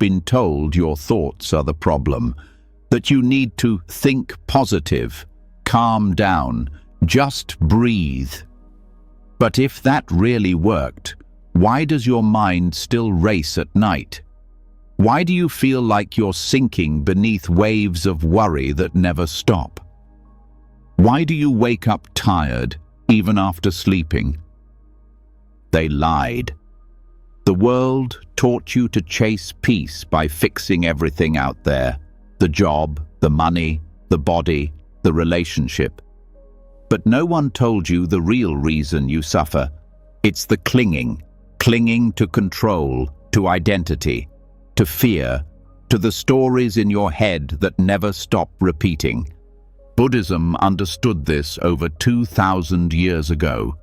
been told your thoughts are the problem, that you need to think positive, calm down, just breathe. But if that really worked, why does your mind still race at night? Why do you feel like you're sinking beneath waves of worry that never stop? Why do you wake up tired, even after sleeping? They lied. The world taught you to chase peace by fixing everything out there: the job, the money, the body, the relationship. But no one told you the real reason you suffer. It's the clinging to control, to identity, to fear, to the stories in your head that never stop repeating. Buddhism understood this over 2,000 years ago,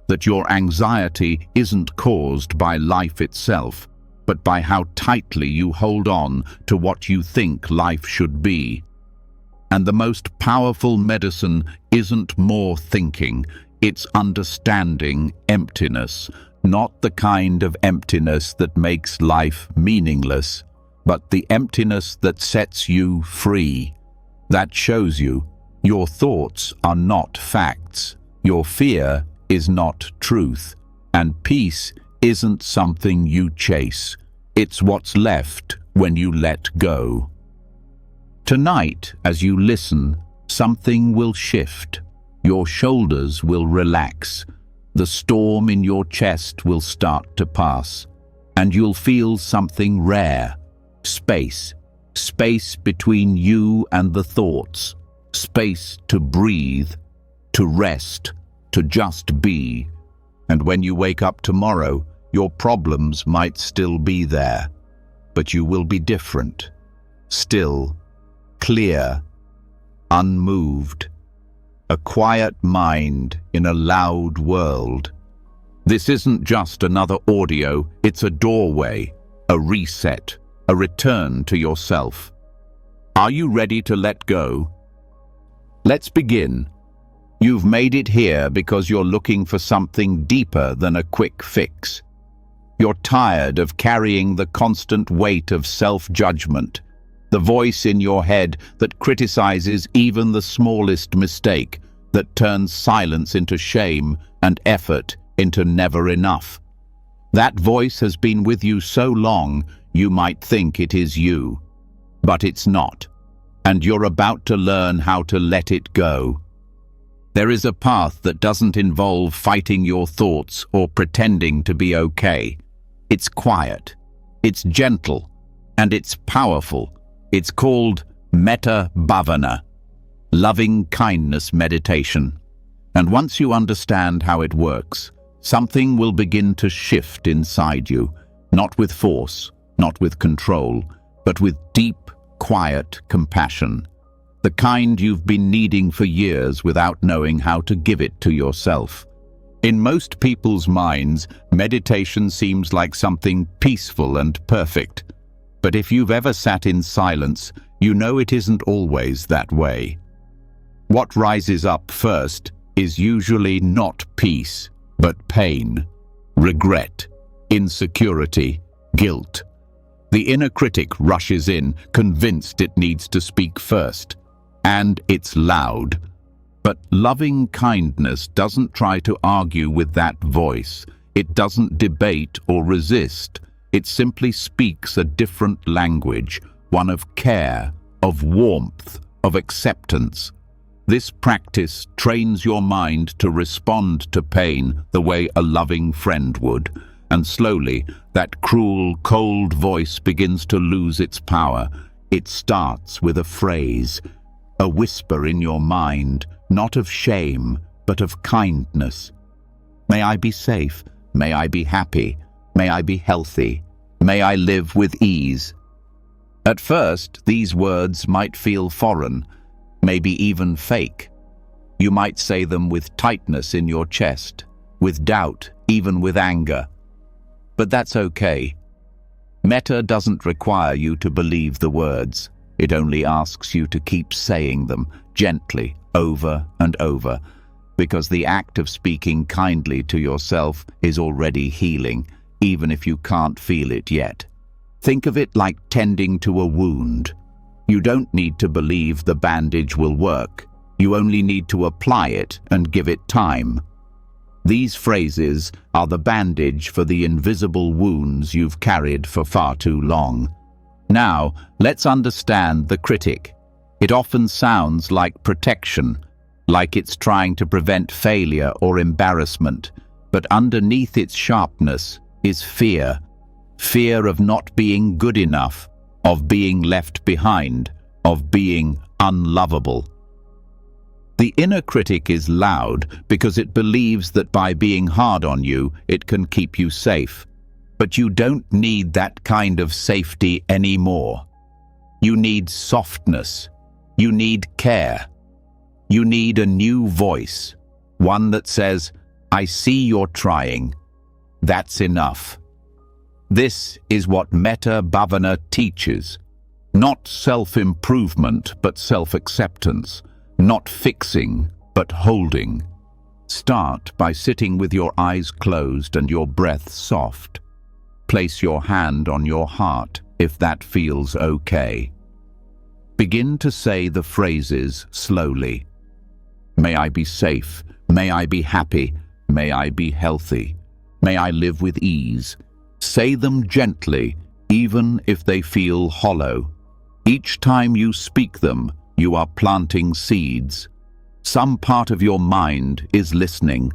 that your anxiety isn't caused by life itself, but by how tightly you hold on to what you think life should be. And the most powerful medicine isn't more thinking, it's understanding emptiness, not the kind of emptiness that makes life meaningless, but the emptiness that sets you free, that shows you your thoughts are not facts, your fear is not truth, and peace isn't something you chase. It's what's left when you let go. Tonight, as you listen, something will shift. Your shoulders will relax. The storm in your chest will start to pass, and you'll feel something rare. Space. Space between you and the thoughts. Space to breathe, to rest, to just be. And when you wake up tomorrow, your problems might still be there, but you will be different. Still, clear, unmoved. A quiet mind in a loud world. This isn't just another audio, it's a doorway, a reset, a return to yourself. Are you ready to let go? Let's begin. You've made it here because you're looking for something deeper than a quick fix. You're tired of carrying the constant weight of self-judgment, the voice in your head that criticizes even the smallest mistake, that turns silence into shame and effort into never enough. That voice has been with you so long, you might think it is you. But it's not, and you're about to learn how to let it go. There is a path that doesn't involve fighting your thoughts or pretending to be okay. It's quiet, it's gentle, and it's powerful. It's called Metta Bhavana, loving kindness meditation. And once you understand how it works, something will begin to shift inside you, not with force, not with control, but with deep, quiet compassion. The kind you've been needing for years without knowing how to give it to yourself. In most people's minds, meditation seems like something peaceful and perfect. But if you've ever sat in silence, you know it isn't always that way. What rises up first is usually not peace, but pain, regret, insecurity, guilt. The inner critic rushes in, convinced it needs to speak first. And it's loud. But loving kindness doesn't try to argue with that voice. It doesn't debate or resist. It simply speaks a different language, one of care, of warmth, of acceptance. This practice trains your mind to respond to pain the way a loving friend would, and slowly that cruel, cold voice begins to lose its power. It starts with a phrase, a whisper in your mind, not of shame, but of kindness. May I be safe, may I be happy, may I be healthy, may I live with ease. At first, these words might feel foreign, maybe even fake. You might say them with tightness in your chest, with doubt, even with anger. But that's okay. Metta doesn't require you to believe the words. It only asks you to keep saying them gently, over and over, because the act of speaking kindly to yourself is already healing, even if you can't feel it yet. Think of it like tending to a wound. You don't need to believe the bandage will work. You only need to apply it and give it time. These phrases are the bandage for the invisible wounds you've carried for far too long. Now, let's understand the critic. It often sounds like protection, like it's trying to prevent failure or embarrassment, but underneath its sharpness is fear. Fear of not being good enough, of being left behind, of being unlovable. The inner critic is loud because it believes that by being hard on you, it can keep you safe. But you don't need that kind of safety anymore. You need softness. You need care. You need a new voice, one that says, "I see you're trying. That's enough." This is what Metta Bhavana teaches. Not self-improvement, but self-acceptance. Not fixing, but holding. Start by sitting with your eyes closed and your breath soft. Place your hand on your heart if that feels okay. Begin to say the phrases slowly. May I be safe. May I be happy. May I be healthy. May I live with ease. Say them gently, even if they feel hollow. Each time you speak them, you are planting seeds. Some part of your mind is listening,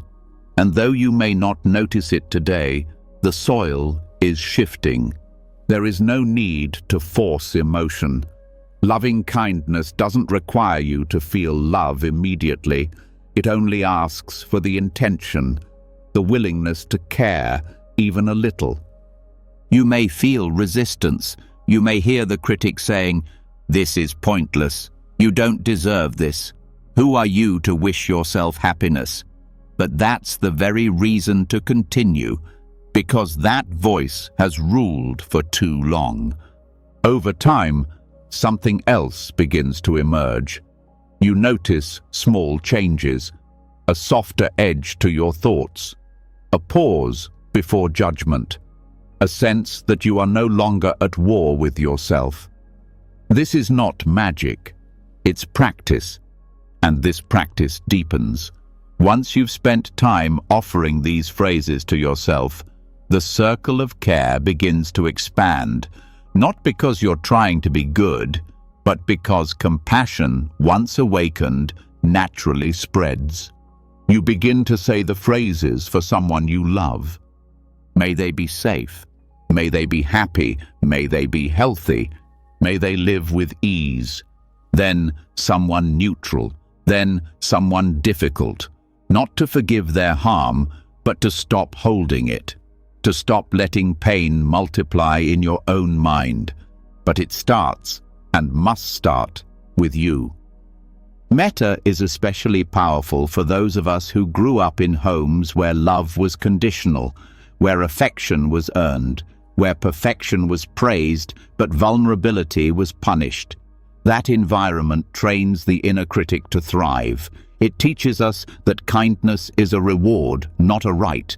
and though you may not notice it today, the soil is shifting. There is no need to force emotion. Loving kindness doesn't require you to feel love immediately. It only asks for the intention, the willingness to care even a little. You may feel resistance. You may hear the critic saying, "This is pointless. You don't deserve this. Who are you to wish yourself happiness?" But that's the very reason to continue, because that voice has ruled for too long. Over time, something else begins to emerge. You notice small changes, a softer edge to your thoughts, a pause before judgment, a sense that you are no longer at war with yourself. This is not magic. It's practice, and this practice deepens. Once you've spent time offering these phrases to yourself, the circle of care begins to expand, not because you're trying to be good, but because compassion, once awakened, naturally spreads. You begin to say the phrases for someone you love. May they be safe. May they be happy. May they be healthy. May they live with ease. Then someone neutral, then someone difficult, not to forgive their harm, but to stop holding it, to stop letting pain multiply in your own mind. But it starts, and must start, with you. Metta is especially powerful for those of us who grew up in homes where love was conditional, where affection was earned, where perfection was praised, but vulnerability was punished. That environment trains the inner critic to thrive. It teaches us that kindness is a reward, not a right.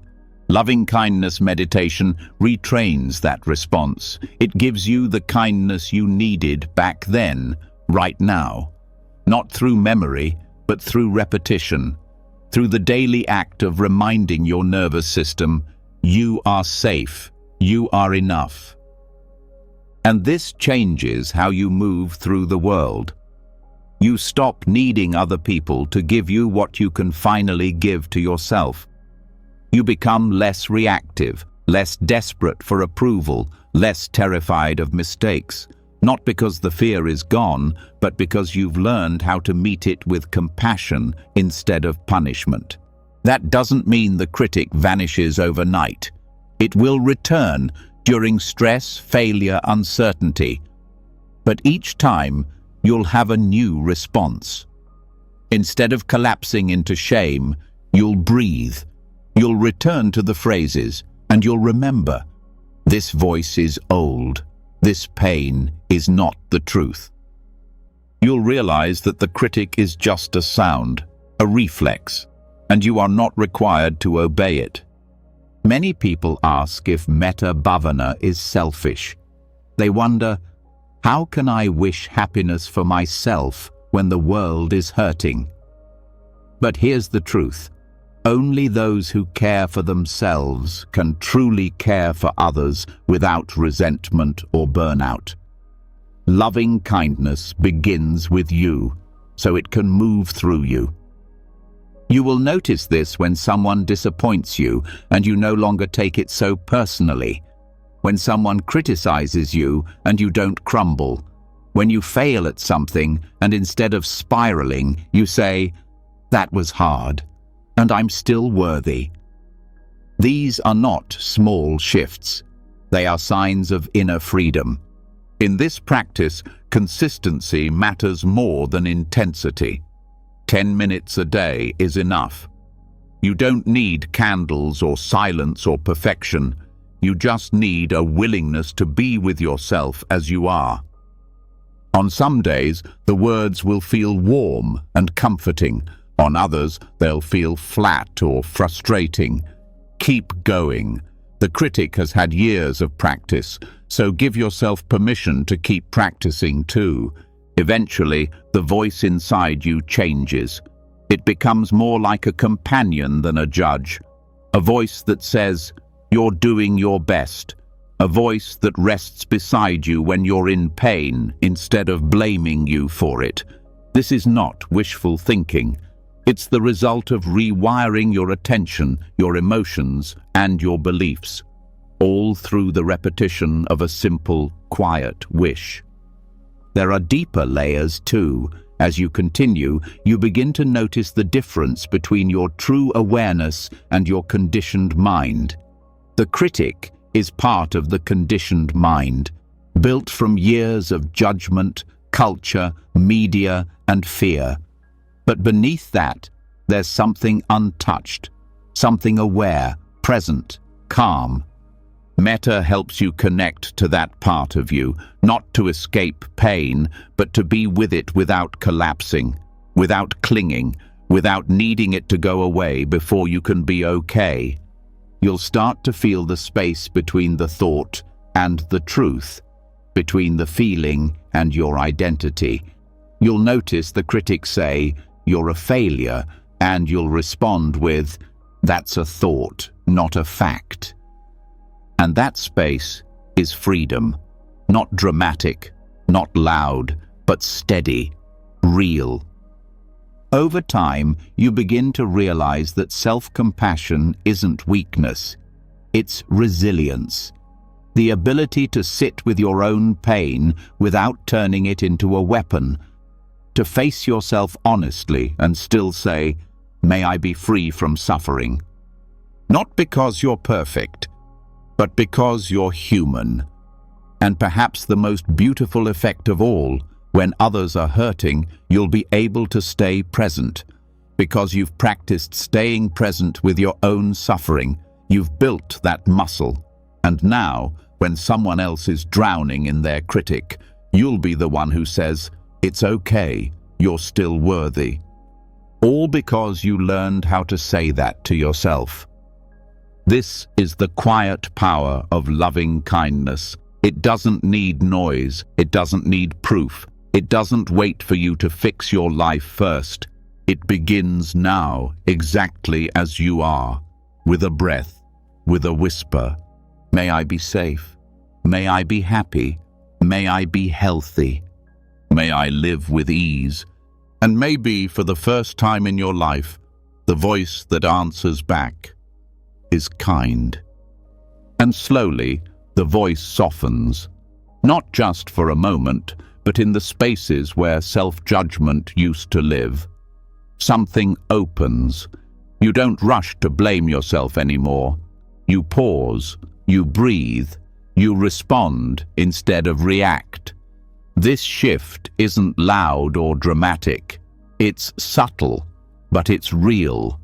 Loving kindness meditation retrains that response. It gives you the kindness you needed back then, right now. Not through memory, but through repetition. Through the daily act of reminding your nervous system, you are safe, you are enough. And this changes how you move through the world. You stop needing other people to give you what you can finally give to yourself. You become less reactive, less desperate for approval, less terrified of mistakes. Not because the fear is gone, but because you've learned how to meet it with compassion instead of punishment. That doesn't mean the critic vanishes overnight. It will return during stress, failure, uncertainty. But each time, you'll have a new response. Instead of collapsing into shame, you'll breathe. You'll return to the phrases, and you'll remember, this voice is old. This pain is not the truth. You'll realize that the critic is just a sound, a reflex, and you are not required to obey it. Many people ask if Metta Bhavana is selfish. They wonder, how can I wish happiness for myself when the world is hurting? But here's the truth. Only those who care for themselves can truly care for others without resentment or burnout. Loving kindness begins with you, so it can move through you. You will notice this when someone disappoints you and you no longer take it so personally. When someone criticizes you and you don't crumble. When you fail at something and instead of spiraling, you say, "That was hard, and I'm still worthy." These are not small shifts. They are signs of inner freedom. In this practice, consistency matters more than intensity. 10 minutes a day is enough. You don't need candles or silence or perfection. You just need a willingness to be with yourself as you are. On some days, the words will feel warm and comforting. On others, they'll feel flat or frustrating. Keep going. The critic has had years of practice, so give yourself permission to keep practicing too. Eventually, the voice inside you changes. It becomes more like a companion than a judge. A voice that says, "You're doing your best." A voice that rests beside you when you're in pain instead of blaming you for it. This is not wishful thinking. It's the result of rewiring your attention, your emotions, and your beliefs, all through the repetition of a simple, quiet wish. There are deeper layers too. As you continue, you begin to notice the difference between your true awareness and your conditioned mind. The critic is part of the conditioned mind, built from years of judgment, culture, media, and fear. But beneath that, there's something untouched, something aware, present, calm. Metta helps you connect to that part of you, not to escape pain, but to be with it without collapsing, without clinging, without needing it to go away before you can be okay. You'll start to feel the space between the thought and the truth, between the feeling and your identity. You'll notice the critics say, "You're a failure," and you'll respond with, "That's a thought, not a fact." And that space is freedom, not dramatic, not loud, but steady, real. Over time, you begin to realize that self-compassion isn't weakness, it's resilience. The ability to sit with your own pain without turning it into a weapon, to face yourself honestly and still say, "May I be free from suffering." Not because you're perfect, but because you're human. And perhaps the most beautiful effect of all, when others are hurting, you'll be able to stay present. Because you've practiced staying present with your own suffering, you've built that muscle. And now, when someone else is drowning in their critic, you'll be the one who says, "It's okay, you're still worthy." All because you learned how to say that to yourself. This is the quiet power of loving kindness. It doesn't need noise, it doesn't need proof. It doesn't wait for you to fix your life first. It begins now, exactly as you are, with a breath, with a whisper. May I be safe. May I be happy. May I be healthy. May I live with ease. And maybe for the first time in your life, the voice that answers back is kind. And slowly, the voice softens, not just for a moment, but in the spaces where self-judgment used to live. Something opens. You don't rush to blame yourself anymore. You pause, you breathe, you respond instead of react. This shift isn't loud or dramatic. It's subtle, but it's real.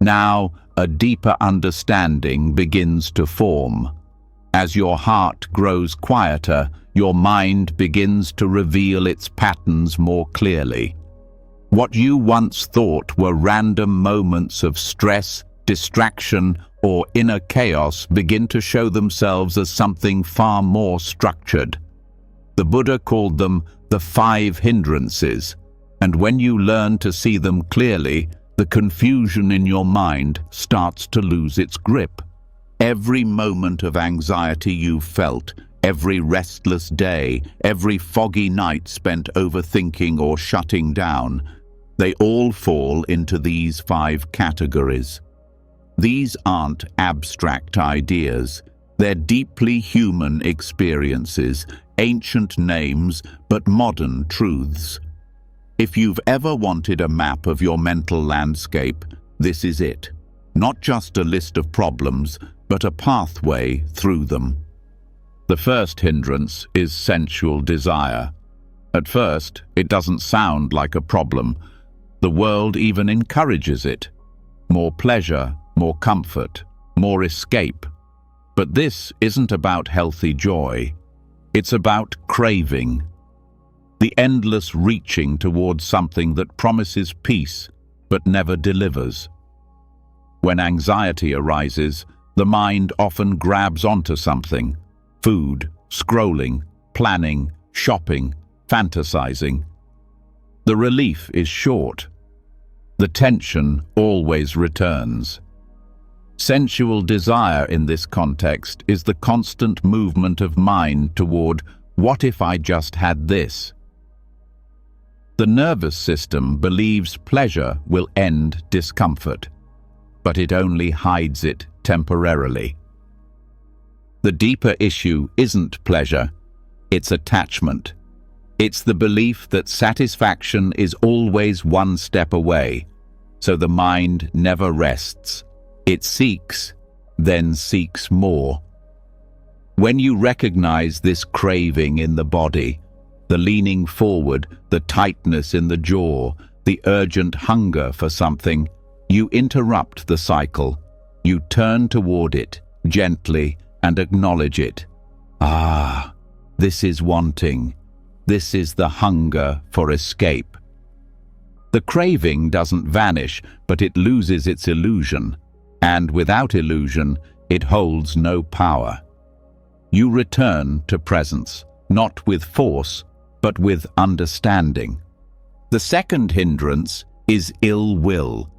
Now, a deeper understanding begins to form. As your heart grows quieter, your mind begins to reveal its patterns more clearly. What you once thought were random moments of stress, distraction, or inner chaos begin to show themselves as something far more structured. The Buddha called them the 5 hindrances, and when you learn to see them clearly, the confusion in your mind starts to lose its grip. Every moment of anxiety you've felt, every restless day, every foggy night spent overthinking or shutting down, they all fall into these 5 categories. These aren't abstract ideas. They're deeply human experiences, ancient names, but modern truths. If you've ever wanted a map of your mental landscape, this is it. Not just a list of problems, but a pathway through them. The first hindrance is sensual desire. At first, it doesn't sound like a problem. The world even encourages it. More pleasure, more comfort, more escape. But this isn't about healthy joy. It's about craving. The endless reaching towards something that promises peace, but never delivers. When anxiety arises, the mind often grabs onto something. Food, scrolling, planning, shopping, fantasizing. The relief is short. The tension always returns. Sensual desire in this context is the constant movement of mind toward, what if I just had this? The nervous system believes pleasure will end discomfort, but it only hides it temporarily. The deeper issue isn't pleasure, it's attachment. It's the belief that satisfaction is always one step away, so the mind never rests. It seeks, then seeks more. When you recognize this craving in the body, the leaning forward, the tightness in the jaw, the urgent hunger for something, you interrupt the cycle. You turn toward it, gently, and acknowledge it. Ah, this is wanting. This is the hunger for escape. The craving doesn't vanish, but it loses its illusion. And without illusion, it holds no power. You return to presence, not with force, but with understanding. The second hindrance is ill will.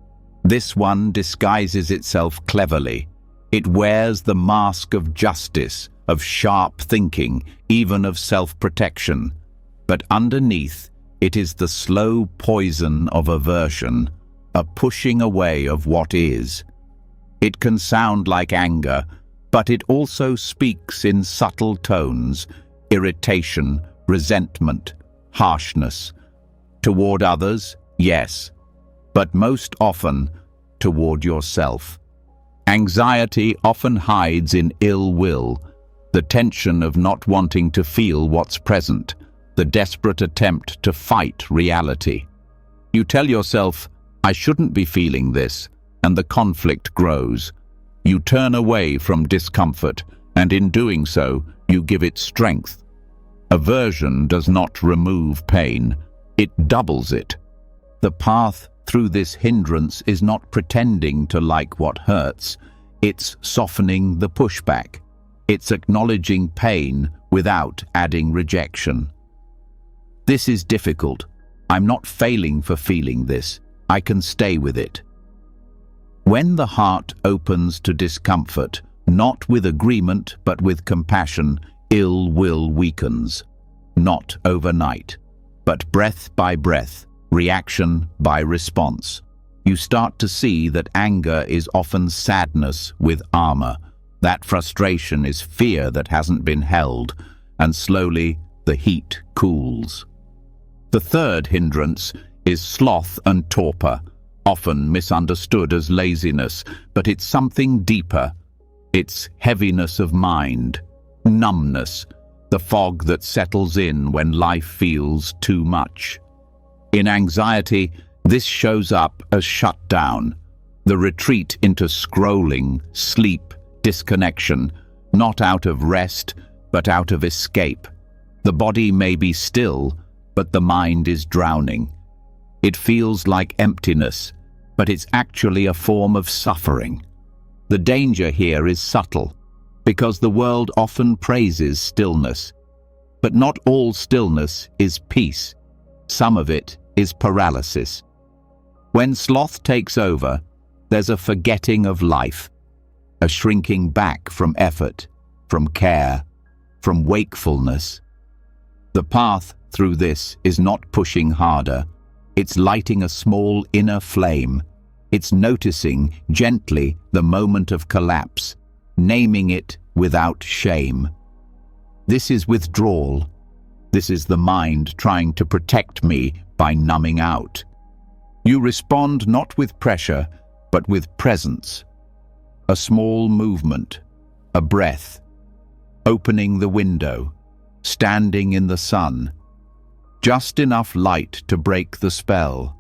This one disguises itself cleverly. It wears the mask of justice, of sharp thinking, even of self-protection. But underneath, it is the slow poison of aversion, a pushing away of what is. It can sound like anger, but it also speaks in subtle tones, irritation, resentment, harshness. Toward others, yes, but most often toward yourself. Anxiety often hides in ill will, the tension of not wanting to feel what's present, the desperate attempt to fight reality. You tell yourself, I shouldn't be feeling this, and the conflict grows. You turn away from discomfort, and in doing so, you give it strength. Aversion does not remove pain, it doubles it. The path through this hindrance is not pretending to like what hurts, it's softening the pushback. It's acknowledging pain without adding rejection. This is difficult. I'm not failing for feeling this. I can stay with it. When the heart opens to discomfort, not with agreement but with compassion, ill will weakens. Not overnight, but breath by breath, reaction by response. You start to see that anger is often sadness with armor. That frustration is fear that hasn't been held, and slowly the heat cools. The third hindrance is sloth and torpor, often misunderstood as laziness, but it's something deeper. It's heaviness of mind, numbness, the fog that settles in when life feels too much. In anxiety, this shows up as shutdown, the retreat into scrolling, sleep, disconnection, not out of rest, but out of escape. The body may be still, but the mind is drowning. It feels like emptiness, but it's actually a form of suffering. The danger here is subtle, because the world often praises stillness. But not all stillness is peace. Some of it is paralysis. When sloth takes over, there's a forgetting of life, a shrinking back from effort, from care, from wakefulness. The path through this is not pushing harder. It's lighting a small inner flame. It's noticing gently the moment of collapse, naming it without shame. This is withdrawal. This is the mind trying to protect me by numbing out. You respond not with pressure, but with presence. A small movement, a breath, opening the window, standing in the sun. Just enough light to break the spell.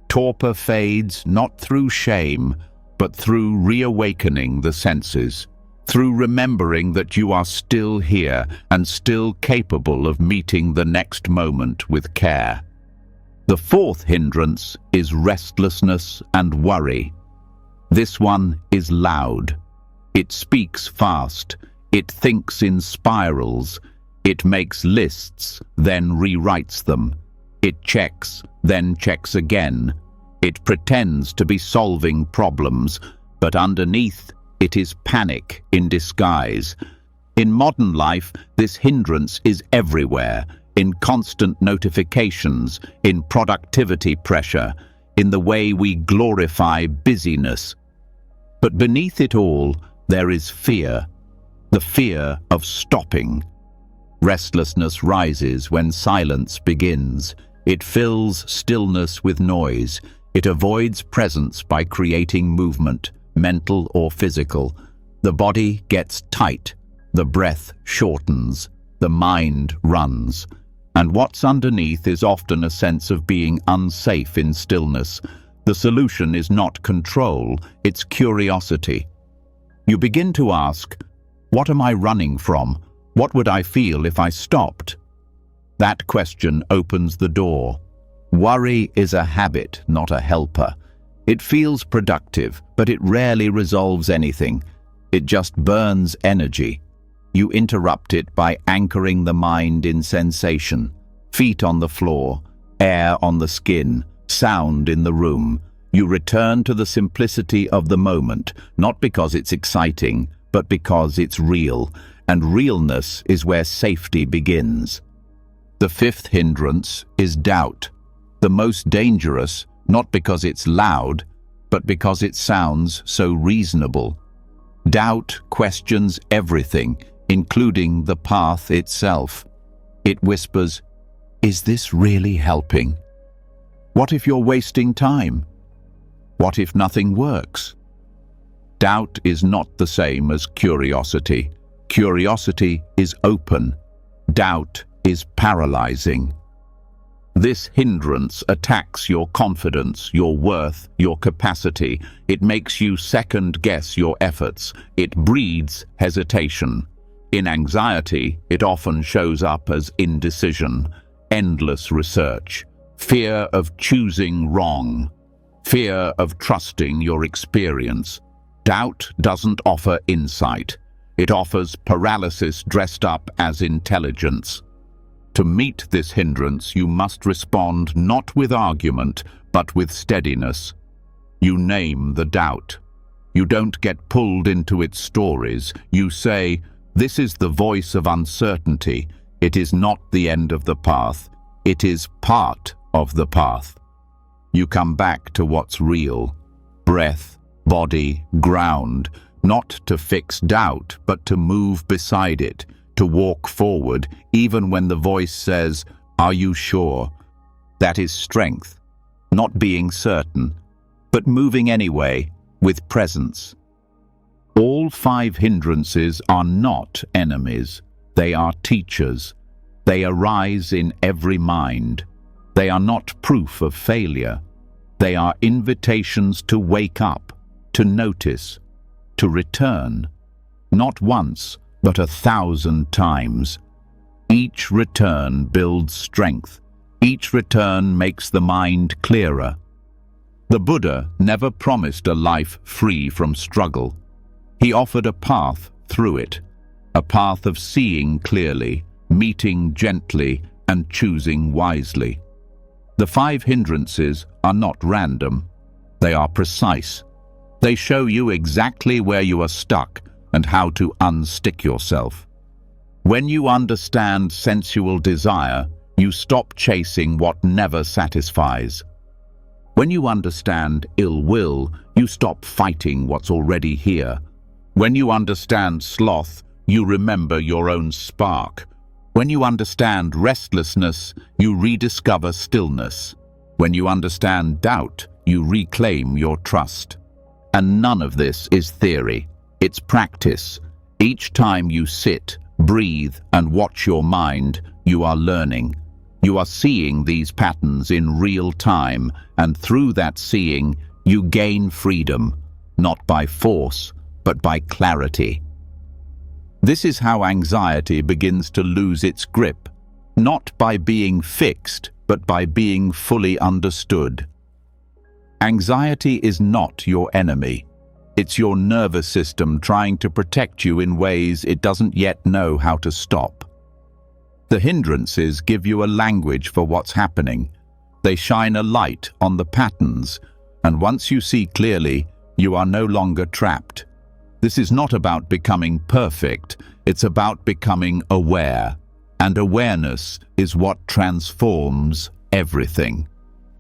Torpor fades not through shame, but through reawakening the senses, through remembering that you are still here and still capable of meeting the next moment with care. The fourth hindrance is restlessness and worry. This one is loud. It speaks fast. It thinks in spirals. It makes lists, then rewrites them. It checks, then checks again. It pretends to be solving problems, but underneath it is panic in disguise. In modern life, this hindrance is everywhere, in constant notifications, in productivity pressure, in the way we glorify busyness. But beneath it all, there is fear, the fear of stopping. Restlessness rises when silence begins. It fills stillness with noise. It avoids presence by creating movement, mental or physical. The body gets tight, the breath shortens, the mind runs. And what's underneath is often a sense of being unsafe in stillness. The solution is not control, it's curiosity. You begin to ask, what am I running from? What would I feel if I stopped? That question opens the door. Worry is a habit, not a helper. It feels productive, but it rarely resolves anything. It just burns energy. You interrupt it by anchoring the mind in sensation. Feet on the floor, air on the skin, sound in the room. You return to the simplicity of the moment, not because it's exciting, but because it's real. And realness is where safety begins. The fifth hindrance is doubt. The most dangerous, not because it's loud, but because it sounds so reasonable. Doubt questions everything, including the path itself. It whispers, is this really helping? What if you're wasting time? What if nothing works? Doubt is not the same as curiosity. Curiosity is open. Doubt is paralyzing. This hindrance attacks your confidence, your worth, your capacity. It makes you second-guess your efforts. It breeds hesitation. In anxiety, it often shows up as indecision, endless research, fear of choosing wrong, fear of trusting your experience. Doubt doesn't offer insight. It offers paralysis dressed up as intelligence. To meet this hindrance, you must respond not with argument, but with steadiness. You name the doubt. You don't get pulled into its stories. You say, this is the voice of uncertainty. It is not the end of the path. It is part of the path. You come back to what's real. Breath, body, ground. Not to fix doubt, but to move beside it. To walk forward, even when the voice says, are you sure? That is strength, not being certain, but moving anyway, with presence. All 5 hindrances are not enemies. They are teachers. They arise in every mind. They are not proof of failure. They are invitations to wake up, to notice, to return, not once, but 1,000 times. Each return builds strength. Each return makes the mind clearer. The Buddha never promised a life free from struggle. He offered a path through it, a path of seeing clearly, meeting gently and choosing wisely. The 5 hindrances are not random. They are precise. They show you exactly where you are stuck and how to unstick yourself. When you understand sensual desire, you stop chasing what never satisfies. When you understand ill will, you stop fighting what's already here. When you understand sloth, you remember your own spark. When you understand restlessness, you rediscover stillness. When you understand doubt, you reclaim your trust. And none of this is theory. It's practice. Each time you sit, breathe, and watch your mind, you are learning. You are seeing these patterns in real time, and through that seeing, you gain freedom, not by force, but by clarity. This is how anxiety begins to lose its grip, not by being fixed, but by being fully understood. Anxiety is not your enemy. It's your nervous system trying to protect you in ways it doesn't yet know how to stop. The hindrances give you a language for what's happening. They shine a light on the patterns, and once you see clearly, you are no longer trapped. This is not about becoming perfect, it's about becoming aware. And awareness is what transforms everything.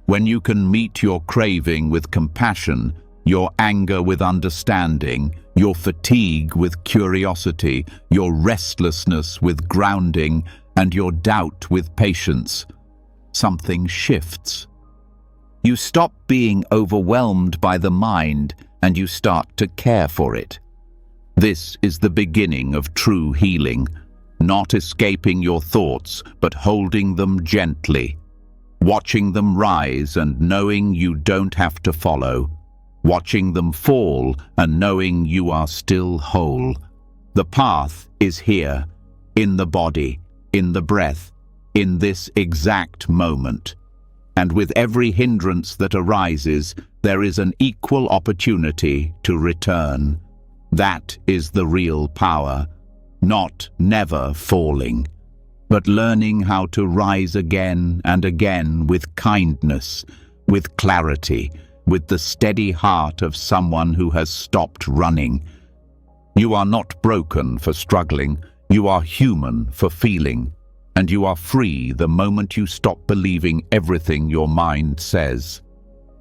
When you can meet your craving with compassion, your anger with understanding, your fatigue with curiosity, your restlessness with grounding, and your doubt with patience, something shifts. You stop being overwhelmed by the mind and you start to care for it. This is the beginning of true healing, not escaping your thoughts, but holding them gently, watching them rise and knowing you don't have to follow, watching them fall and knowing you are still whole. The path is here, in the body, in the breath, in this exact moment. And with every hindrance that arises, there is an equal opportunity to return. That is the real power, not never falling, but learning how to rise again and again with kindness, with clarity, with the steady heart of someone who has stopped running. You are not broken for struggling, you are human for feeling, and you are free the moment you stop believing everything your mind says.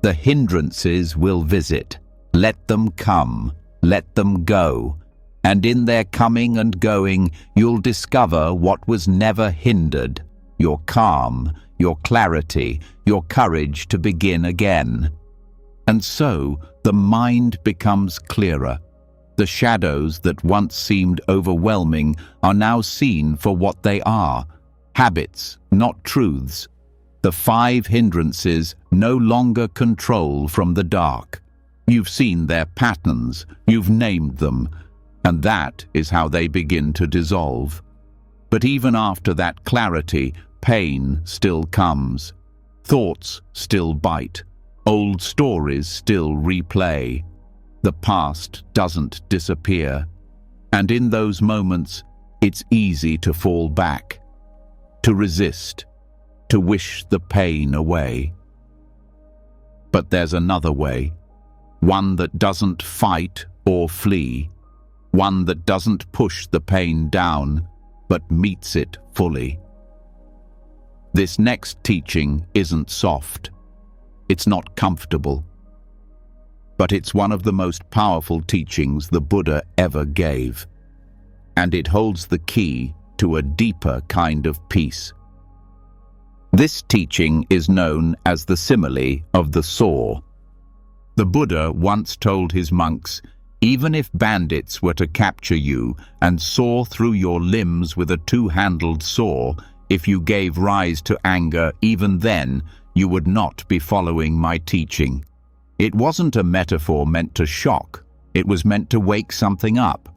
The hindrances will visit. Let them come, let them go, and in their coming and going, you'll discover what was never hindered: your calm, your clarity, your courage to begin again. And so, the mind becomes clearer. The shadows that once seemed overwhelming are now seen for what they are: habits, not truths. The 5 hindrances no longer control from the dark. You've seen their patterns, you've named them, and that is how they begin to dissolve. But even after that clarity, pain still comes. Thoughts still bite. Old stories still replay. The past doesn't disappear. And in those moments, it's easy to fall back, to resist, to wish the pain away. But there's another way, one that doesn't fight or flee, one that doesn't push the pain down, but meets it fully. This next teaching isn't soft. It's not comfortable. But it's one of the most powerful teachings the Buddha ever gave. And it holds the key to a deeper kind of peace. This teaching is known as the simile of the saw. The Buddha once told his monks, even if bandits were to capture you and saw through your limbs with a 2-handled saw, if you gave rise to anger, even then, you would not be following my teaching. It wasn't a metaphor meant to shock. It was meant to wake something up.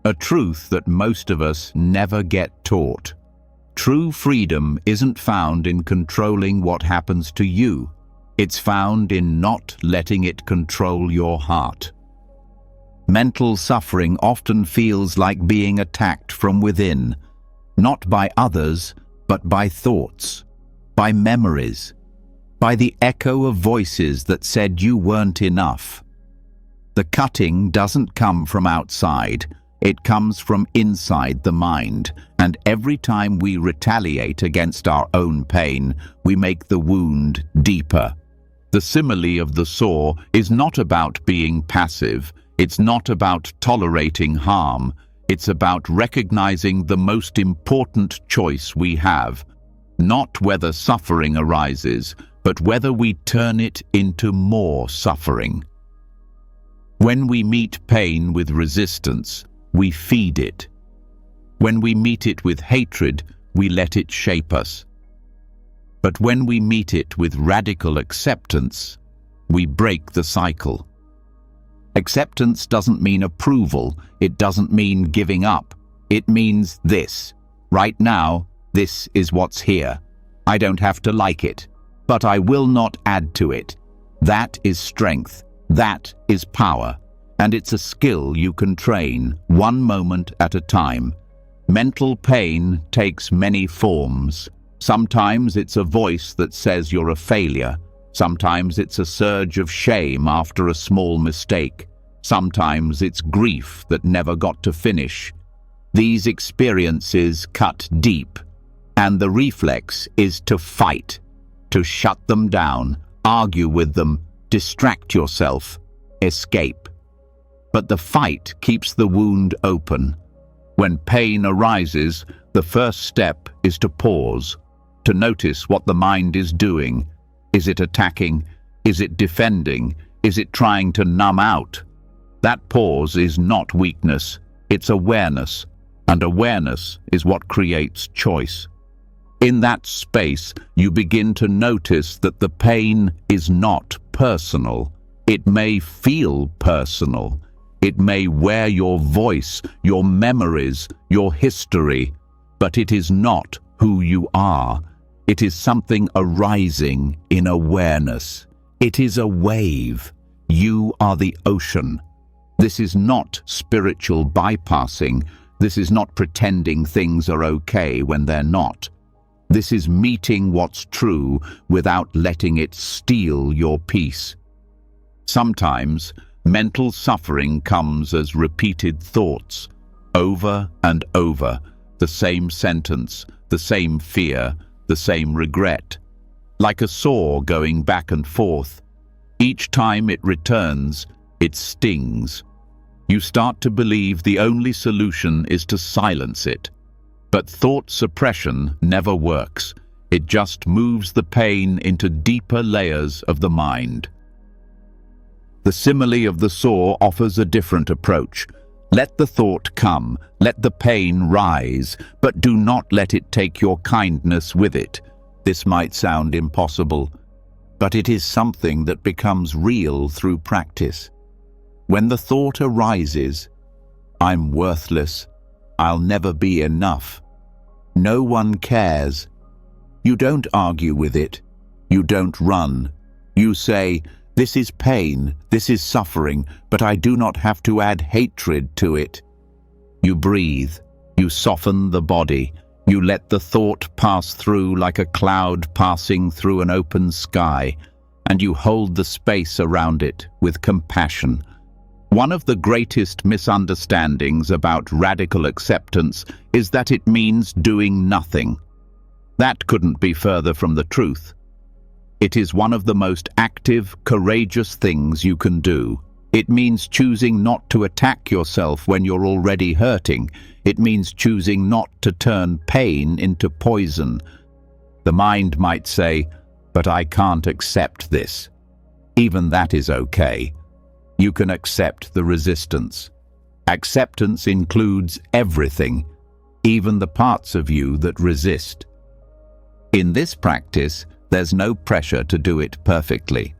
A truth that most of us never get taught. True freedom isn't found in controlling what happens to you. It's found in not letting it control your heart. Mental suffering often feels like being attacked from within. not by others, but by thoughts, by memories, by the echo of voices that said you weren't enough. The cutting doesn't come from outside, it comes from inside the mind, and every time we retaliate against our own pain, we make the wound deeper. The simile of the saw is not about being passive, it's not about tolerating harm, it's about recognizing the most important choice we have, not whether suffering arises, but whether we turn it into more suffering. When we meet pain with resistance, we feed it. When we meet it with hatred, we let it shape us. But when we meet it with radical acceptance, we break the cycle. Acceptance doesn't mean approval, it doesn't mean giving up. It means this. Right now, this is what's here. I don't have to like it, but I will not add to it. That is strength. That is power. And it's a skill you can train, one moment at a time. Mental pain takes many forms. Sometimes it's a voice that says you're a failure. Sometimes it's a surge of shame after a small mistake. Sometimes it's grief that never got to finish. These experiences cut deep, and the reflex is to fight, to shut them down, argue with them, distract yourself, escape. But the fight keeps the wound open. When pain arises, the first step is to pause, to notice what the mind is doing. Is it attacking? Is it defending? Is it trying to numb out? That pause is not weakness, it's awareness, and awareness is what creates choice. In that space, you begin to notice that the pain is not personal. It may feel personal. It may wear your voice, your memories, your history, but it is not who you are. It is something arising in awareness. It is a wave. You are the ocean. This is not spiritual bypassing. This is not pretending things are okay when they're not. This is meeting what's true without letting it steal your peace. Sometimes, mental suffering comes as repeated thoughts, over and over, the same sentence, the same fear, the same regret. Like a saw going back and forth, each time it returns, it stings. You start to believe the only solution is to silence it. But thought suppression never works. It just moves the pain into deeper layers of the mind. The simile of the saw offers a different approach. Let the thought come, let the pain rise, but do not let it take your kindness with it. This might sound impossible, but it is something that becomes real through practice. When the thought arises, I'm worthless, I'll never be enough, no one cares, you don't argue with it, you don't run, you say, this is pain, this is suffering, but I do not have to add hatred to it. You breathe, you soften the body, you let the thought pass through like a cloud passing through an open sky, and you hold the space around it with compassion. One of the greatest misunderstandings about radical acceptance is that it means doing nothing. That couldn't be further from the truth. It is one of the most active, courageous things you can do. It means choosing not to attack yourself when you're already hurting. It means choosing not to turn pain into poison. The mind might say, but I can't accept this. Even that is okay. You can accept the resistance. Acceptance includes everything, even the parts of you that resist. In this practice, there's no pressure to do it perfectly.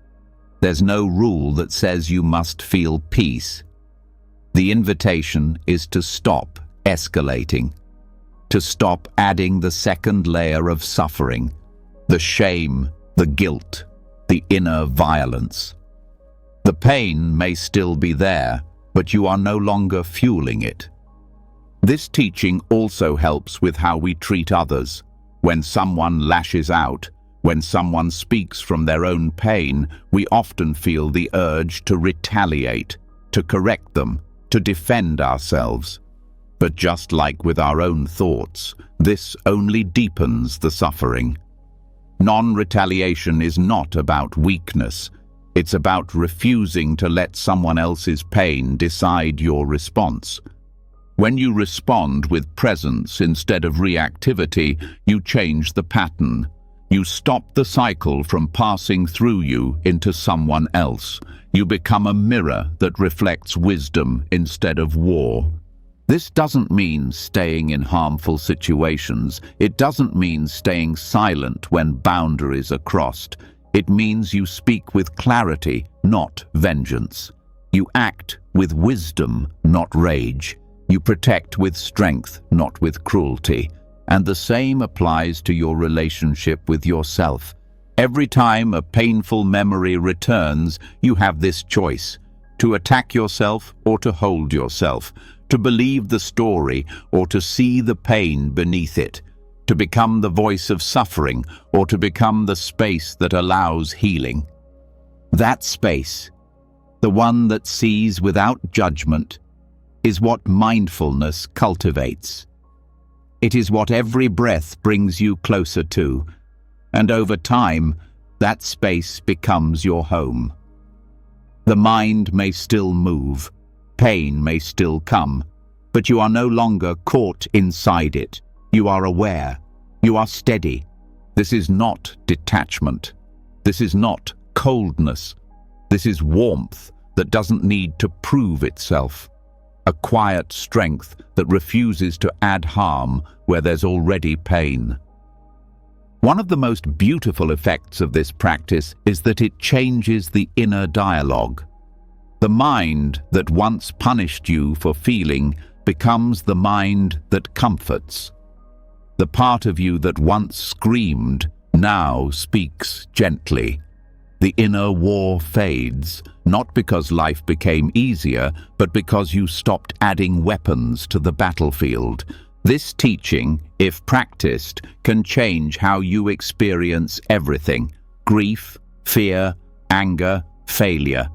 There's no rule that says you must feel peace. The invitation is to stop escalating, to stop adding the second layer of suffering, the shame, the guilt, the inner violence. The pain may still be there, but you are no longer fueling it. This teaching also helps with how we treat others. When someone lashes out, when someone speaks from their own pain, we often feel the urge to retaliate, to correct them, to defend ourselves. But just like with our own thoughts, this only deepens the suffering. Non-retaliation is not about weakness. It's about refusing to let someone else's pain decide your response. When you respond with presence instead of reactivity, you change the pattern. You stop the cycle from passing through you into someone else. You become a mirror that reflects wisdom instead of war. This doesn't mean staying in harmful situations. It doesn't mean staying silent when boundaries are crossed. It means you speak with clarity, not vengeance. You act with wisdom, not rage. You protect with strength, not with cruelty. And the same applies to your relationship with yourself. Every time a painful memory returns, you have this choice: to attack yourself or to hold yourself, to believe the story or to see the pain beneath it, to become the voice of suffering or to become the space that allows healing. That space, the one that sees without judgment, is what mindfulness cultivates. It is what every breath brings you closer to, and over time, that space becomes your home. The mind may still move, pain may still come, but you are no longer caught inside it. You are aware. You are steady. This is not detachment. This is not coldness. This is warmth that doesn't need to prove itself. A quiet strength that refuses to add harm where there's already pain. One of the most beautiful effects of this practice is that it changes the inner dialogue. The mind that once punished you for feeling becomes the mind that comforts. The part of you that once screamed now speaks gently. The inner war fades, not because life became easier, but because you stopped adding weapons to the battlefield. This teaching, if practiced, can change how you experience everything: grief, fear, anger, failure.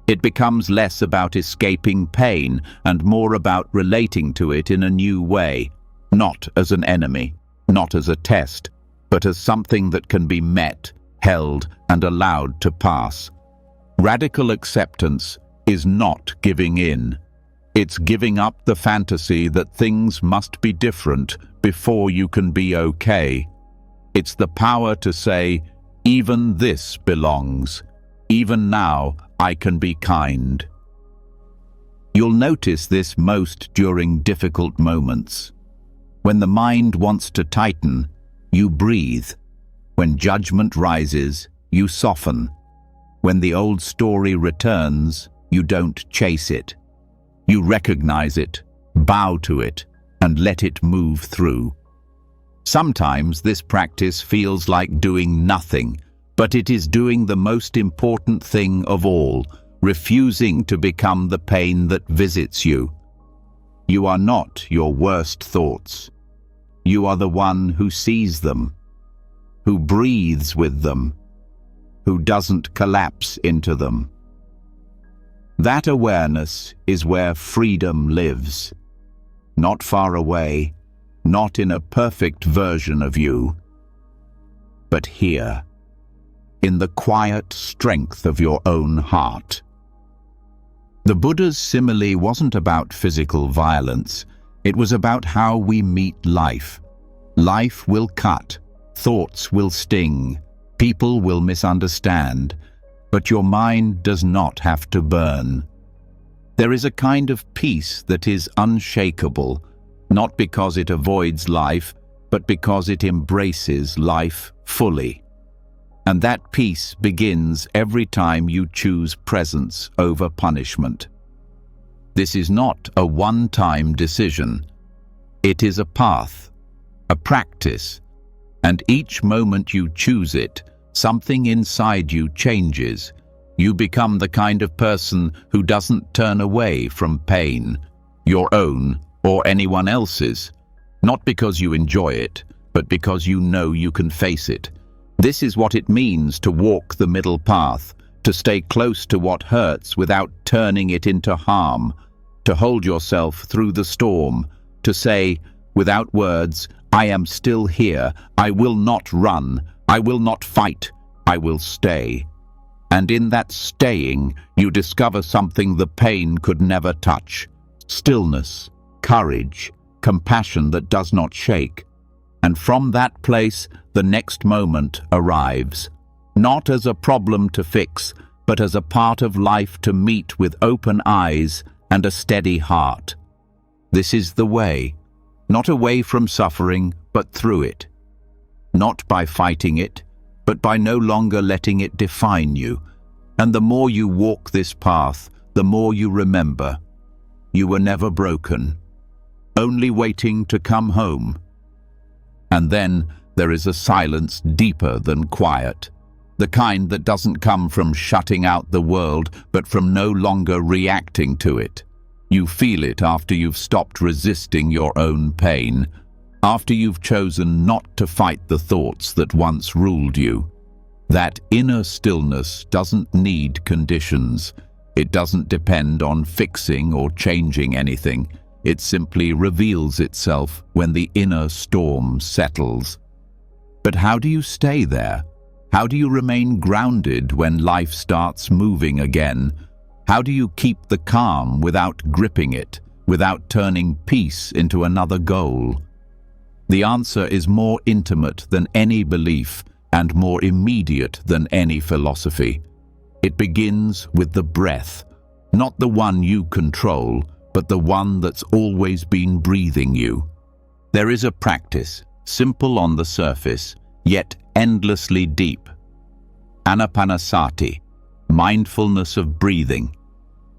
It becomes less about escaping pain and more about relating to it in a new way, not as an enemy, not as a test, but as something that can be met, held, and allowed to pass. Radical acceptance is not giving in. It's giving up the fantasy that things must be different before you can be okay. It's the power to say, even this belongs. Even now, I can be kind. You'll notice this most during difficult moments. When the mind wants to tighten, you breathe. When judgment rises, you soften. When the old story returns, you don't chase it. You recognize it, bow to it, and let it move through. Sometimes this practice feels like doing nothing, but it is doing the most important thing of all, refusing to become the pain that visits you. You are not your worst thoughts. You are the one who sees them, who breathes with them, who doesn't collapse into them. That awareness is where freedom lives. Not far away, not in a perfect version of you, but here, in the quiet strength of your own heart. The Buddha's simile wasn't about physical violence. It was about how we meet life. Life will cut, thoughts will sting, people will misunderstand, but your mind does not have to burn. There is a kind of peace that is unshakable, not because it avoids life, but because it embraces life fully. And that peace begins every time you choose presence over punishment. This is not a one-time decision. It is a path, a practice, and each moment you choose it, something inside you changes. You become the kind of person who doesn't turn away from pain, your own or anyone else's, not because you enjoy it, but because you know you can face it. This is what it means to walk the middle path, to stay close to what hurts without turning it into harm, to hold yourself through the storm, to say, without words, I am still here, I will not run, I will not fight, I will stay. And in that staying, you discover something the pain could never touch. Stillness, courage, compassion that does not shake. And from that place, the next moment arrives, not as a problem to fix, but as a part of life to meet with open eyes and a steady heart. This is the way, not away from suffering, but through it. Not by fighting it, but by no longer letting it define you. And the more you walk this path, the more you remember. You were never broken, only waiting to come home. And then there is a silence deeper than quiet, the kind that doesn't come from shutting out the world, but from no longer reacting to it. You feel it after you've stopped resisting your own pain, after you've chosen not to fight the thoughts that once ruled you. That inner stillness doesn't need conditions. It doesn't depend on fixing or changing anything. It simply reveals itself when the inner storm settles. But how do you stay there? How do you remain grounded when life starts moving again? How do you keep the calm without gripping it, without turning peace into another goal? The answer is more intimate than any belief and more immediate than any philosophy. It begins with the breath, not the one you control, but the one that's always been breathing you. There is a practice, simple on the surface, yet endlessly deep. Anapanasati, mindfulness of breathing.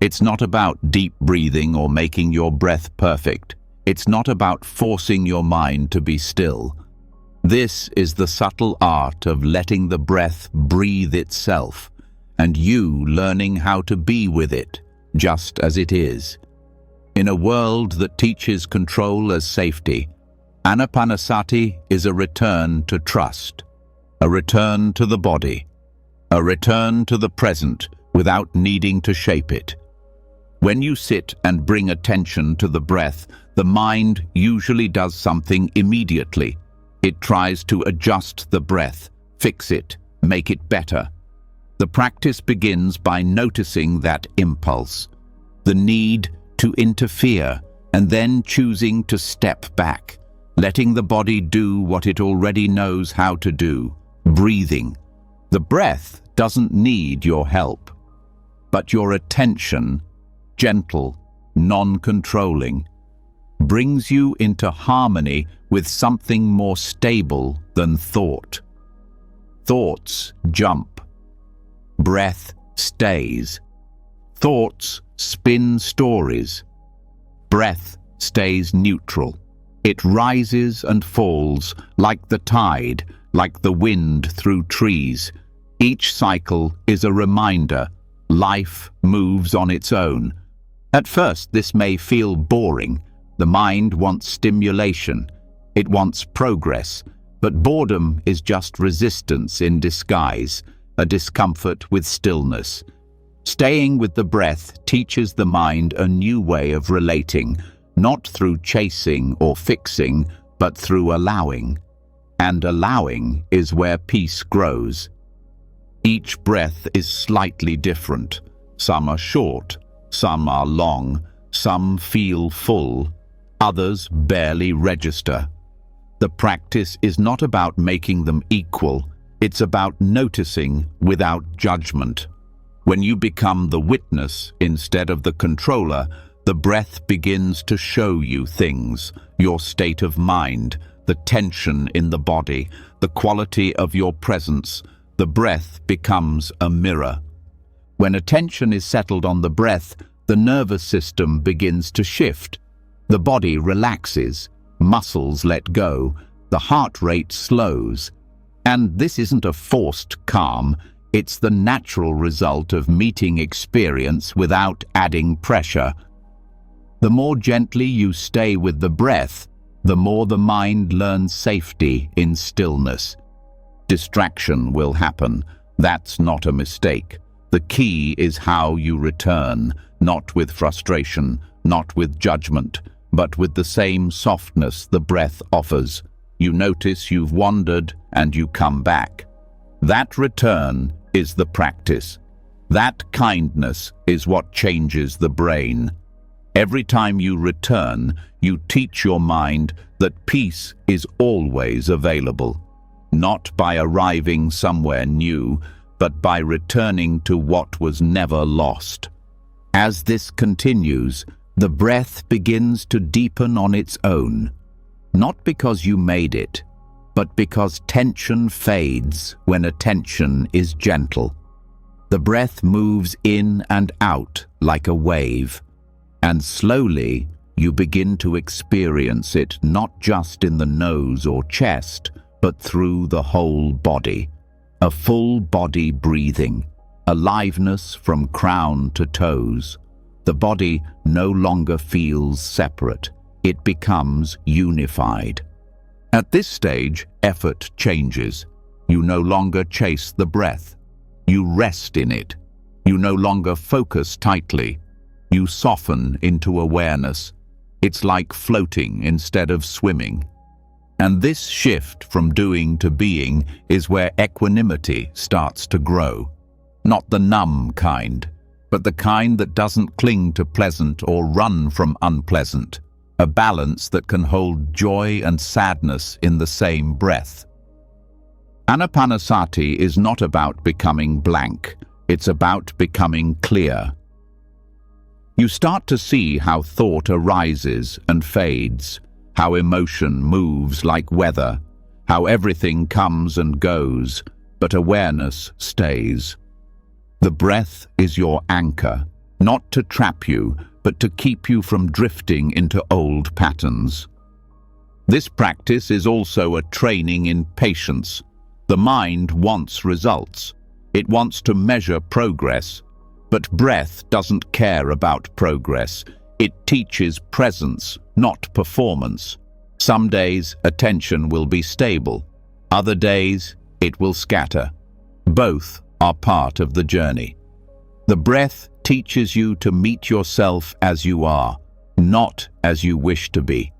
It's not about deep breathing or making your breath perfect. It's not about forcing your mind to be still. This is the subtle art of letting the breath breathe itself, and you learning how to be with it, just as it is. In a world that teaches control as safety, Anapanasati is a return to trust, a return to the body, a return to the present without needing to shape it. When you sit and bring attention to the breath, the mind usually does something immediately. It tries to adjust the breath, fix it, make it better. The practice begins by noticing that impulse, the need to interfere, and then choosing to step back, letting the body do what it already knows how to do, breathing. The breath doesn't need your help, but your attention, gentle, non-controlling, brings you into harmony with something more stable than thought. Thoughts jump. Breath stays. Thoughts spin stories. Breath stays neutral. It rises and falls like the tide, like the wind through trees. Each cycle is a reminder. Life moves on its own. At first, this may feel boring. The mind wants stimulation. It wants progress. But boredom is just resistance in disguise, a discomfort with stillness. Staying with the breath teaches the mind a new way of relating, not through chasing or fixing, but through allowing. And allowing is where peace grows. Each breath is slightly different. Some are short, some are long, some feel full, others barely register. The practice is not about making them equal, it's about noticing without judgment. When you become the witness instead of the controller, the breath begins to show you things, your state of mind, the tension in the body, the quality of your presence. The breath becomes a mirror. When attention is settled on the breath, the nervous system begins to shift. The body relaxes, muscles let go, the heart rate slows. And this isn't a forced calm, it's the natural result of meeting experience without adding pressure. The more gently you stay with the breath, the more the mind learns safety in stillness. Distraction will happen. That's not a mistake. The key is how you return, not with frustration, not with judgment, but with the same softness the breath offers. You notice you've wandered and you come back. That return is the practice. That kindness is what changes the brain. Every time you return, you teach your mind that peace is always available, not by arriving somewhere new, but by returning to what was never lost. As this continues, the breath begins to deepen on its own, not because you made it, but because tension fades when attention is gentle. The breath moves in and out like a wave, and slowly you begin to experience it not just in the nose or chest, but through the whole body. A full body breathing, aliveness from crown to toes. The body no longer feels separate. It becomes unified. At this stage, effort changes. You no longer chase the breath. You rest in it. You no longer focus tightly. You soften into awareness. It's like floating instead of swimming. And this shift from doing to being is where equanimity starts to grow. Not the numb kind, but the kind that doesn't cling to pleasant or run from unpleasant. A balance that can hold joy and sadness in the same breath. Anapanasati is not about becoming blank. It's about becoming clear. You start to see how thought arises and fades, how emotion moves like weather, how everything comes and goes, but awareness stays. The breath is your anchor, not to trap you, but to keep you from drifting into old patterns. This practice is also a training in patience. The mind wants results. It wants to measure progress, but breath doesn't care about progress. It teaches presence, not performance. Some days, attention will be stable. Other days, it will scatter. Both are part of the journey. The breath teaches you to meet yourself as you are, not as you wish to be.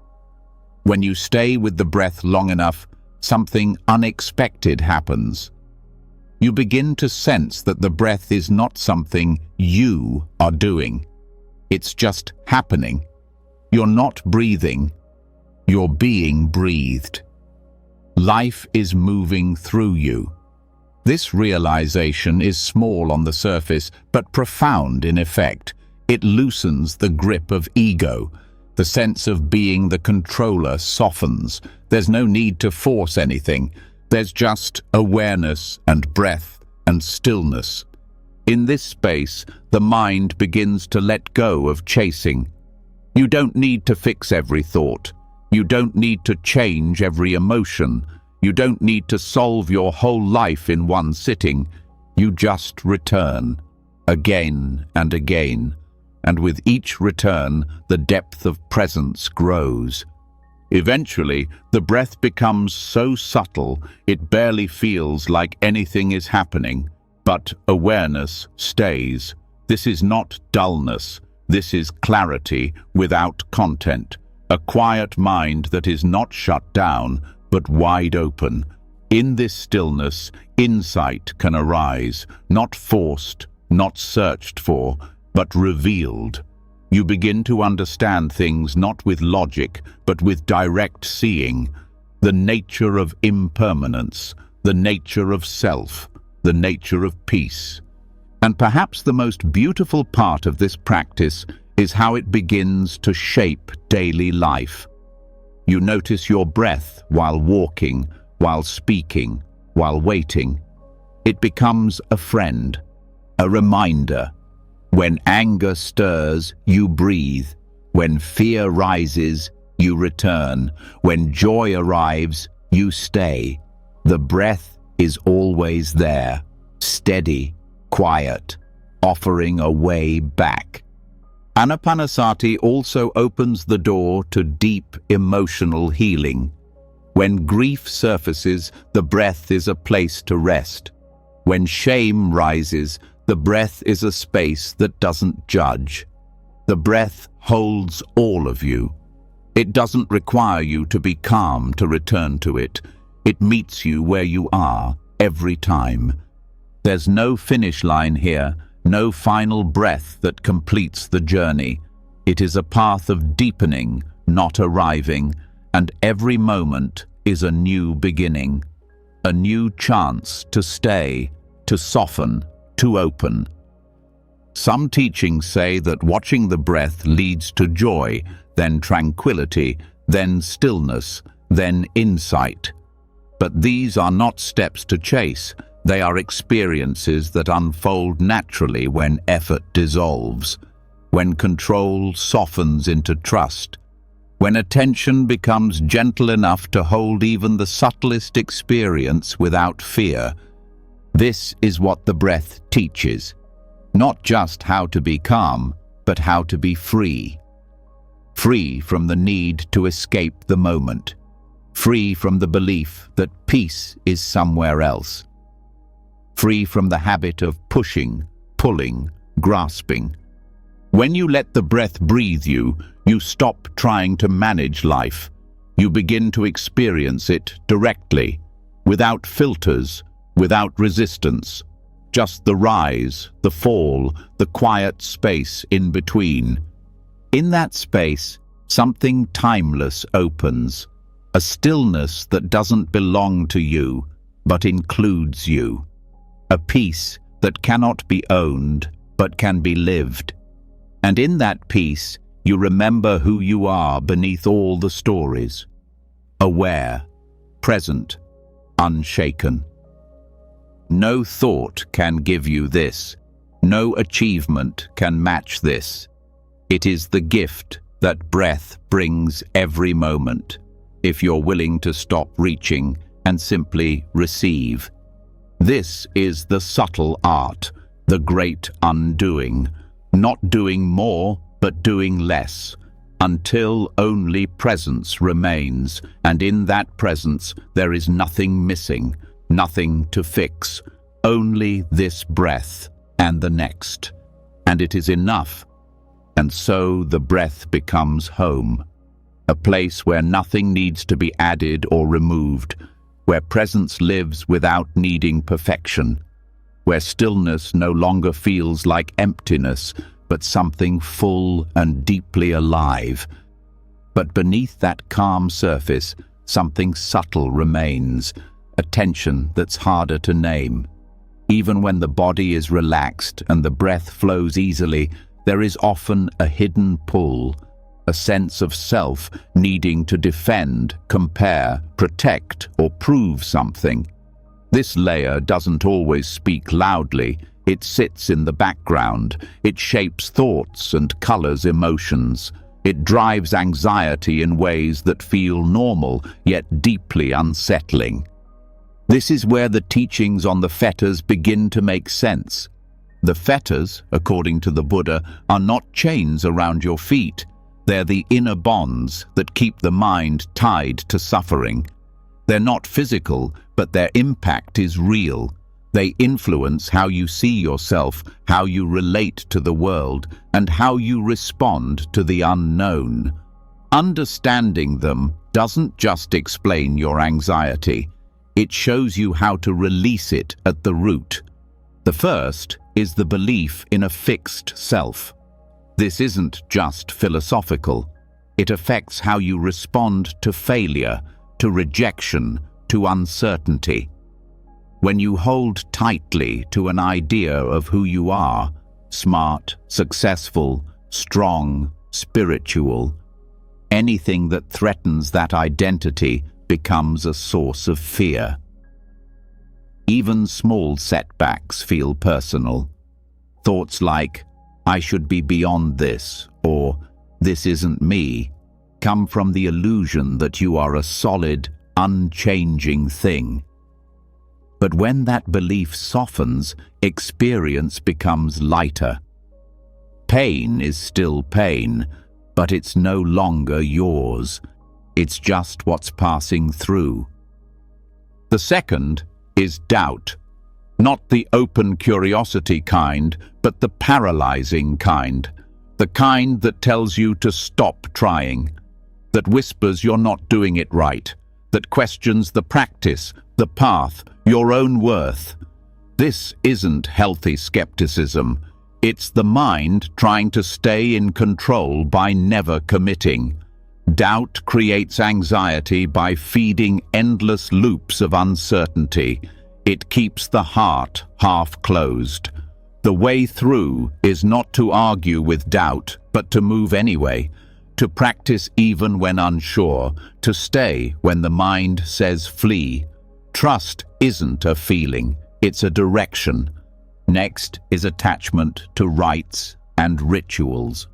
When you stay with the breath long enough, something unexpected happens. You begin to sense that the breath is not something you are doing. It's just happening. You're not breathing. You're being breathed. Life is moving through you. This realization is small on the surface, but profound in effect. It loosens the grip of ego. The sense of being the controller softens. There's no need to force anything. There's just awareness and breath and stillness. In this space, the mind begins to let go of chasing. You don't need to fix every thought. You don't need to change every emotion. You don't need to solve your whole life in one sitting. You just return, again and again. And with each return, the depth of presence grows. Eventually, the breath becomes so subtle, it barely feels like anything is happening. But awareness stays. This is not dullness. This is clarity without content. A quiet mind that is not shut down, but wide open. In this stillness, insight can arise, not forced, not searched for, but revealed. You begin to understand things not with logic, but with direct seeing. The nature of impermanence, the nature of self, the nature of peace. And perhaps the most beautiful part of this practice is how it begins to shape daily life. You notice your breath while walking, while speaking, while waiting. It becomes a friend, a reminder. When anger stirs, you breathe. When fear rises, you return. When joy arrives, you stay. The breath is always there, steady, quiet, offering a way back. Anapanasati also opens the door to deep emotional healing. When grief surfaces, the breath is a place to rest. When shame rises, the breath is a space that doesn't judge. The breath holds all of you. It doesn't require you to be calm to return to it. It meets you where you are, every time. There's no finish line here, no final breath that completes the journey. It is a path of deepening, not arriving, and every moment is a new beginning, a new chance to stay, to soften, to open. Some teachings say that watching the breath leads to joy, then tranquility, then stillness, then insight. But these are not steps to chase. They are experiences that unfold naturally when effort dissolves, when control softens into trust, when attention becomes gentle enough to hold even the subtlest experience without fear. This is what the breath teaches. Not just how to be calm, but how to be free. Free from the need to escape the moment. Free from the belief that peace is somewhere else. Free from the habit of pushing, pulling, grasping. When you let the breath breathe you, you stop trying to manage life. You begin to experience it directly, without filters, without resistance. Just the rise, the fall, the quiet space in between. In that space, something timeless opens, a stillness that doesn't belong to you, but includes you. A peace that cannot be owned, but can be lived. And in that peace, you remember who you are beneath all the stories. Aware, present, unshaken. No thought can give you this. No achievement can match this. It is the gift that breath brings every moment, if you're willing to stop reaching and simply receive. This is the subtle art, the great undoing, not doing more, but doing less, until only presence remains, and in that presence there is nothing missing, nothing to fix, only this breath and the next, and it is enough. And so the breath becomes home, a place where nothing needs to be added or removed, where presence lives without needing perfection, where stillness no longer feels like emptiness, but something full and deeply alive. But beneath that calm surface, something subtle remains, a tension that's harder to name. Even when the body is relaxed and the breath flows easily, there is often a hidden pull, a sense of self needing to defend, compare, protect, or prove something. This layer doesn't always speak loudly. It sits in the background. It shapes thoughts and colors emotions. It drives anxiety in ways that feel normal, yet deeply unsettling. This is where the teachings on the fetters begin to make sense. The fetters, according to the Buddha, are not chains around your feet. They're the inner bonds that keep the mind tied to suffering. They're not physical, but their impact is real. They influence how you see yourself, how you relate to the world, and how you respond to the unknown. Understanding them doesn't just explain your anxiety. It shows you how to release it at the root. The first is the belief in a fixed self. This isn't just philosophical. It affects how you respond to failure, to rejection, to uncertainty. When you hold tightly to an idea of who you are, smart, successful, strong, spiritual, anything that threatens that identity becomes a source of fear. Even small setbacks feel personal. Thoughts like, "I should be beyond this," or "this isn't me," come from the illusion that you are a solid, unchanging thing. But when that belief softens, experience becomes lighter. Pain is still pain, but it's no longer yours. It's just what's passing through. The second is doubt. Not the open curiosity kind, but the paralyzing kind. The kind that tells you to stop trying, that whispers you're not doing it right, that questions the practice, the path, your own worth. This isn't healthy skepticism. It's the mind trying to stay in control by never committing. Doubt creates anxiety by feeding endless loops of uncertainty. It keeps the heart half closed. The way through is not to argue with doubt, but to move anyway, to practice even when unsure, to stay when the mind says flee. Trust isn't a feeling, it's a direction. Next is attachment to rites and rituals.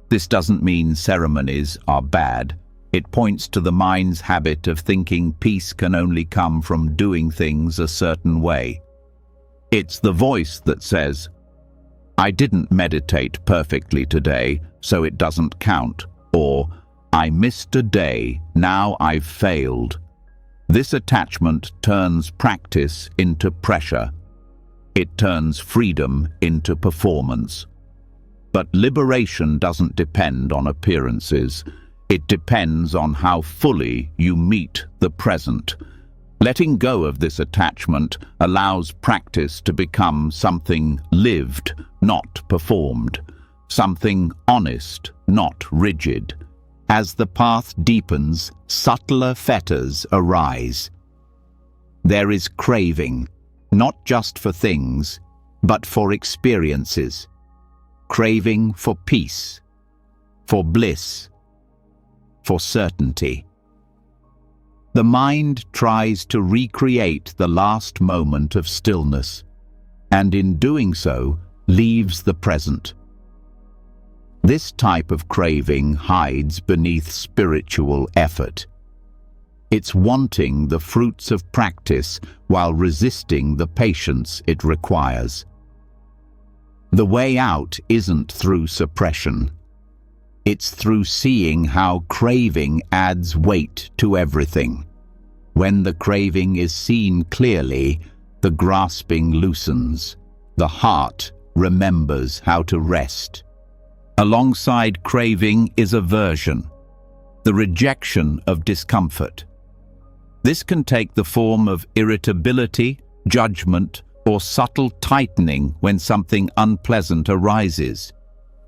This doesn't mean ceremonies are bad. It points to the mind's habit of thinking peace can only come from doing things a certain way. It's the voice that says, "I didn't meditate perfectly today, so it doesn't count," or "I missed a day, now I've failed." This attachment turns practice into pressure. It turns freedom into performance. But liberation doesn't depend on appearances. It depends on how fully you meet the present. Letting go of this attachment allows practice to become something lived, not performed. Something honest, not rigid. As the path deepens, subtler fetters arise. There is craving, not just for things, but for experiences. Craving for peace, for bliss, for certainty. The mind tries to recreate the last moment of stillness, and in doing so, leaves the present. This type of craving hides beneath spiritual effort. It's wanting the fruits of practice while resisting the patience it requires. The way out isn't through suppression. It's through seeing how craving adds weight to everything. When the craving is seen clearly, the grasping loosens. The heart remembers how to rest. Alongside craving is aversion, the rejection of discomfort. This can take the form of irritability, judgment, or subtle tightening when something unpleasant arises.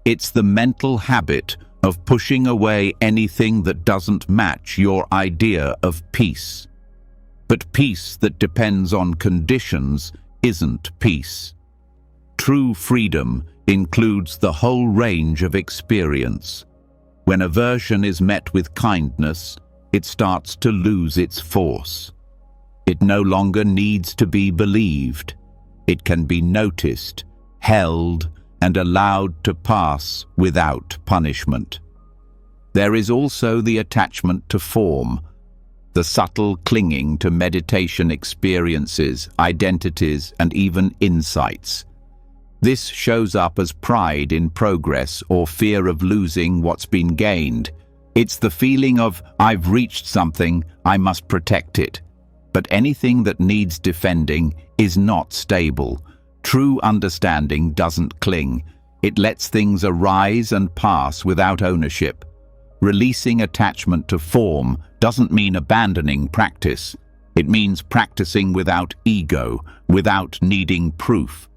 It's the mental habit of pushing away anything that doesn't match your idea of peace. But peace that depends on conditions isn't peace. True freedom includes the whole range of experience. When aversion is met with kindness, it starts to lose its force. It no longer needs to be believed. It can be noticed, held, and allowed to pass without punishment. There is also the attachment to form, the subtle clinging to meditation experiences, identities, and even insights. This shows up as pride in progress or fear of losing what's been gained. It's the feeling of, "I've reached something, I must protect it." But anything that needs defending is not stable. True understanding doesn't cling. It lets things arise and pass without ownership. Releasing attachment to form doesn't mean abandoning practice. It means practicing without ego, without needing proof.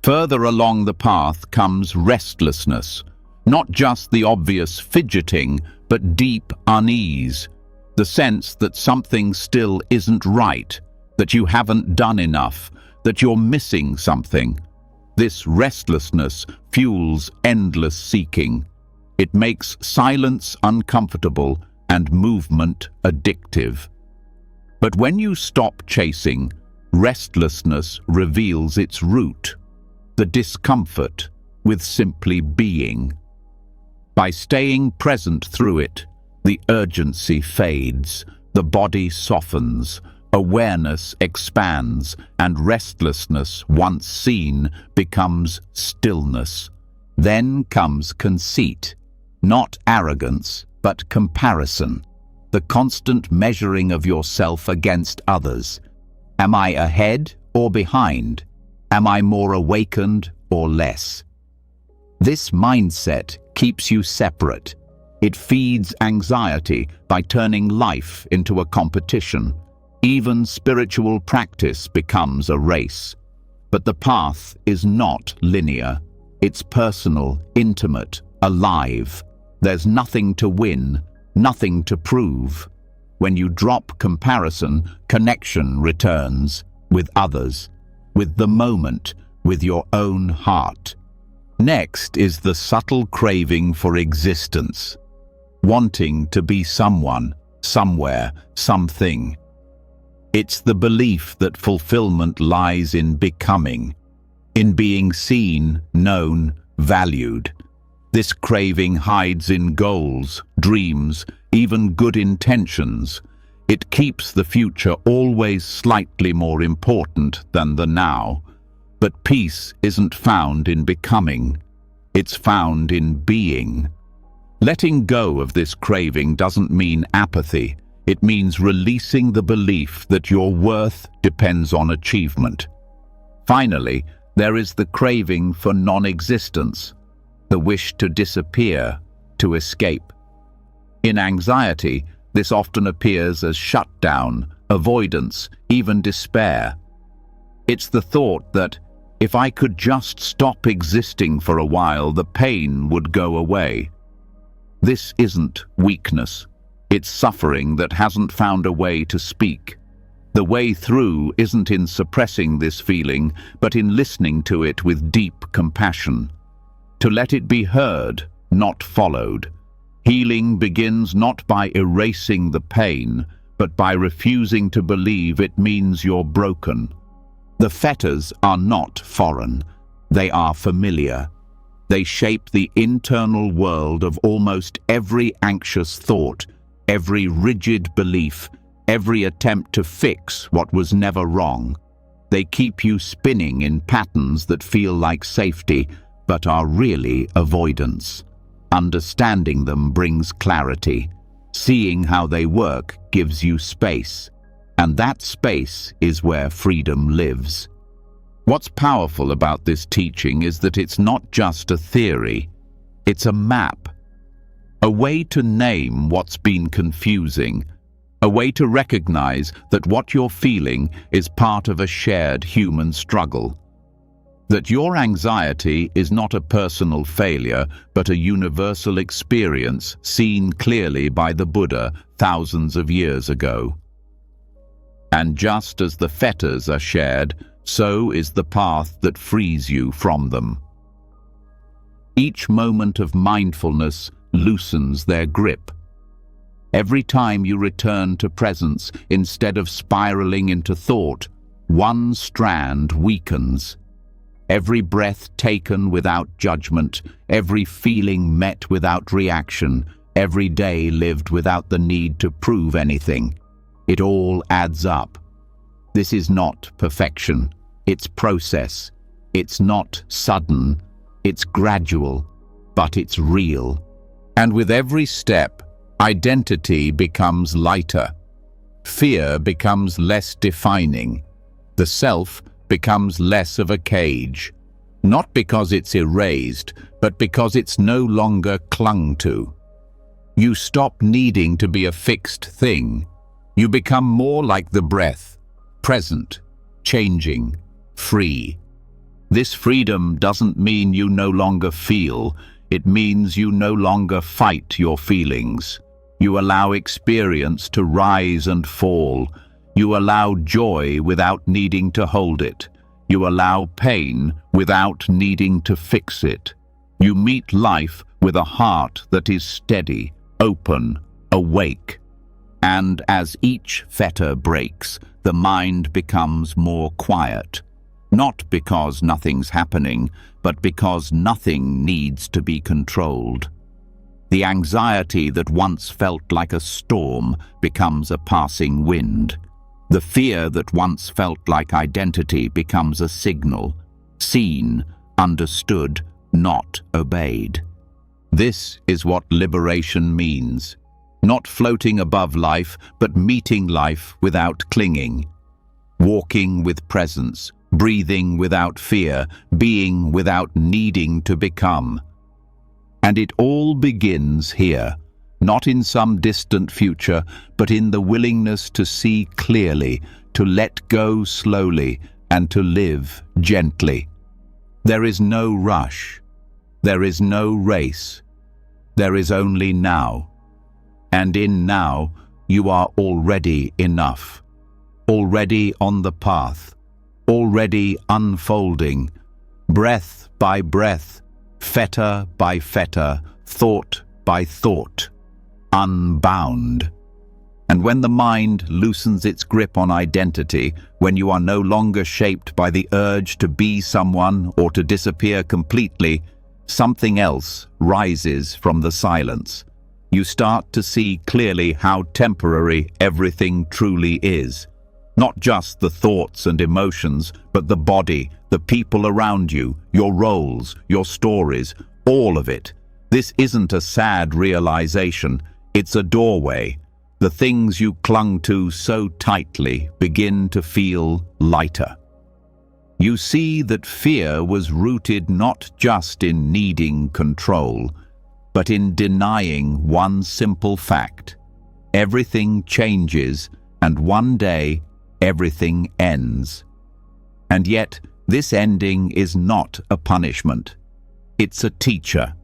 Further along the path comes restlessness, not just the obvious fidgeting, but deep unease. The sense that something still isn't right, that you haven't done enough, that you're missing something. This restlessness fuels endless seeking. It makes silence uncomfortable and movement addictive. But when you stop chasing, restlessness reveals its root, the discomfort with simply being. By staying present through it, the urgency fades, the body softens, awareness expands, and restlessness, once seen, becomes stillness. Then comes conceit, not arrogance, but comparison, the constant measuring of yourself against others. Am I ahead or behind? Am I more awakened or less? This mindset keeps you separate. It feeds anxiety by turning life into a competition. Even spiritual practice becomes a race. But the path is not linear. It's personal, intimate, alive. There's nothing to win, nothing to prove. When you drop comparison, connection returns with others, with the moment, with your own heart. Next is the subtle craving for existence, wanting to be someone, somewhere, something. It's the belief that fulfillment lies in becoming, in being seen, known, valued. This craving hides in goals, dreams, even good intentions. It keeps the future always slightly more important than the now. But peace isn't found in becoming. It's found in being. Letting go of this craving doesn't mean apathy. It means releasing the belief that your worth depends on achievement. Finally, there is the craving for non-existence, the wish to disappear, to escape. In anxiety, this often appears as shutdown, avoidance, even despair. It's the thought that if I could just stop existing for a while, the pain would go away. This isn't weakness. It's suffering that hasn't found a way to speak. The way through isn't in suppressing this feeling, but in listening to it with deep compassion. To let it be heard, not followed. Healing begins not by erasing the pain, but by refusing to believe it means you're broken. The fetters are not foreign. They are familiar. They shape the internal world of almost every anxious thought, every rigid belief, every attempt to fix what was never wrong. They keep you spinning in patterns that feel like safety, but are really avoidance. Understanding them brings clarity. Seeing how they work gives you space. And that space is where freedom lives. What's powerful about this teaching is that it's not just a theory. It's a map. A way to name what's been confusing. A way to recognize that what you're feeling is part of a shared human struggle. That your anxiety is not a personal failure, but a universal experience seen clearly by the Buddha thousands of years ago. And just as the fetters are shared, so is the path that frees you from them. Each moment of mindfulness loosens their grip. Every time you return to presence instead of spiraling into thought, one strand weakens. Every breath taken without judgment, every feeling met without reaction, every day lived without the need to prove anything. It all adds up. This is not perfection. It's process. It's not sudden. It's gradual, but it's real. And with every step, identity becomes lighter. Fear becomes less defining. The self becomes less of a cage. Not because it's erased, but because it's no longer clung to. You stop needing to be a fixed thing. You become more like the breath, present, changing, free. This freedom doesn't mean you no longer feel. It means you no longer fight your feelings. You allow experience to rise and fall. You allow joy without needing to hold it. You allow pain without needing to fix it. You meet life with a heart that is steady, open, awake. And as each fetter breaks, the mind becomes more quiet. Not because nothing's happening, but because nothing needs to be controlled. The anxiety that once felt like a storm becomes a passing wind. The fear that once felt like identity becomes a signal, seen, understood, not obeyed. This is what liberation means. Not floating above life, but meeting life without clinging. Walking with presence, breathing without fear, being without needing to become. And it all begins here, not in some distant future, but in the willingness to see clearly, to let go slowly, and to live gently. There is no rush. There is no race. There is only now. And in now, you are already enough. Already on the path. Already unfolding. Breath by breath. Fetter by fetter. Thought by thought. Unbound. And when the mind loosens its grip on identity, when you are no longer shaped by the urge to be someone or to disappear completely, something else rises from the silence. You start to see clearly how temporary everything truly is. Not just the thoughts and emotions, but the body, the people around you, your roles, your stories, all of it. This isn't a sad realization, it's a doorway. The things you clung to so tightly begin to feel lighter. You see that fear was rooted not just in needing control, but in denying one simple fact. Everything changes, and one day everything ends. And yet, this ending is not a punishment. It's a teacher.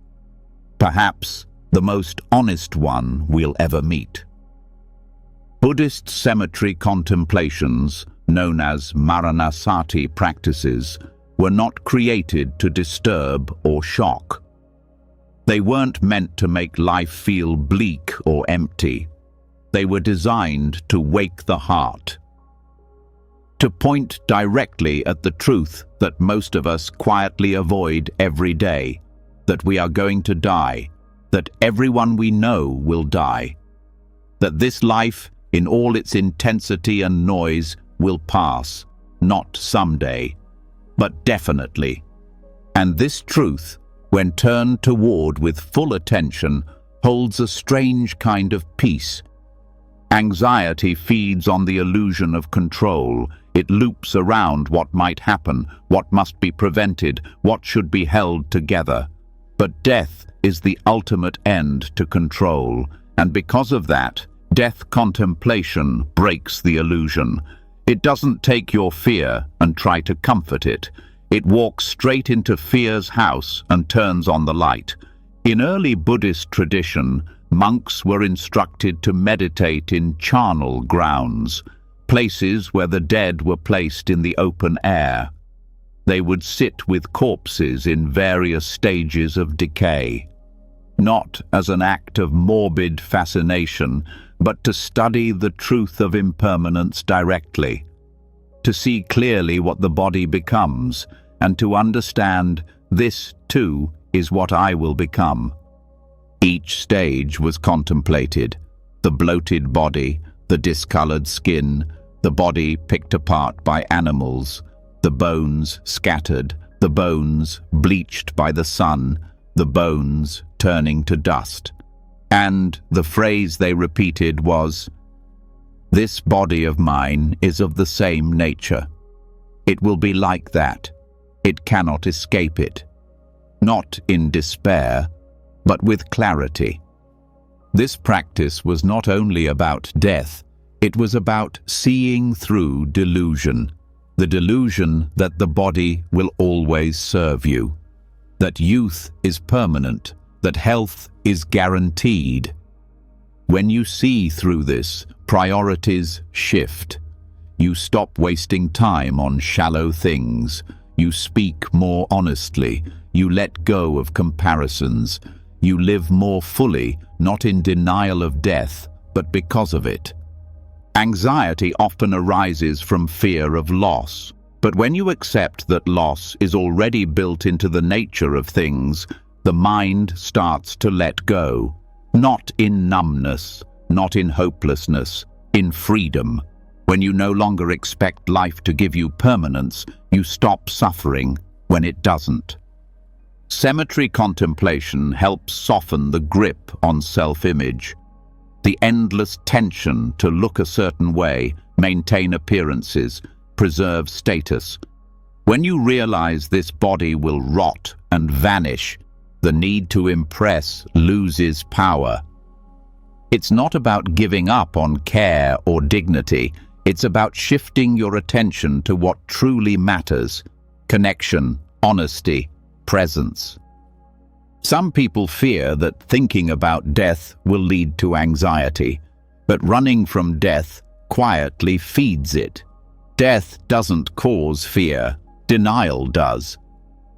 Perhaps the most honest one we'll ever meet. Buddhist cemetery contemplations, known as Maranasati practices, were not created to disturb or shock. They weren't meant to make life feel bleak or empty. They were designed to wake the heart. To point directly at the truth that most of us quietly avoid every day, that we are going to die, that everyone we know will die, that this life, in all its intensity and noise, will pass, not someday, but definitely. And this truth, when turned toward with full attention, holds a strange kind of peace. Anxiety feeds on the illusion of control. It loops around what might happen, what must be prevented, what should be held together. But death is the ultimate end to control, and because of that, death contemplation breaks the illusion. It doesn't take your fear and try to comfort it. It walks straight into fear's house and turns on the light. In early Buddhist tradition, monks were instructed to meditate in charnel grounds, places where the dead were placed in the open air. They would sit with corpses in various stages of decay, not as an act of morbid fascination, but to study the truth of impermanence directly, to see clearly what the body becomes, and to understand this, too, is what I will become. Each stage was contemplated: the bloated body, the discolored skin, the body picked apart by animals, the bones scattered, the bones bleached by the sun, the bones turning to dust. And the phrase they repeated was, "This body of mine is of the same nature. It will be like that. It cannot escape it." Not in despair, but with clarity. This practice was not only about death, it was about seeing through delusion. The delusion that the body will always serve you, that youth is permanent, that health is guaranteed. When you see through this, priorities shift. You stop wasting time on shallow things. You speak more honestly. You let go of comparisons. You live more fully, not in denial of death, but because of it. Anxiety often arises from fear of loss. But when you accept that loss is already built into the nature of things, the mind starts to let go. Not in numbness, not in hopelessness, in freedom. When you no longer expect life to give you permanence, you stop suffering when it doesn't. Cemetery contemplation helps soften the grip on self-image, the endless tension to look a certain way, maintain appearances, preserve status. When you realize this body will rot and vanish, the need to impress loses power. It's not about giving up on care or dignity. It's about shifting your attention to what truly matters: connection, honesty, presence. Some people fear that thinking about death will lead to anxiety, but running from death quietly feeds it. Death doesn't cause fear, denial does.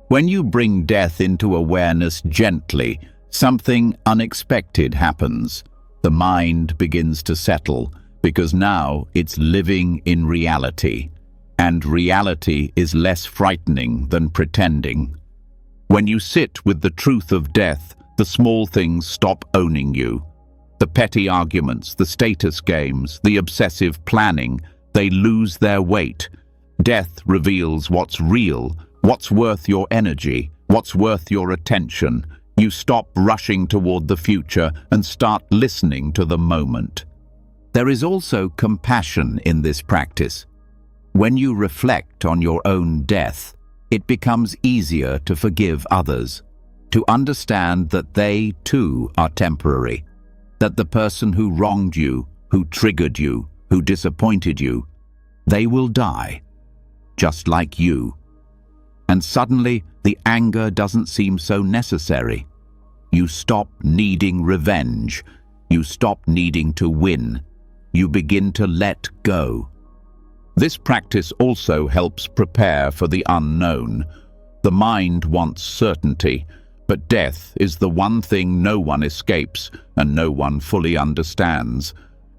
When you bring death into awareness gently, something unexpected happens. The mind begins to settle, because now it's living in reality, and reality is less frightening than pretending. When you sit with the truth of death, the small things stop owning you. The petty arguments, the status games, the obsessive planning, they lose their weight. Death reveals what's real, what's worth your energy, what's worth your attention. You stop rushing toward the future and start listening to the moment. There is also compassion in this practice. When you reflect on your own death, it becomes easier to forgive others, to understand that they too are temporary, that the person who wronged you, who triggered you, who disappointed you, they will die, just like you. And suddenly, the anger doesn't seem so necessary. You stop needing revenge. You stop needing to win. You begin to let go. This practice also helps prepare for the unknown. The mind wants certainty, but death is the one thing no one escapes and no one fully understands.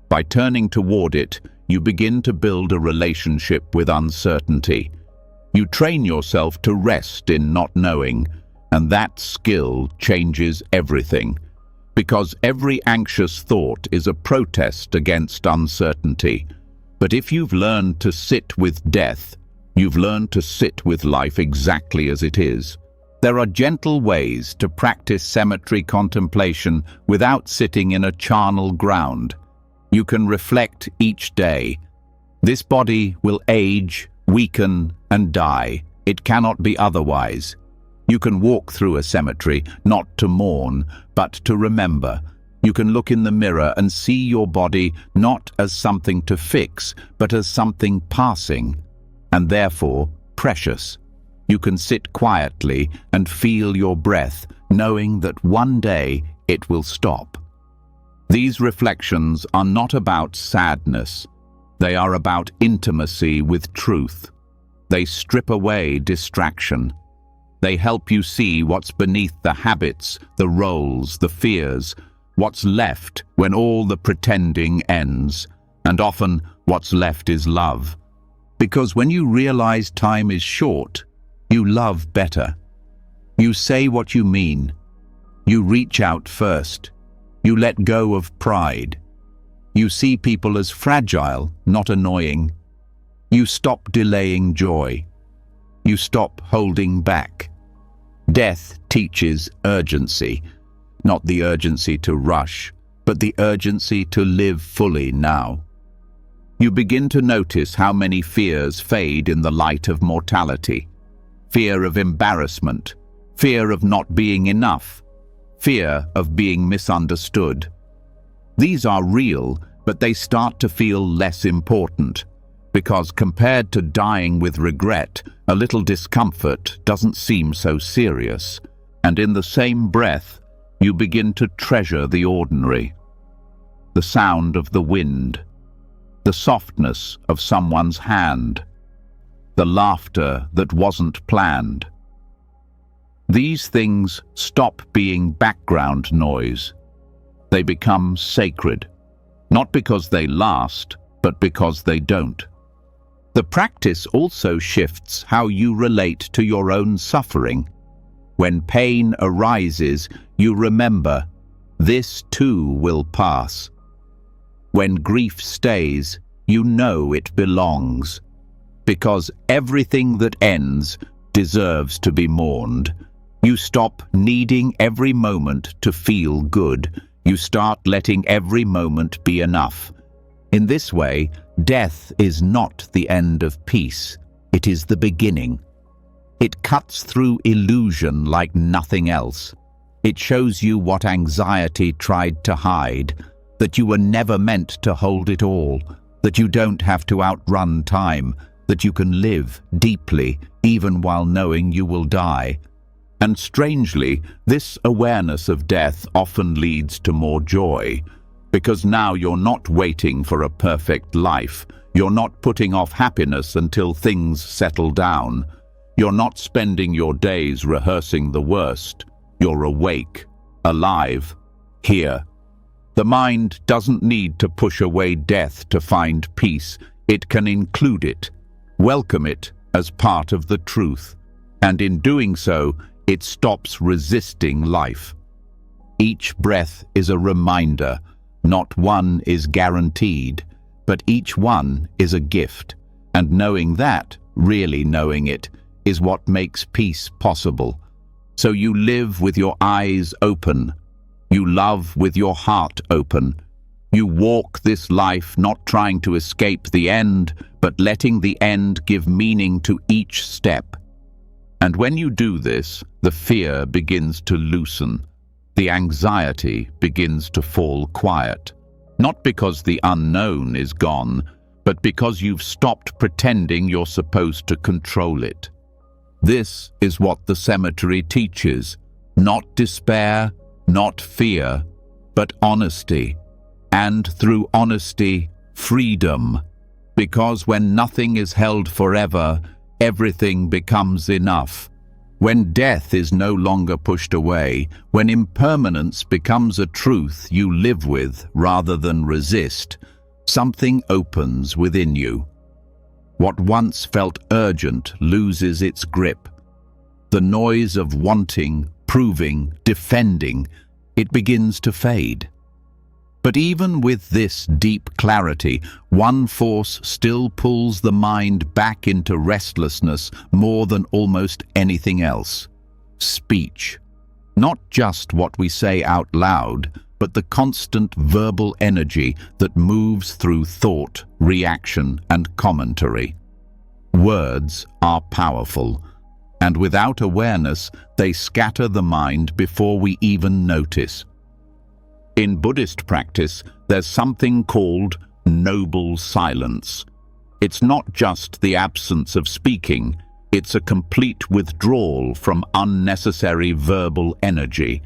By turning toward it, you begin to build a relationship with uncertainty. You train yourself to rest in not knowing, and that skill changes everything, because every anxious thought is a protest against uncertainty. But if you've learned to sit with death, you've learned to sit with life exactly as it is. There are gentle ways to practice cemetery contemplation without sitting in a charnel ground. You can reflect each day. This body will age, weaken, and die. It cannot be otherwise. You can walk through a cemetery, not to mourn, but to remember. You can look in the mirror and see your body not as something to fix, but as something passing, and therefore precious. You can sit quietly and feel your breath, knowing that one day it will stop. These reflections are not about sadness. They are about intimacy with truth. They strip away distraction. They help you see what's beneath the habits, the roles, the fears, what's left when all the pretending ends, and often what's left is love. Because when you realize time is short, you love better. You say what you mean. You reach out first. You let go of pride. You see people as fragile, not annoying. You stop delaying joy. You stop holding back. Death teaches urgency, not the urgency to rush, but the urgency to live fully now. You begin to notice how many fears fade in the light of mortality. Fear of embarrassment, fear of not being enough, fear of being misunderstood. These are real, but they start to feel less important, because compared to dying with regret, a little discomfort doesn't seem so serious. And in the same breath, you begin to treasure the ordinary. The sound of the wind, the softness of someone's hand, the laughter that wasn't planned. These things stop being background noise. They become sacred, not because they last, but because they don't. The practice also shifts how you relate to your own suffering. When pain arises, you remember, this too will pass. When grief stays, you know it belongs, because everything that ends deserves to be mourned. You stop needing every moment to feel good. You start letting every moment be enough. In this way, death is not the end of peace. It is the beginning. It cuts through illusion like nothing else. It shows you what anxiety tried to hide, that you were never meant to hold it all, that you don't have to outrun time, that you can live deeply even while knowing you will die. And strangely, this awareness of death often leads to more joy, because now you're not waiting for a perfect life. You're not putting off happiness until things settle down. You're not spending your days rehearsing the worst. You're awake, alive, here. The mind doesn't need to push away death to find peace. It can include it, welcome it as part of the truth. And in doing so, it stops resisting life. Each breath is a reminder. Not one is guaranteed, but each one is a gift. And knowing that, really knowing it, is what makes peace possible. So you live with your eyes open. You love with your heart open. You walk this life not trying to escape the end, but letting the end give meaning to each step. And when you do this, the fear begins to loosen. The anxiety begins to fall quiet. Not because the unknown is gone, but because you've stopped pretending you're supposed to control it. This is what the cemetery teaches. Not despair, not fear, but honesty. And through honesty, freedom. Because when nothing is held forever, everything becomes enough. When death is no longer pushed away, when impermanence becomes a truth you live with rather than resist, something opens within you. What once felt urgent loses its grip. The noise of wanting, proving, defending, it begins to fade. But even with this deep clarity, one force still pulls the mind back into restlessness more than almost anything else. Speech. Not just what we say out loud, but the constant verbal energy that moves through thought, reaction, and commentary. Words are powerful, and without awareness, they scatter the mind before we even notice. In Buddhist practice, there's something called noble silence. It's not just the absence of speaking, it's a complete withdrawal from unnecessary verbal energy.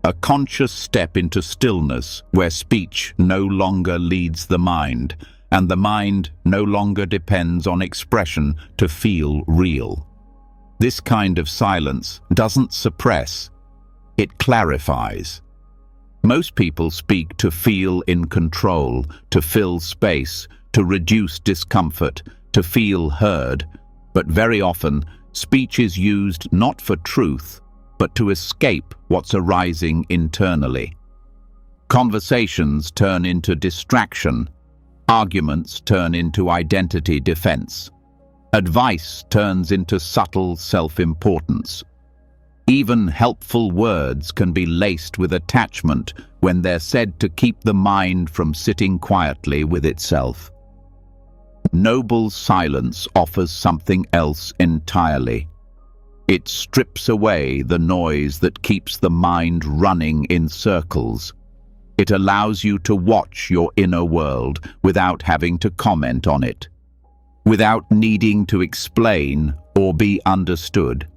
A conscious step into stillness where speech no longer leads the mind, and the mind no longer depends on expression to feel real. This kind of silence doesn't suppress, it clarifies. Most people speak to feel in control, to fill space, to reduce discomfort, to feel heard, but very often speech is used not for truth, but to escape what's arising internally. Conversations turn into distraction, arguments turn into identity defense, advice turns into subtle self-importance. Even helpful words can be laced with attachment when they're said to keep the mind from sitting quietly with itself. Noble silence offers something else entirely. It strips away the noise that keeps the mind running in circles. It allows you to watch your inner world without having to comment on it, without needing to explain or be understood.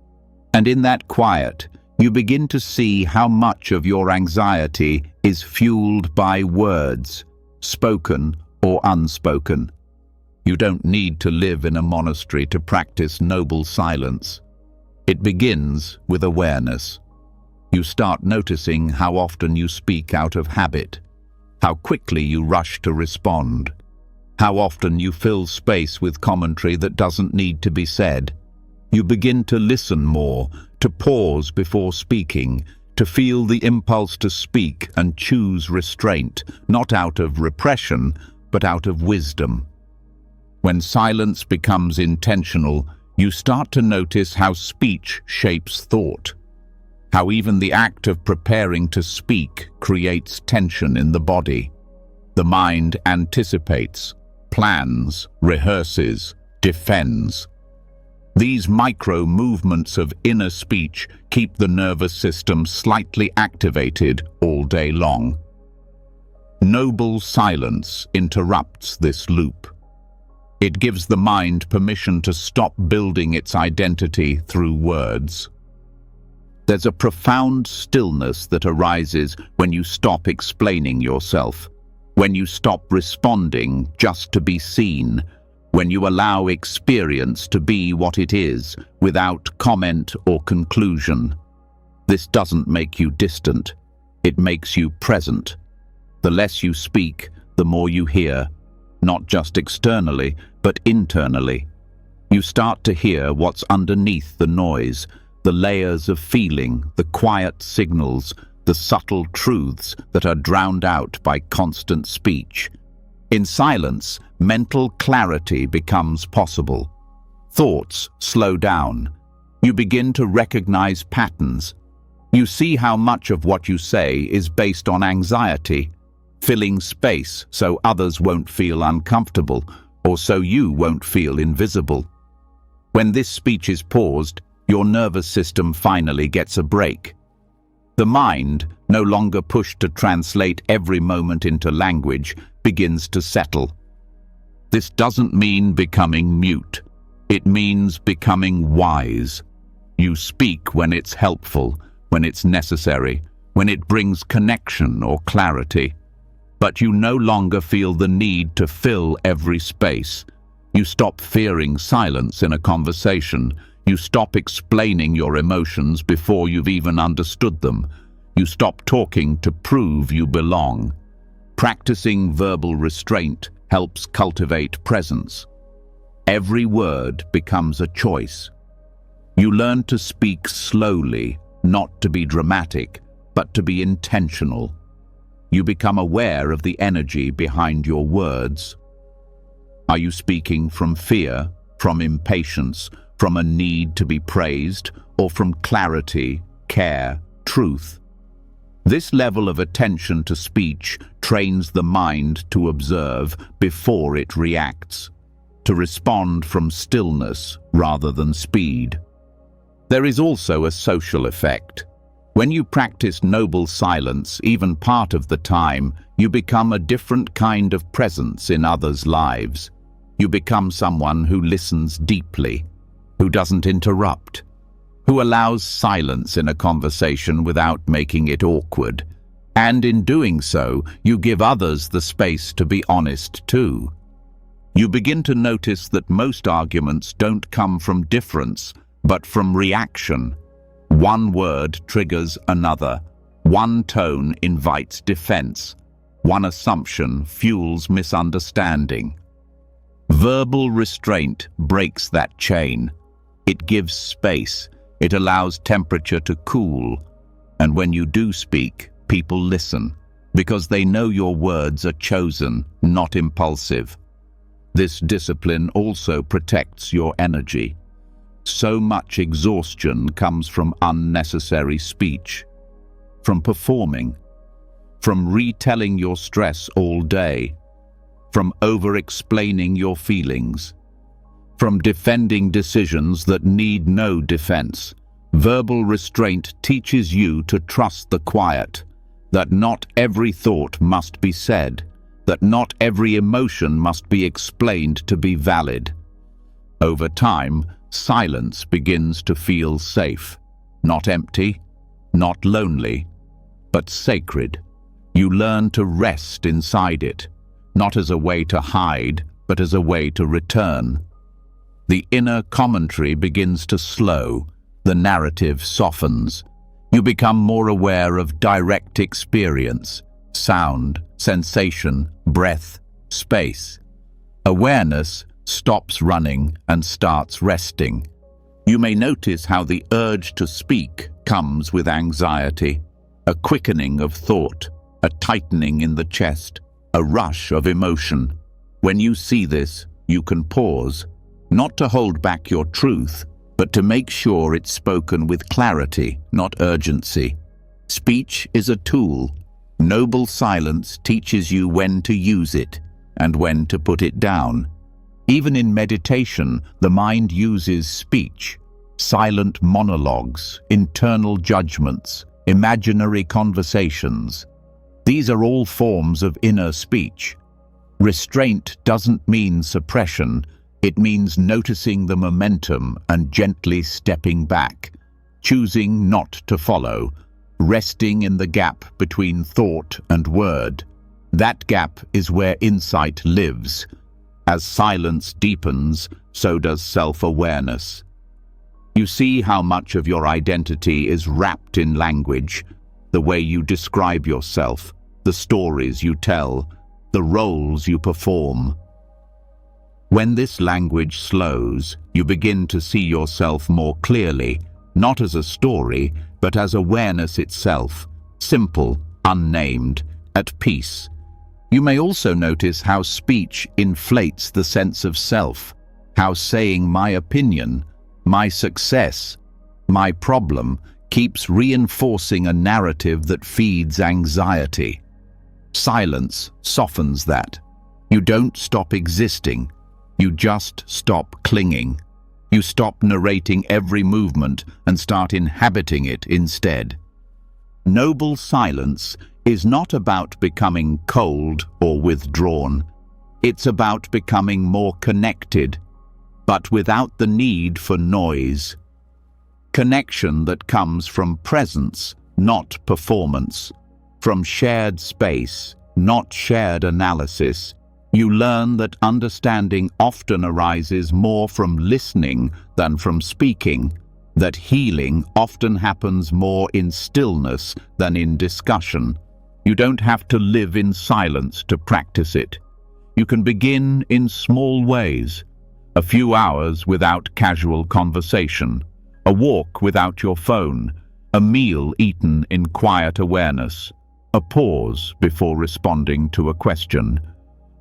And in that quiet, you begin to see how much of your anxiety is fueled by words, spoken or unspoken. You don't need to live in a monastery to practice noble silence. It begins with awareness. You start noticing how often you speak out of habit, how quickly you rush to respond, how often you fill space with commentary that doesn't need to be said. You begin to listen more, to pause before speaking, to feel the impulse to speak and choose restraint, not out of repression, but out of wisdom. When silence becomes intentional, you start to notice how speech shapes thought. how even the act of preparing to speak creates tension in the body. The mind anticipates, plans, rehearses, defends. These micro-movements of inner speech keep the nervous system slightly activated all day long. Noble silence interrupts this loop. It gives the mind permission to stop building its identity through words. There's a profound stillness that arises when you stop explaining yourself, when you stop responding just to be seen, when you allow experience to be what it is, without comment or conclusion. This doesn't make you distant. It makes you present. The less you speak, the more you hear, not just externally, but internally. You start to hear what's underneath the noise, the layers of feeling, the quiet signals, the subtle truths that are drowned out by constant speech. In silence, mental clarity becomes possible. Thoughts slow down. You begin to recognize patterns. You see how much of what you say is based on anxiety, filling space so others won't feel uncomfortable, or so you won't feel invisible. When this speech is paused, your nervous system finally gets a break. The mind, no longer pushed to translate every moment into language, begins to settle. This doesn't mean becoming mute. It means becoming wise. You speak when it's helpful, when it's necessary, when it brings connection or clarity. But you no longer feel the need to fill every space. You stop fearing silence in a conversation. You stop explaining your emotions before you've even understood them. You stop talking to prove you belong. Practicing verbal restraint helps cultivate presence. Every word becomes a choice. You learn to speak slowly, not to be dramatic, but to be intentional. You become aware of the energy behind your words. Are you speaking from fear, from impatience, from a need to be praised, or from clarity, care, truth? This level of attention to speech trains the mind to observe before it reacts, to respond from stillness rather than speed. There is also a social effect. When you practice noble silence, even part of the time, you become a different kind of presence in others' lives. You become someone who listens deeply, who doesn't interrupt, who allows silence in a conversation without making it awkward. And in doing so, you give others the space to be honest too. You begin to notice that most arguments don't come from difference, but from reaction. One word triggers another. One tone invites defense. One assumption fuels misunderstanding. Verbal restraint breaks that chain. It gives space. It allows temperature to cool. And when you do speak, people listen, because they know your words are chosen, not impulsive. This discipline also protects your energy. So much exhaustion comes from unnecessary speech, from performing, from retelling your stress all day, from over-explaining your feelings, from defending decisions that need no defense. Verbal restraint teaches you to trust the quiet, that not every thought must be said, that not every emotion must be explained to be valid. Over time, silence begins to feel safe, not empty, not lonely, but sacred. You learn to rest inside it, not as a way to hide, but as a way to return. The inner commentary begins to slow, the narrative softens. You become more aware of direct experience, sound, sensation, breath, space. Awareness stops running and starts resting. You may notice how the urge to speak comes with anxiety, a quickening of thought, a tightening in the chest, a rush of emotion. When you see this, you can pause, not to hold back your truth, but to make sure it's spoken with clarity, not urgency. Speech is a tool. Noble silence teaches you when to use it and when to put it down. Even in meditation, the mind uses speech, silent monologues, internal judgments, imaginary conversations. These are all forms of inner speech. Restraint doesn't mean suppression. It means noticing the momentum and gently stepping back, choosing not to follow, resting in the gap between thought and word. That gap is where insight lives. As silence deepens, so does self-awareness. You see how much of your identity is wrapped in language, the way you describe yourself, the stories you tell, the roles you perform. When this language slows, you begin to see yourself more clearly, not as a story, but as awareness itself, simple, unnamed, at peace. You may also notice how speech inflates the sense of self, how saying my opinion, my success, my problem keeps reinforcing a narrative that feeds anxiety. Silence softens that. You don't stop existing. You just stop clinging. You stop narrating every movement and start inhabiting it instead. Noble silence is not about becoming cold or withdrawn. It's about becoming more connected, but without the need for noise. Connection that comes from presence, not performance. From shared space, not shared analysis. You learn that understanding often arises more from listening than from speaking, that healing often happens more in stillness than in discussion. You don't have to live in silence to practice it. You can begin in small ways. A few hours without casual conversation, a walk without your phone, a meal eaten in quiet awareness, a pause before responding to a question.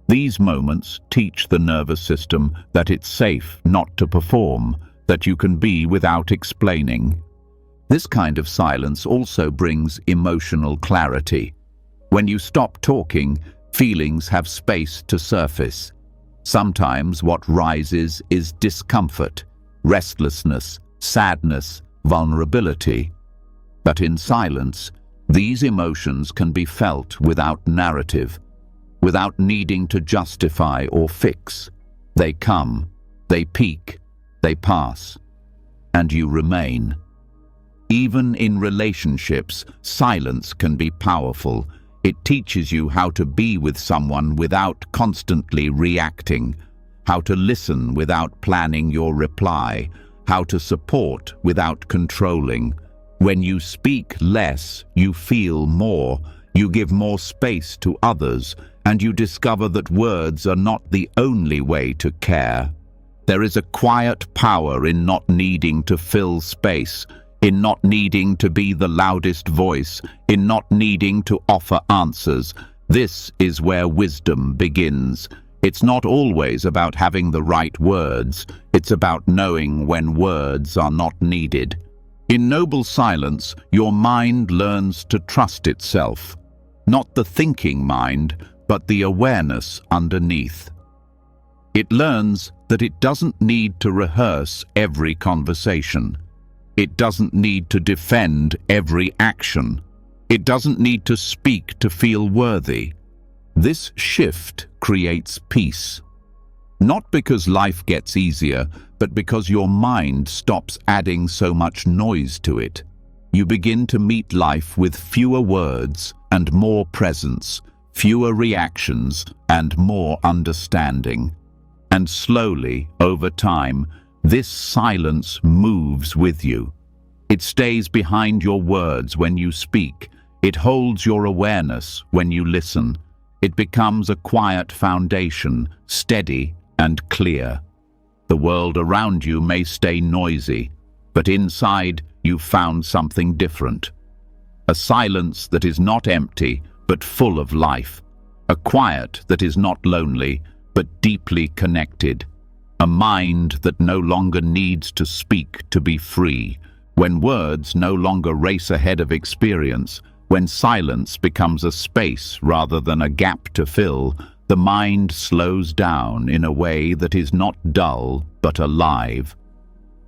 These moments teach the nervous system that it's safe not to perform, that you can be without explaining. This kind of silence also brings emotional clarity. When you stop talking, feelings have space to surface. Sometimes what rises is discomfort, restlessness, sadness, vulnerability. But in silence, these emotions can be felt without narrative, without needing to justify or fix. They come, they peak, they pass, and you remain. Even in relationships, silence can be powerful. It teaches you how to be with someone without constantly reacting, how to listen without planning your reply, how to support without controlling. When you speak less, you feel more, you give more space to others, and you discover that words are not the only way to care. There is a quiet power in not needing to fill space, in not needing to be the loudest voice, in not needing to offer answers. This is where wisdom begins. It's not always about having the right words. It's about knowing when words are not needed. In noble silence, your mind learns to trust itself. Not the thinking mind, but the awareness underneath. It learns that it doesn't need to rehearse every conversation. It doesn't need to defend every action. It doesn't need to speak to feel worthy. This shift creates peace. Not because life gets easier, but because your mind stops adding so much noise to it. You begin to meet life with fewer words and more presence, fewer reactions and more understanding. And slowly, over time, this silence moves with you. It stays behind your words when you speak. It holds your awareness when you listen. It becomes a quiet foundation, steady and clear. The world around you may stay noisy, but inside you've found something different. A silence that is not empty, but full of life. A quiet that is not lonely, but deeply connected. a mind that no longer needs to speak to be free, when words no longer race ahead of experience, when silence becomes a space rather than a gap to fill, the mind slows down in a way that is not dull but alive.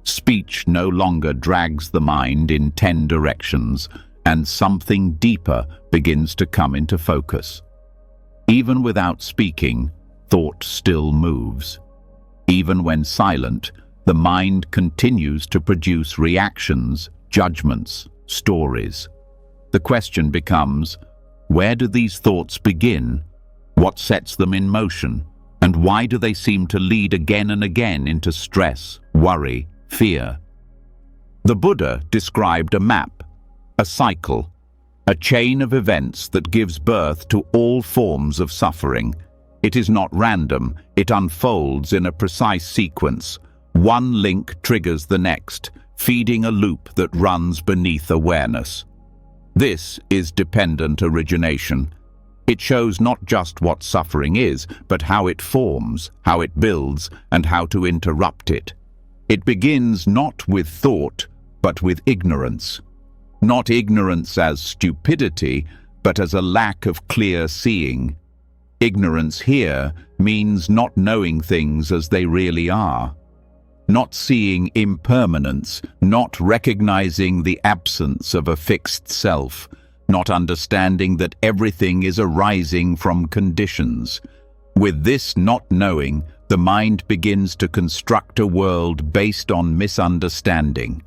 Speech no longer drags the mind in 10 directions, and something deeper begins to come into focus. Even without speaking, thought still moves. Even when silent, the mind continues to produce reactions, judgments, stories. The question becomes, where do these thoughts begin? What sets them in motion? And why do they seem to lead again and again into stress, worry, fear? The Buddha described a map, a cycle, a chain of events that gives birth to all forms of suffering. It is not random, it unfolds in a precise sequence. One link triggers the next, feeding a loop that runs beneath awareness. This is dependent origination. It shows not just what suffering is, but how it forms, how it builds, and how to interrupt it. It begins not with thought, but with ignorance. Not ignorance as stupidity, but as a lack of clear seeing. Ignorance here means not knowing things as they really are. Not seeing impermanence, not recognizing the absence of a fixed self, not understanding that everything is arising from conditions. With this not knowing, the mind begins to construct a world based on misunderstanding.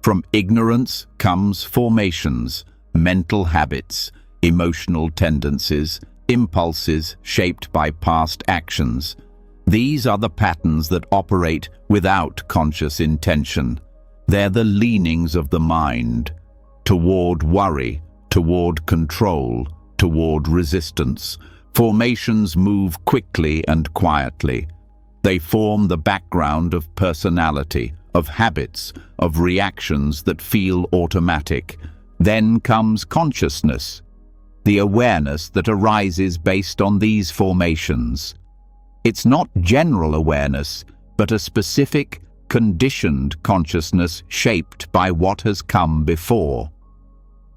From ignorance comes formations, mental habits, emotional tendencies, impulses shaped by past actions. These are the patterns that operate without conscious intention. They're the leanings of the mind toward worry, toward control, toward resistance. Formations move quickly and quietly. They form the background of personality, of habits, of reactions that feel automatic. Then comes consciousness, the awareness that arises based on these formations. It's not general awareness, but a specific, conditioned consciousness shaped by what has come before.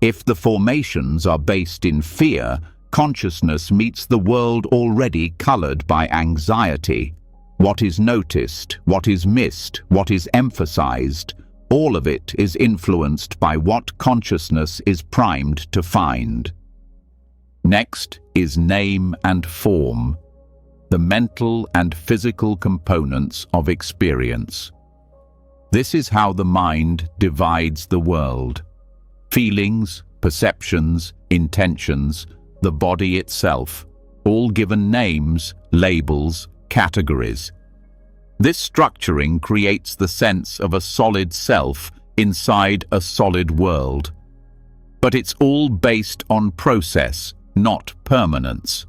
If the formations are based in fear, consciousness meets the world already colored by anxiety. What is noticed, what is missed, what is emphasized, all of it is influenced by what consciousness is primed to find. Next is name and form, the mental and physical components of experience. This is how the mind divides the world. Feelings, perceptions, intentions, the body itself, all given names, labels, categories. This structuring creates the sense of a solid self inside a solid world. But it's all based on process, not permanence.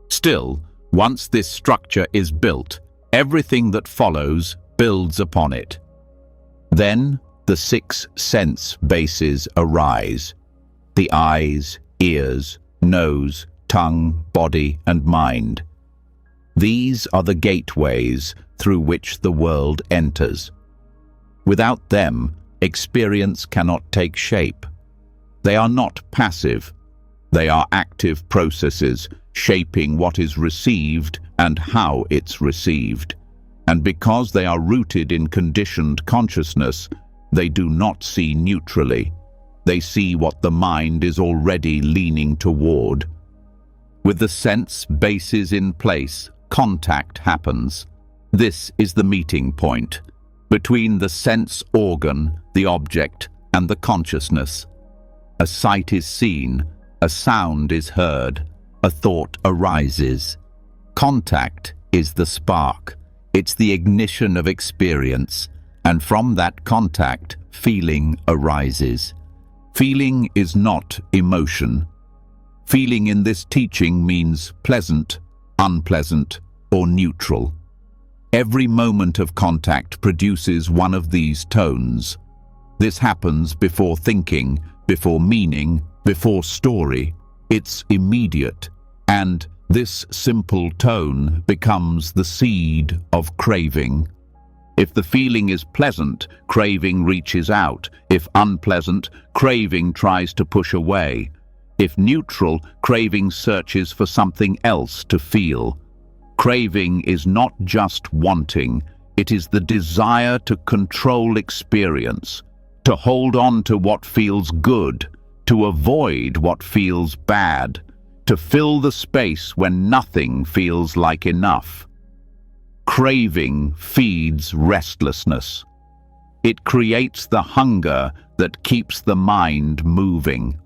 Still, once this structure is built, everything that follows builds upon it. Then the 6 sense bases arise: the eyes, ears, nose, tongue, body, and mind. These are the gateways through which the world enters. Without them, experience cannot take shape. They are not passive. They are active processes shaping what is received and how it's received. And because they are rooted in conditioned consciousness, they do not see neutrally. They see what the mind is already leaning toward. With the sense bases in place, contact happens. This is the meeting point between the sense organ, the object, and the consciousness. A sight is seen, a sound is heard, a thought arises. Contact is the spark. It's the ignition of experience, and from that contact, feeling arises. Feeling is not emotion. Feeling in this teaching means pleasant, unpleasant, or neutral. Every moment of contact produces one of these tones. This happens before thinking, before meaning, before story. It's immediate, and This simple tone becomes the seed of craving. If the feeling is pleasant, craving reaches out. If unpleasant, craving tries to push away. If neutral, craving searches for something else to feel. Craving is not just wanting, it is the desire to control experience, to hold on to what feels good, to avoid what feels bad, to fill the space when nothing feels like enough. Craving feeds restlessness. It creates the hunger that keeps the mind moving.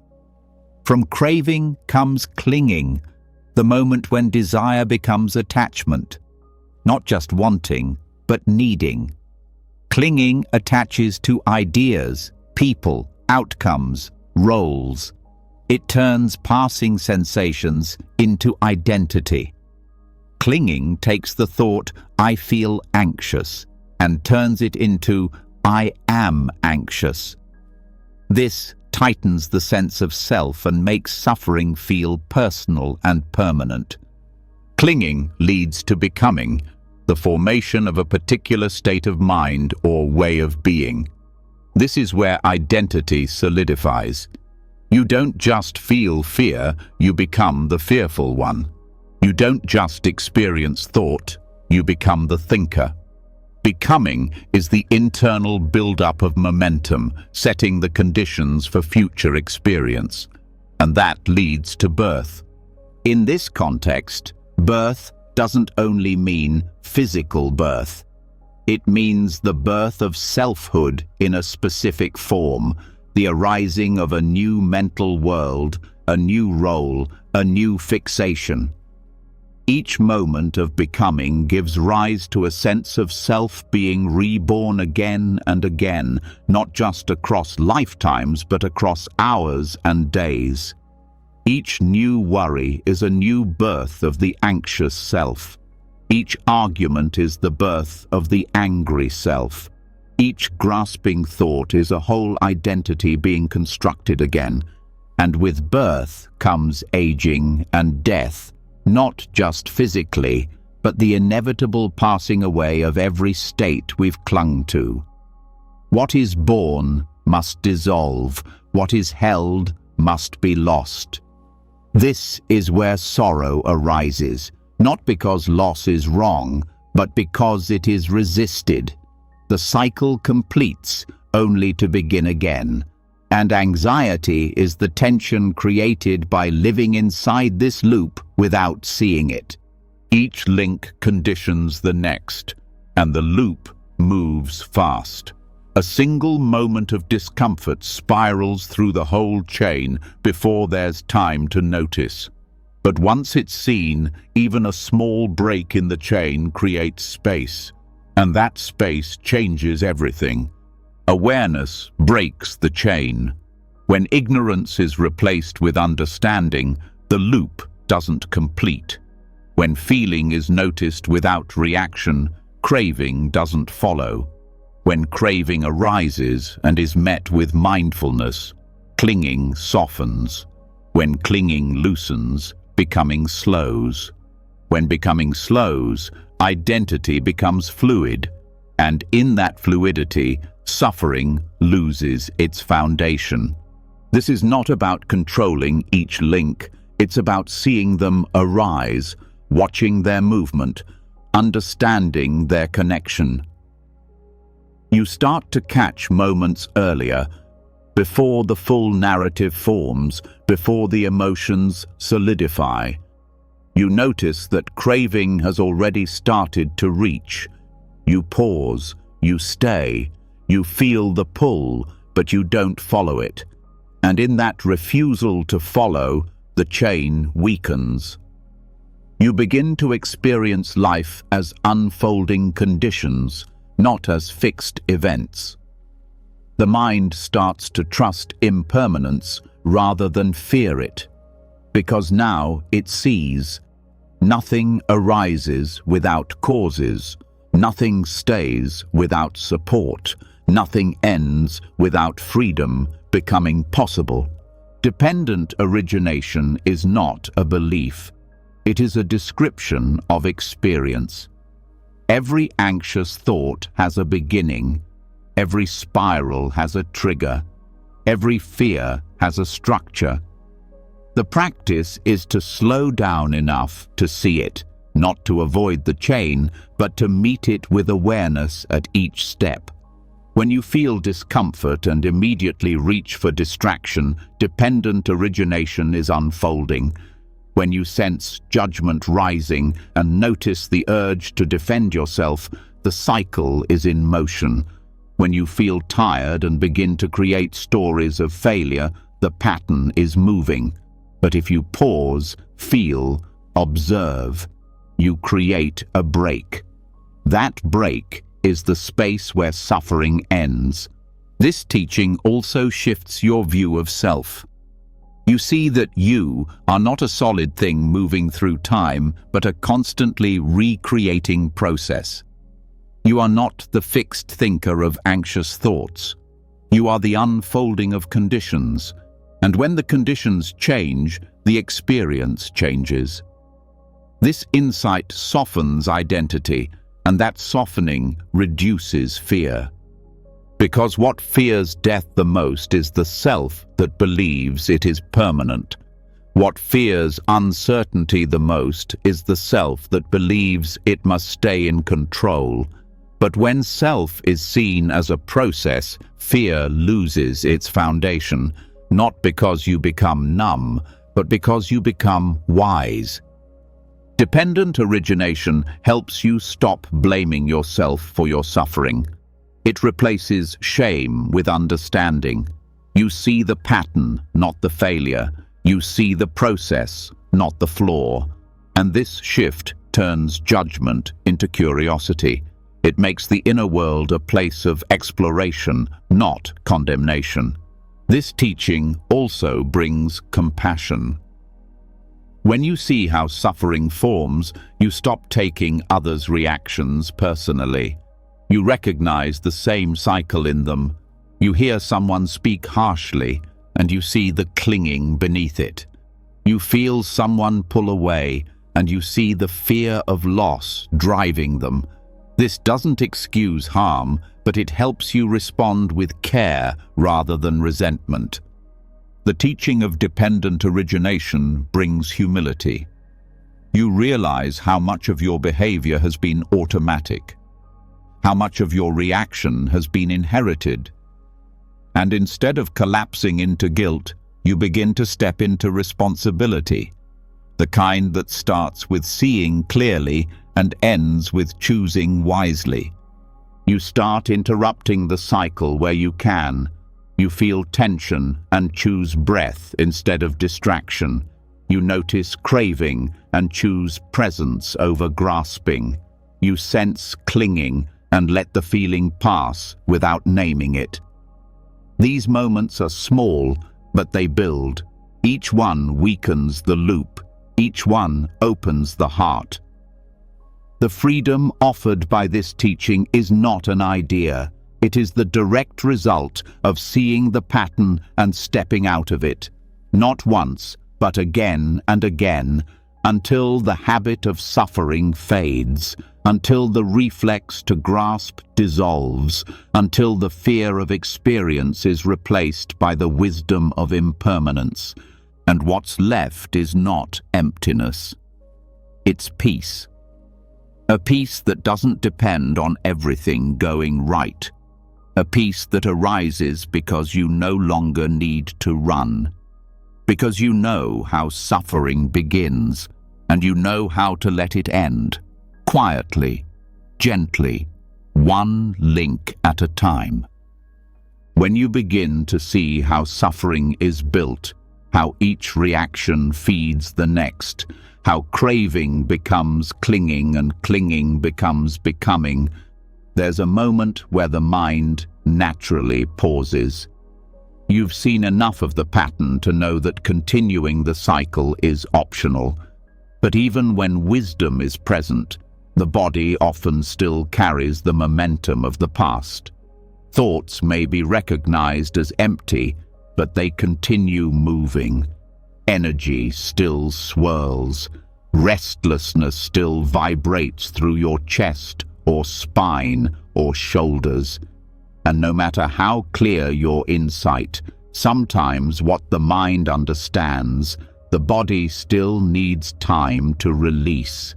From craving comes clinging, the moment when desire becomes attachment, not just wanting, but needing. Clinging attaches to ideas, people, outcomes, roles. It turns passing sensations into identity. Clinging takes the thought, "I feel anxious," and turns it into, "I am anxious." This tightens the sense of self and makes suffering feel personal and permanent. Clinging leads to becoming, the formation of a particular state of mind or way of being. This is where identity solidifies. You don't just feel fear, you become the fearful one. You don't just experience thought, you become the thinker. Becoming is the internal build-up of momentum, setting the conditions for future experience. And that leads to birth. In this context, birth doesn't only mean physical birth. It means the birth of selfhood in a specific form, the arising of a new mental world, a new role, a new fixation. Each moment of becoming gives rise to a sense of self being reborn again and again, not just across lifetimes, but across hours and days. Each new worry is a new birth of the anxious self. Each argument is the birth of the angry self. Each grasping thought is a whole identity being constructed again. And with birth comes aging and death, not just physically, but the inevitable passing away of every state we've clung to. What is born must dissolve, what is held must be lost. This is where sorrow arises, not because loss is wrong, but because it is resisted. The cycle completes, only to begin again. And anxiety is the tension created by living inside this loop without seeing it. Each link conditions the next, and the loop moves fast. A single moment of discomfort spirals through the whole chain before there's time to notice. But once it's seen, even a small break in the chain creates space, and that space changes everything. Awareness breaks the chain. When ignorance is replaced with understanding, the loop doesn't complete. When feeling is noticed without reaction, craving doesn't follow. When craving arises and is met with mindfulness, clinging softens. When clinging loosens, becoming slows. When becoming slows, identity becomes fluid, and in that fluidity, suffering loses its foundation. This is not about controlling each link, it's about seeing them arise, watching their movement, understanding their connection. You start to catch moments earlier, before the full narrative forms, before the emotions solidify. You notice that craving has already started to reach. You pause, you stay, you feel the pull, but you don't follow it. And in that refusal to follow, the chain weakens. You begin to experience life as unfolding conditions, not as fixed events. The mind starts to trust impermanence rather than fear it, because now it sees nothing arises without causes, nothing stays without support, nothing ends without freedom becoming possible. Dependent origination is not a belief. It is a description of experience. Every anxious thought has a beginning. Every spiral has a trigger. Every fear has a structure. The practice is to slow down enough to see it, not to avoid the chain, but to meet it with awareness at each step. When you feel discomfort and immediately reach for distraction, dependent origination is unfolding. When you sense judgment rising and notice the urge to defend yourself, the cycle is in motion. When you feel tired and begin to create stories of failure, the pattern is moving. But if you pause, feel, observe, you create a break. That break is the space where suffering ends. This teaching also shifts your view of self. You see that you are not a solid thing moving through time, but a constantly recreating process. You are not the fixed thinker of anxious thoughts. You are the unfolding of conditions, and when the conditions change, the experience changes. This insight softens identity, and that softening reduces fear. Because what fears death the most is the self that believes it is permanent. What fears uncertainty the most is the self that believes it must stay in control. But when self is seen as a process, fear loses its foundation, not because you become numb, but because you become wise. Dependent origination helps you stop blaming yourself for your suffering. It replaces shame with understanding. You see the pattern, not the failure. You see the process, not the flaw. And this shift turns judgment into curiosity. It makes the inner world a place of exploration, not condemnation. This teaching also brings compassion. When you see how suffering forms, you stop taking others' reactions personally. You recognize the same cycle in them. You hear someone speak harshly, and you see the clinging beneath it. You feel someone pull away, and you see the fear of loss driving them. This doesn't excuse harm, but it helps you respond with care rather than resentment. The teaching of dependent origination brings humility. You realize how much of your behavior has been automatic, how much of your reaction has been inherited. And instead of collapsing into guilt, you begin to step into responsibility, the kind that starts with seeing clearly and ends with choosing wisely. You start interrupting the cycle where you can. You feel tension and choose breath instead of distraction. You notice craving and choose presence over grasping. You sense clinging and let the feeling pass without naming it. These moments are small, but they build. Each one weakens the loop. Each one opens the heart. The freedom offered by this teaching is not an idea. It is the direct result of seeing the pattern and stepping out of it, not once, but again and again, until the habit of suffering fades, until the reflex to grasp dissolves, until the fear of experience is replaced by the wisdom of impermanence, and what's left is not emptiness. It's peace. A peace that doesn't depend on everything going right. A peace that arises because you no longer need to run. Because you know how suffering begins, and you know how to let it end. Quietly, gently, one link at a time. When you begin to see how suffering is built, how each reaction feeds the next, how craving becomes clinging and clinging becomes becoming, there's a moment where the mind naturally pauses. You've seen enough of the pattern to know that continuing the cycle is optional. But even when wisdom is present, the body often still carries the momentum of the past. Thoughts may be recognized as empty, but they continue moving. Energy still swirls. Restlessness still vibrates through your chest or spine or shoulders. And no matter how clear your insight, sometimes what the mind understands, the body still needs time to release.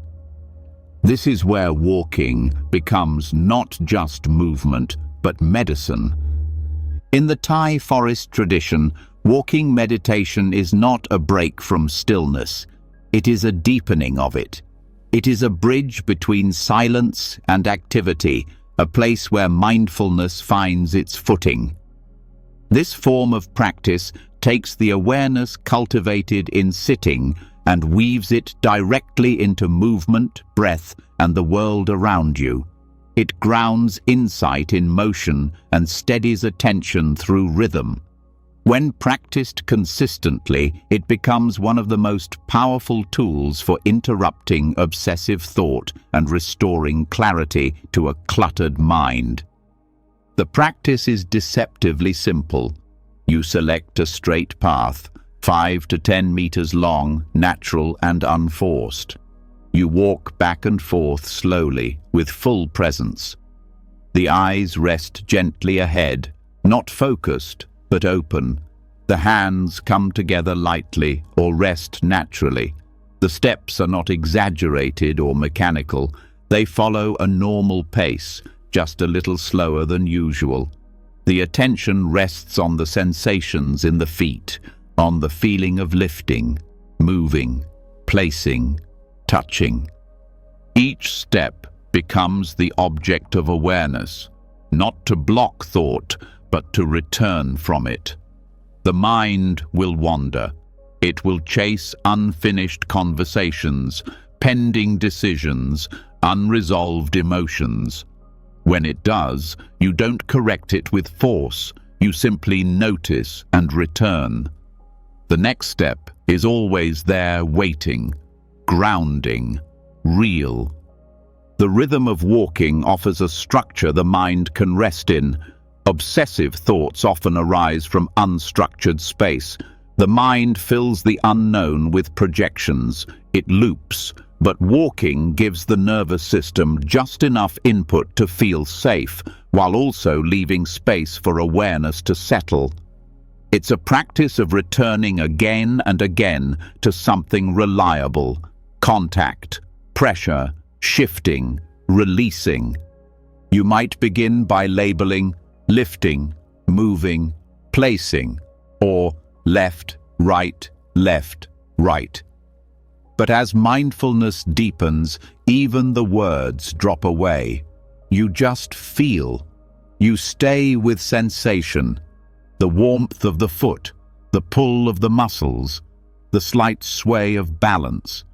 This is where walking becomes not just movement, but medicine. In the Thai forest tradition, walking meditation is not a break from stillness. It is a deepening of it. It is a bridge between silence and activity, a place where mindfulness finds its footing. This form of practice takes the awareness cultivated in sitting and weaves it directly into movement, breath, and the world around you. It grounds insight in motion and steadies attention through rhythm. When practiced consistently, it becomes one of the most powerful tools for interrupting obsessive thought and restoring clarity to a cluttered mind. The practice is deceptively simple. You select a straight path, 5 to 10 meters long, natural and unforced. You walk back and forth slowly, with full presence. The eyes rest gently ahead, not focused, but open. The hands come together lightly or rest naturally. The steps are not exaggerated or mechanical. They follow a normal pace, just a little slower than usual. The attention rests on the sensations in the feet, on the feeling of lifting, moving, placing, touching. Each step becomes the object of awareness, not to block thought, but to return from it. The mind will wander. It will chase unfinished conversations, pending decisions, unresolved emotions. When it does, you don't correct it with force. You simply notice and return. The next step is always there, waiting, grounding, real. The rhythm of walking offers a structure the mind can rest in. Obsessive thoughts often arise from unstructured space. The mind fills the unknown with projections. It loops, but walking gives the nervous system just enough input to feel safe, while also leaving space for awareness to settle. It's a practice of returning again and again to something reliable. Contact, pressure, shifting, releasing. You might begin by labeling lifting, moving, placing, or left, right, left, right. But as mindfulness deepens, even the words drop away. You just feel. You stay with sensation, the warmth of the foot, the pull of the muscles, the slight sway of balance.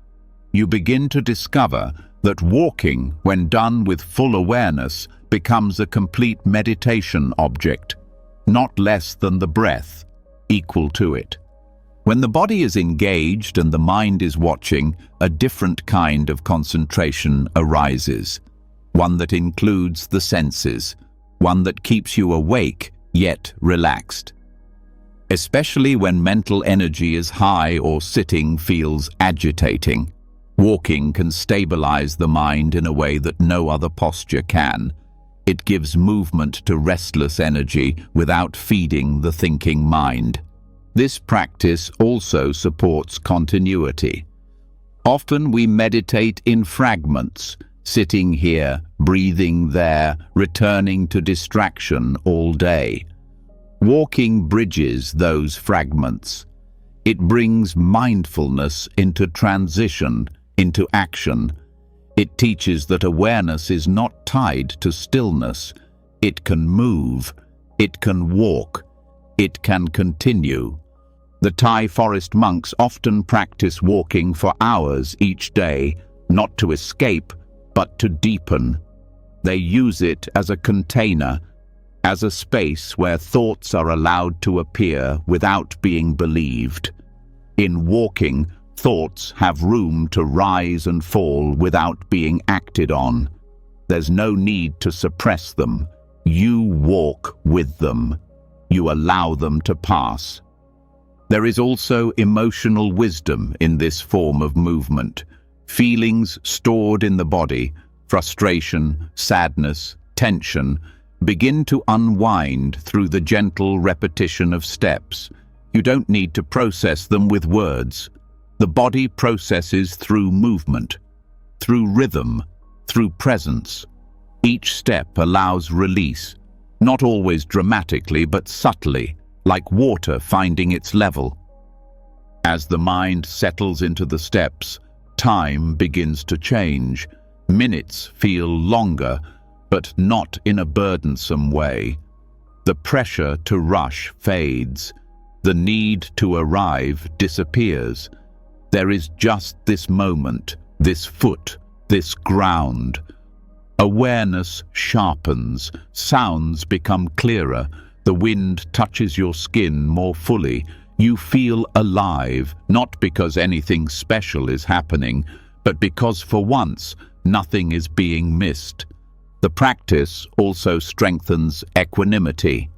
You begin to discover that walking, when done with full awareness, becomes a complete meditation object, not less than the breath, equal to it. When the body is engaged and the mind is watching, a different kind of concentration arises, one that includes the senses, one that keeps you awake yet relaxed. Especially when mental energy is high or sitting feels agitating, walking can stabilize the mind in a way that no other posture can. It gives movement to restless energy without feeding the thinking mind. This practice also supports continuity. Often we meditate in fragments, sitting here, breathing there, returning to distraction all day. Walking bridges those fragments. It brings mindfulness into transition, into action. It teaches that awareness is not tied to stillness. It can move, it can walk, it can continue. The Thai forest monks often practice walking for hours each day, not to escape, but to deepen. They use it as a container, as a space where thoughts are allowed to appear without being believed. In walking, thoughts have room to rise and fall without being acted on. There's no need to suppress them. You walk with them. You allow them to pass. There is also emotional wisdom in this form of movement. Feelings stored in the body, frustration, sadness, tension, begin to unwind through the gentle repetition of steps. You don't need to process them with words. The body processes through movement, through rhythm, through presence. Each step allows release, not always dramatically but subtly, like water finding its level. As the mind settles into the steps, time begins to change. Minutes feel longer, but not in a burdensome way. The pressure to rush fades. The need to arrive disappears. There is just this moment, this foot, this ground. Awareness sharpens, sounds become clearer, the wind touches your skin more fully. You feel alive, not because anything special is happening, but because for once, nothing is being missed. The practice also strengthens equanimity.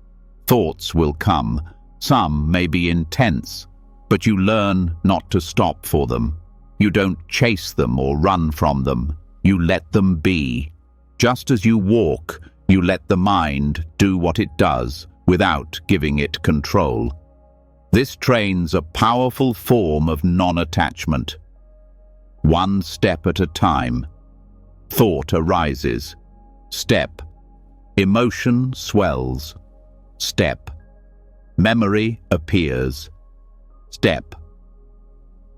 Thoughts will come. Some may be intense, but you learn not to stop for them. You don't chase them or run from them. You let them be. Just as you walk, you let the mind do what it does without giving it control. This trains a powerful form of non-attachment. One step at a time. Thought arises. Step. Emotion swells. Step. Memory appears. Step.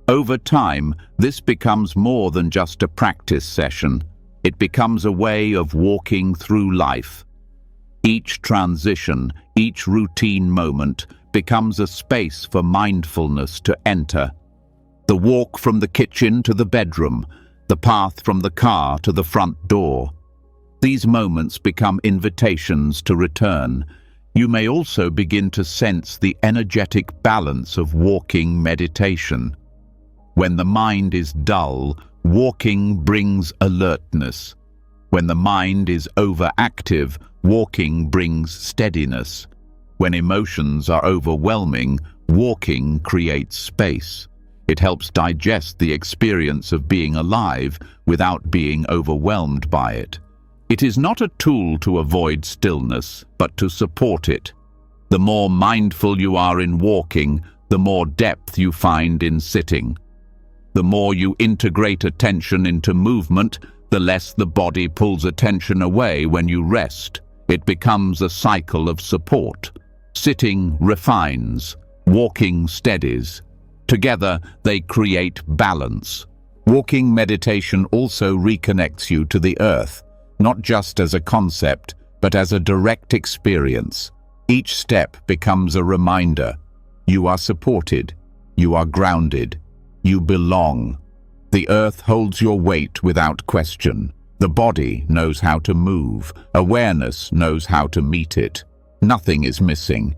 Over time, this becomes more than just a practice session. It becomes a way of walking through life. Each transition, each routine moment, becomes a space for mindfulness to enter. The walk from the kitchen to the bedroom, the path from the car to the front door. These moments become invitations to return. You may also begin to sense the energetic balance of walking meditation. When the mind is dull, walking brings alertness. When the mind is overactive, walking brings steadiness. When emotions are overwhelming, walking creates space. It helps digest the experience of being alive without being overwhelmed by it. It is not a tool to avoid stillness, but to support it. The more mindful you are in walking, the more depth you find in sitting. The more you integrate attention into movement, the less the body pulls attention away when you rest. It becomes a cycle of support. Sitting refines, walking steadies. Together, they create balance. Walking meditation also reconnects you to the earth, not just as a concept, but as a direct experience. Each step becomes a reminder. You are supported. You are grounded. You belong. The earth holds your weight without question. The body knows how to move. Awareness knows how to meet it. Nothing is missing.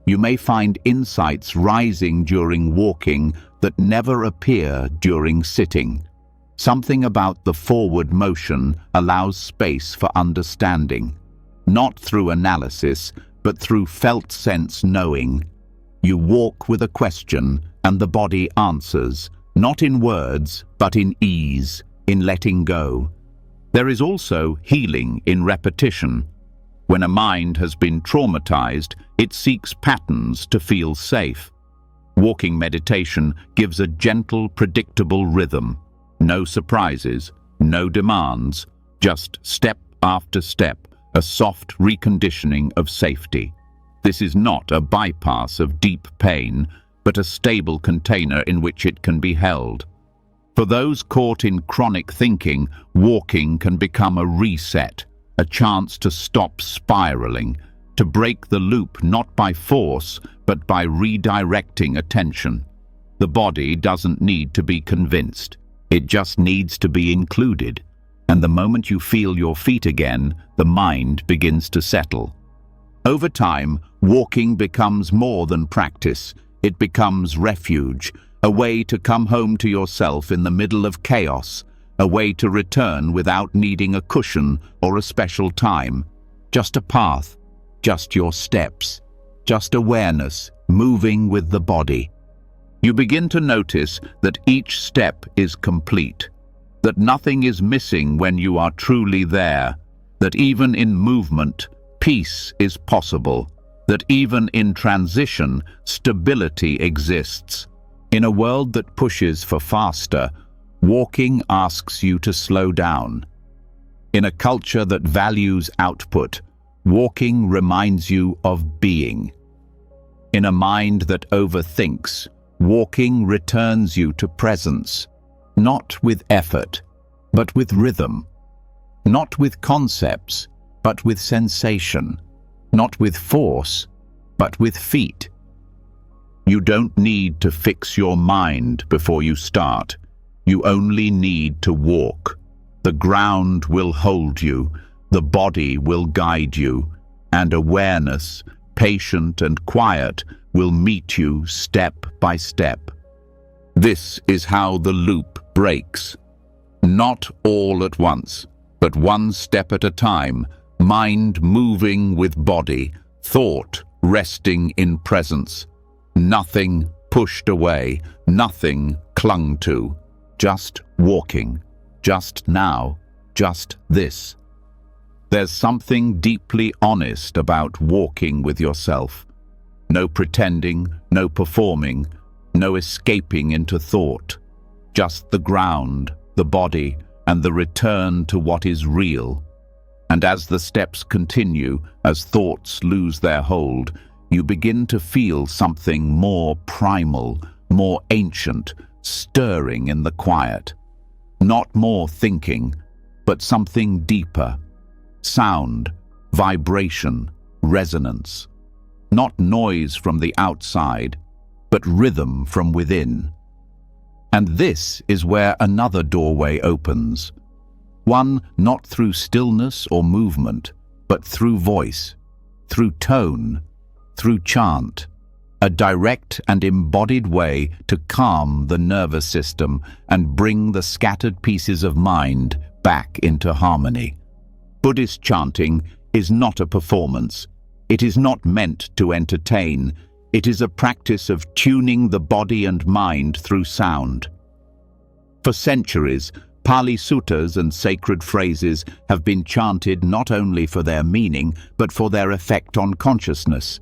You may find insights rising during walking that never appear during sitting. Something about the forward motion allows space for understanding, not through analysis, but through felt sense knowing. You walk with a question, and the body answers, not in words, but in ease, in letting go. There is also healing in repetition. When a mind has been traumatized, it seeks patterns to feel safe. Walking meditation gives a gentle, predictable rhythm. No surprises, no demands, just step after step, a soft reconditioning of safety. This is not a bypass of deep pain, but a stable container in which it can be held. For those caught in chronic thinking, walking can become a reset, a chance to stop spiraling, to break the loop not by force, but by redirecting attention. The body doesn't need to be convinced. It just needs to be included. And the moment you feel your feet again, the mind begins to settle. Over time, walking becomes more than practice. It becomes refuge, a way to come home to yourself in the middle of chaos, a way to return without needing a cushion or a special time. Just a path, just your steps, just awareness, moving with the body. You begin to notice that each step is complete. that nothing is missing when you are truly there, that even in movement, peace is possible, that even in transition, stability exists. In a world that pushes for faster, walking asks you to slow down. In a culture that values output, walking reminds you of being. In a mind that overthinks, walking returns you to presence, not with effort, but with rhythm, not with concepts, but with sensation, not with force, but with feet. You don't need to fix your mind before you start. You only need to walk. The ground will hold you, the body will guide you, and awareness, patient and quiet, will meet you step by step. This is how the loop breaks. Not all at once, but one step at a time, mind moving with body, thought resting in presence. Nothing pushed away, nothing clung to, just walking, just now, just this. There's something deeply honest about walking with yourself. No pretending, no performing, no escaping into thought. Just the ground, the body, and the return to what is real. And as the steps continue, as thoughts lose their hold, you begin to feel something more primal, more ancient, stirring in the quiet. Not more thinking, but something deeper. Sound, vibration, resonance. Not noise from the outside, but rhythm from within. And this is where another doorway opens. One not through stillness or movement, but through voice, through tone, through chant. A direct and embodied way to calm the nervous system and bring the scattered pieces of mind back into harmony. Buddhist chanting is not a performance. It is not meant to entertain. It is a practice of tuning the body and mind through sound. For centuries, Pali suttas and sacred phrases have been chanted not only for their meaning, but for their effect on consciousness.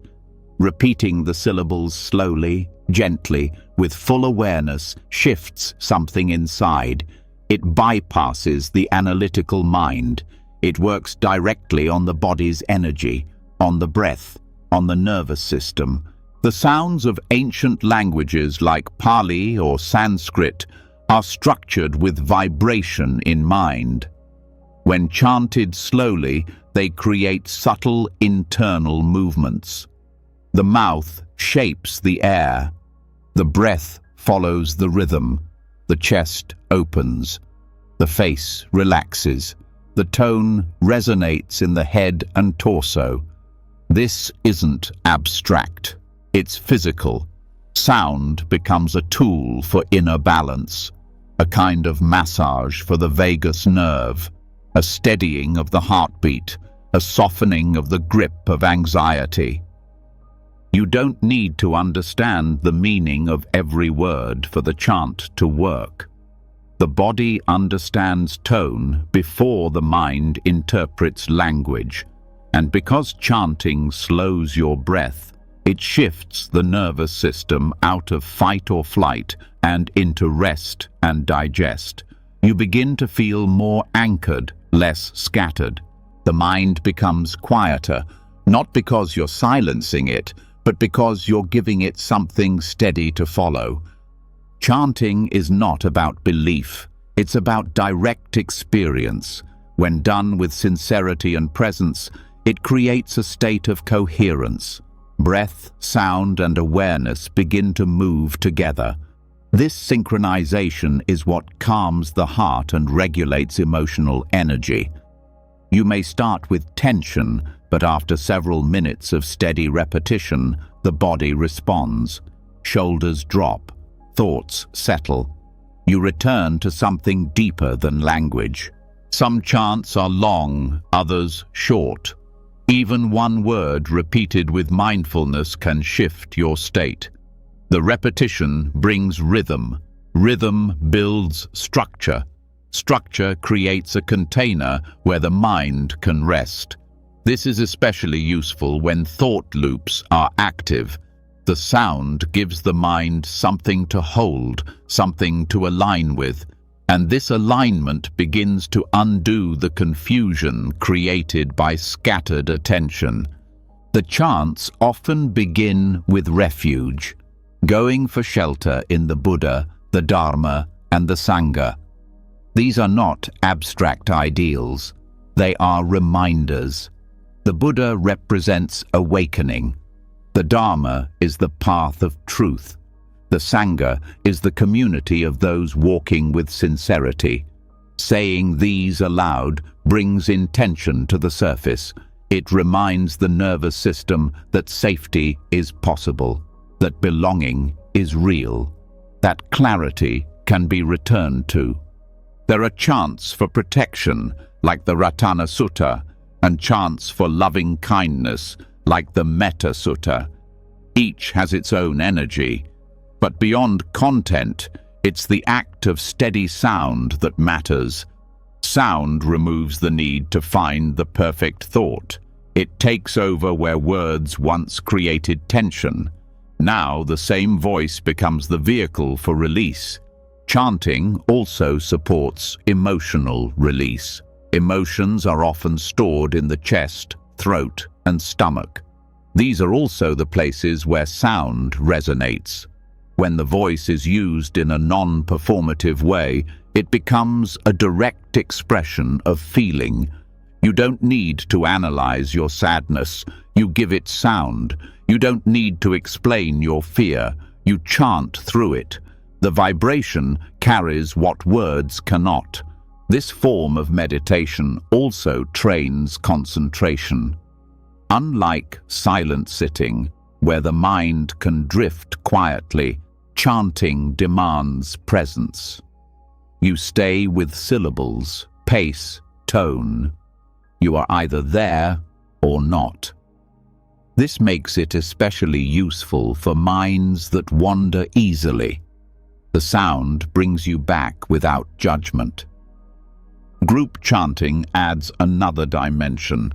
Repeating the syllables slowly, gently, with full awareness shifts something inside. It bypasses the analytical mind. It works directly on the body's energy, on the breath, on the nervous system. The sounds of ancient languages like Pali or Sanskrit are structured with vibration in mind. When chanted slowly, they create subtle internal movements. The mouth shapes the air. The breath follows the rhythm. The chest opens. The face relaxes. The tone resonates in the head and torso. This isn't abstract. It's physical. Sound becomes a tool for inner balance, a kind of massage for the vagus nerve, a steadying of the heartbeat, a softening of the grip of anxiety. You don't need to understand the meaning of every word for the chant to work. The body understands tone before the mind interprets language, and because chanting slows your breath, it shifts the nervous system out of fight or flight and into rest and digest. You begin to feel more anchored, less scattered. The mind becomes quieter, not because you're silencing it, but because you're giving it something steady to follow. Chanting is not about belief. It's about direct experience. When done with sincerity and presence, it creates a state of coherence. Breath, sound, and awareness begin to move together. This synchronization is what calms the heart and regulates emotional energy. You may start with tension, but after several minutes of steady repetition, the body responds. Shoulders drop, thoughts settle. You return to something deeper than language. Some chants are long, others short. Even one word repeated with mindfulness can shift your state. The repetition brings rhythm. Rhythm builds structure. Structure creates a container where the mind can rest. This is especially useful when thought loops are active. The sound gives the mind something to hold, something to align with, and this alignment begins to undo the confusion created by scattered attention. The chants often begin with refuge, going for shelter in the Buddha, the Dharma, and the Sangha. These are not abstract ideals. They are reminders. The Buddha represents awakening. The Dharma is the path of truth. The Sangha is the community of those walking with sincerity. Saying these aloud brings intention to the surface. It reminds the nervous system that safety is possible, that belonging is real, that clarity can be returned to. There are chants for protection, like the Ratana Sutta, and chants for loving kindness, like the Metta Sutta. Each has its own energy, but beyond content, it's the act of steady sound that matters. Sound removes the need to find the perfect thought. It takes over where words once created tension. Now the same voice becomes the vehicle for release. Chanting also supports emotional release. Emotions are often stored in the chest, throat, and stomach. These are also the places where sound resonates. When the voice is used in a non-performative way, it becomes a direct expression of feeling. You don't need to analyze your sadness. You give it sound. You don't need to explain your fear. You chant through it. The vibration carries what words cannot. This form of meditation also trains concentration. Unlike silent sitting, where the mind can drift quietly, chanting demands presence. You stay with syllables, pace, tone. You are either there or not. This makes it especially useful for minds that wander easily. The sound brings you back without judgment. Group chanting adds another dimension.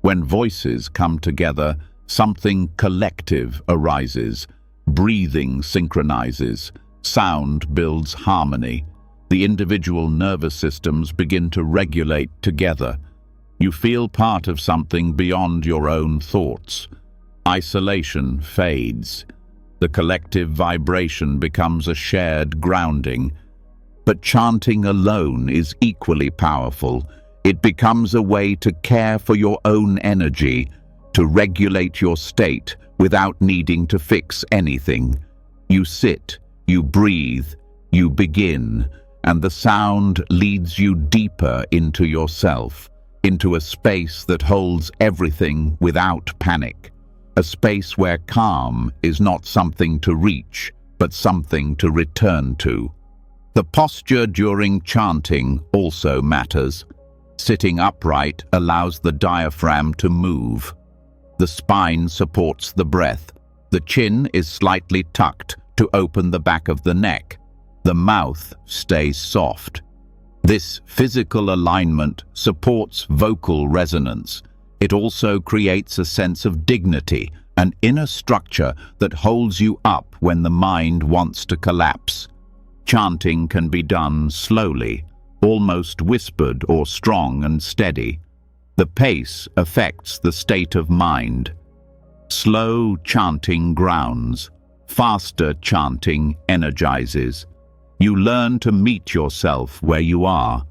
When voices come together, something collective arises. Breathing synchronizes. Sound builds harmony. The individual nervous systems begin to regulate together. You feel part of something beyond your own thoughts. Isolation fades. The collective vibration becomes a shared grounding. But chanting alone is equally powerful. It becomes a way to care for your own energy, to regulate your state without needing to fix anything. You sit, you breathe, you begin, and the sound leads you deeper into yourself, into a space that holds everything without panic, a space where calm is not something to reach, but something to return to. The posture during chanting also matters. Sitting upright allows the diaphragm to move. The spine supports the breath. The chin is slightly tucked to open the back of the neck. The mouth stays soft. This physical alignment supports vocal resonance. It also creates a sense of dignity, an inner structure that holds you up when the mind wants to collapse. Chanting can be done slowly, almost whispered or strong and steady. The pace affects the state of mind. Slow chanting grounds. Faster chanting energizes. You learn to meet yourself where you are.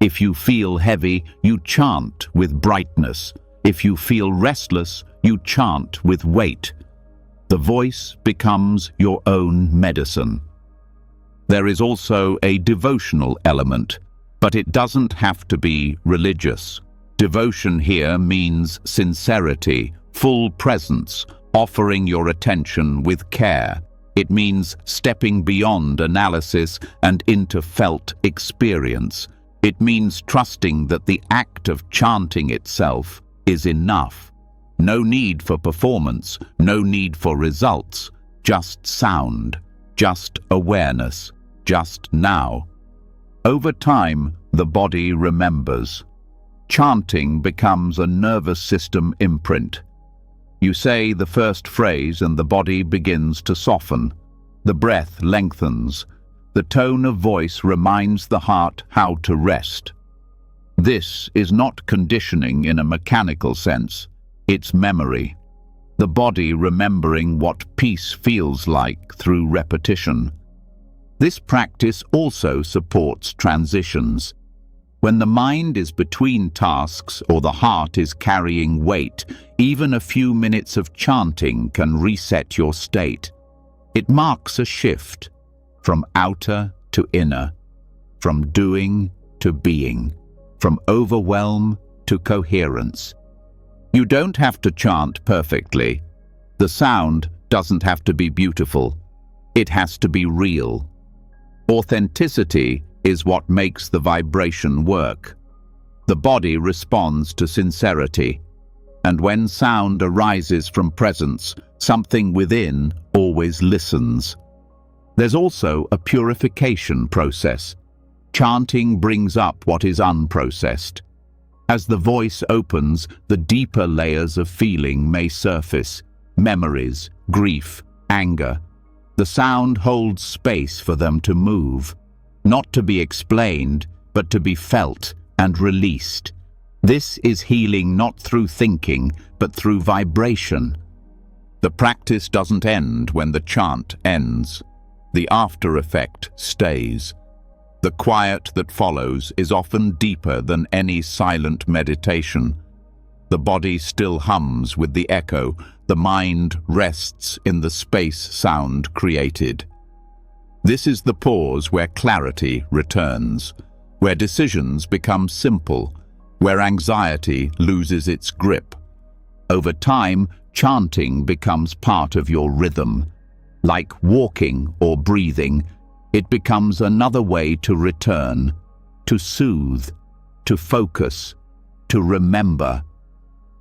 If you feel heavy, you chant with brightness. If you feel restless, you chant with weight. The voice becomes your own medicine. There is also a devotional element, but it doesn't have to be religious. Devotion here means sincerity, full presence, offering your attention with care. It means stepping beyond analysis and into felt experience. It means trusting that the act of chanting itself is enough. No need for performance, no need for results, just sound, just awareness, just now. Over time, the body remembers. Chanting becomes a nervous system imprint. You say the first phrase and the body begins to soften. The breath lengthens. The tone of voice reminds the heart how to rest. This is not conditioning in a mechanical sense. It's memory. The body remembering what peace feels like through repetition. This practice also supports transitions. When the mind is between tasks or the heart is carrying weight, even a few minutes of chanting can reset your state. It marks a shift from outer to inner, from doing to being, from overwhelm to coherence. You don't have to chant perfectly. The sound doesn't have to be beautiful. It has to be real. Authenticity is what makes the vibration work. The body responds to sincerity, and when sound arises from presence, something within always listens. There's also a purification process. Chanting brings up what is unprocessed. As the voice opens, the deeper layers of feeling may surface: memories, grief, anger. The sound holds space for them to move, not to be explained, but to be felt and released. This is healing not through thinking, but through vibration. The practice doesn't end when the chant ends. The after effect stays. The quiet that follows is often deeper than any silent meditation. The body still hums with the echo. The mind rests in the space sound created. This is the pause where clarity returns, where decisions become simple, where anxiety loses its grip. Over time, chanting becomes part of your rhythm. Like walking or breathing, it becomes another way to return, to soothe, to focus, to remember.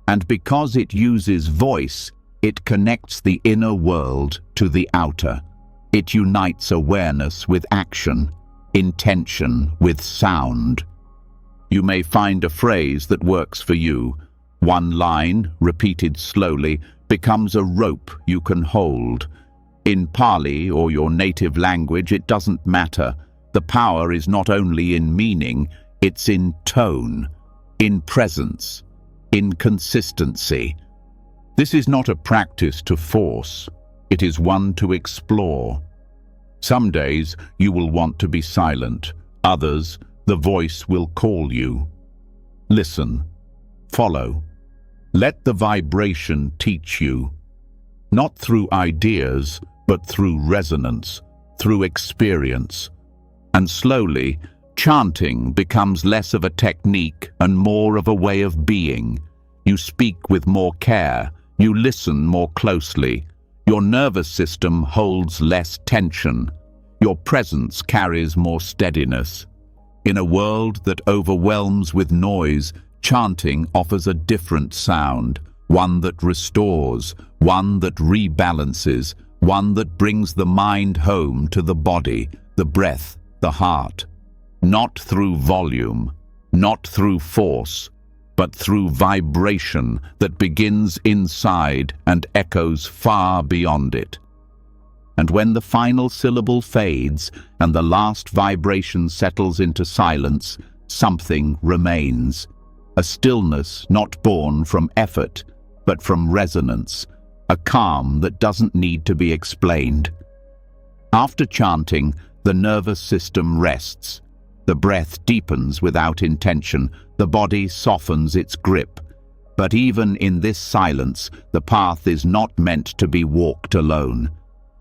And because it uses voice, it connects the inner world to the outer. It unites awareness with action, intention with sound. You may find a phrase that works for you. One line, repeated slowly, becomes a rope you can hold. In Pali or your native language, it doesn't matter. The power is not only in meaning, it's in tone, in presence, in consistency. This is not a practice to force. It is one to explore. Some days you will want to be silent. Others, the voice will call you. Listen. Follow. Let the vibration teach you. Not through ideas, but through resonance, through experience. And slowly, chanting becomes less of a technique and more of a way of being. You speak with more care. You listen more closely. Your nervous system holds less tension. Your presence carries more steadiness. In a world that overwhelms with noise, chanting offers a different sound, one that restores, one that rebalances, one that brings the mind home to the body, the breath, the heart. Not through volume, not through force, but through vibration that begins inside and echoes far beyond it. And when the final syllable fades and the last vibration settles into silence, something remains. A stillness not born from effort, but from resonance. A calm that doesn't need to be explained. After chanting, the nervous system rests. The breath deepens without intention. The body softens its grip. But even in this silence, the path is not meant to be walked alone.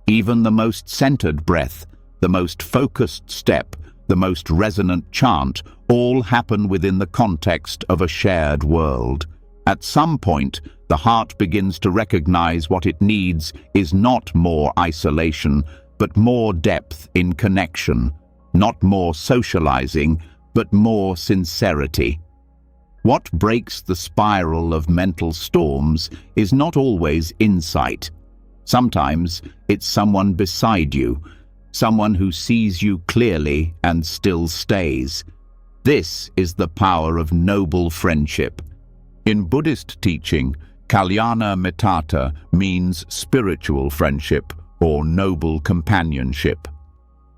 Even the most centered breath, the most focused step, the most resonant chant, all happen within the context of a shared world. At some point, the heart begins to recognize what it needs is not more isolation, but more depth in connection, not more socializing, but more sincerity. What breaks the spiral of mental storms is not always insight. Sometimes it's someone beside you, someone who sees you clearly and still stays. This is the power of noble friendship. In Buddhist teaching, Kalyana Mittata means spiritual friendship or noble companionship.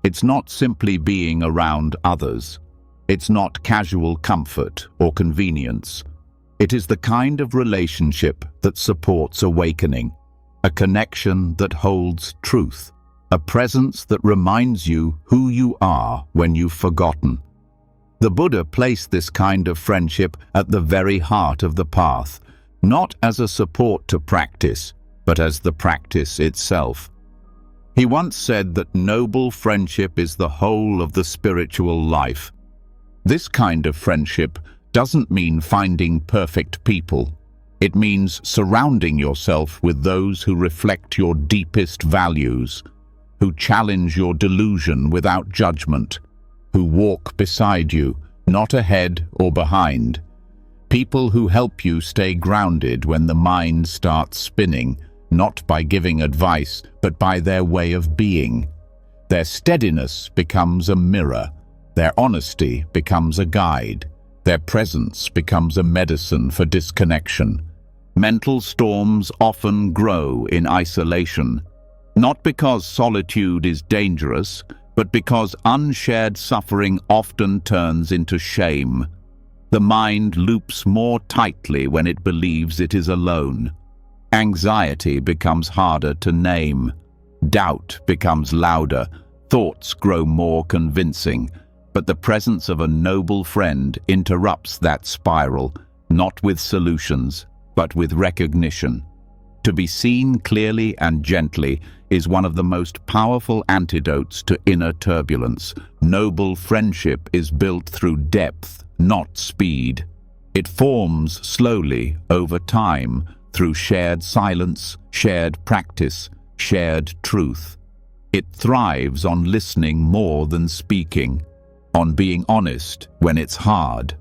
It's not simply being around others. It's not casual comfort or convenience. It is the kind of relationship that supports awakening, a connection that holds truth, a presence that reminds you who you are when you've forgotten. The Buddha placed this kind of friendship at the very heart of the path, not as a support to practice, but as the practice itself. He once said that noble friendship is the whole of the spiritual life. This kind of friendship doesn't mean finding perfect people. It means surrounding yourself with those who reflect your deepest values, who challenge your delusion without judgment, who walk beside you, not ahead or behind. People who help you stay grounded when the mind starts spinning, not by giving advice, but by their way of being. Their steadiness becomes a mirror. Their honesty becomes a guide. Their presence becomes a medicine for disconnection. Mental storms often grow in isolation, not because solitude is dangerous, but because unshared suffering often turns into shame. The mind loops more tightly when it believes it is alone. Anxiety becomes harder to name. Doubt becomes louder. Thoughts grow more convincing. But the presence of a noble friend interrupts that spiral, not with solutions, but with recognition. To be seen clearly and gently is one of the most powerful antidotes to inner turbulence. Noble friendship is built through depth, not speed. It forms slowly over time through shared silence, shared practice, shared truth. It thrives on listening more than speaking, on being honest when it's hard,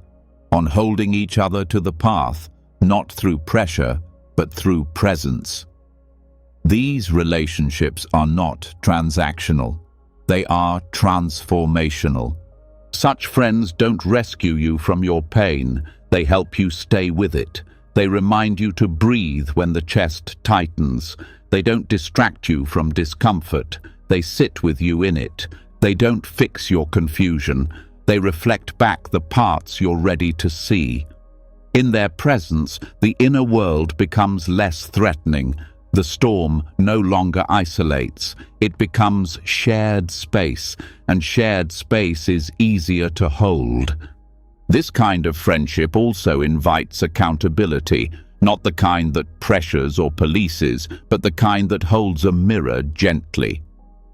on holding each other to the path, not through pressure, but through presence. These relationships are not transactional. They are transformational. Such friends don't rescue you from your pain. They help you stay with it. They remind you to breathe when the chest tightens. They don't distract you from discomfort. They sit with you in it. They don't fix your confusion. They reflect back the parts you're ready to see. In their presence, the inner world becomes less threatening. The storm no longer isolates. It becomes shared space, and shared space is easier to hold. This kind of friendship also invites accountability, not the kind that pressures or polices, but the kind that holds a mirror gently.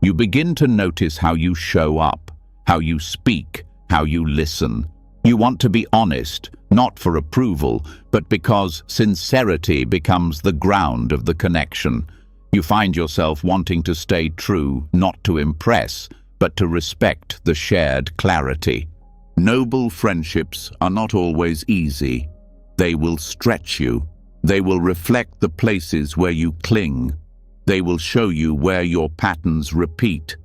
You begin to notice how you show up, how you speak, how you listen. You want to be honest, not for approval, but because sincerity becomes the ground of the connection. You find yourself wanting to stay true, not to impress, but to respect the shared clarity. Noble friendships are not always easy. They will stretch you. They will reflect the places where you cling. They will show you where your patterns repeat.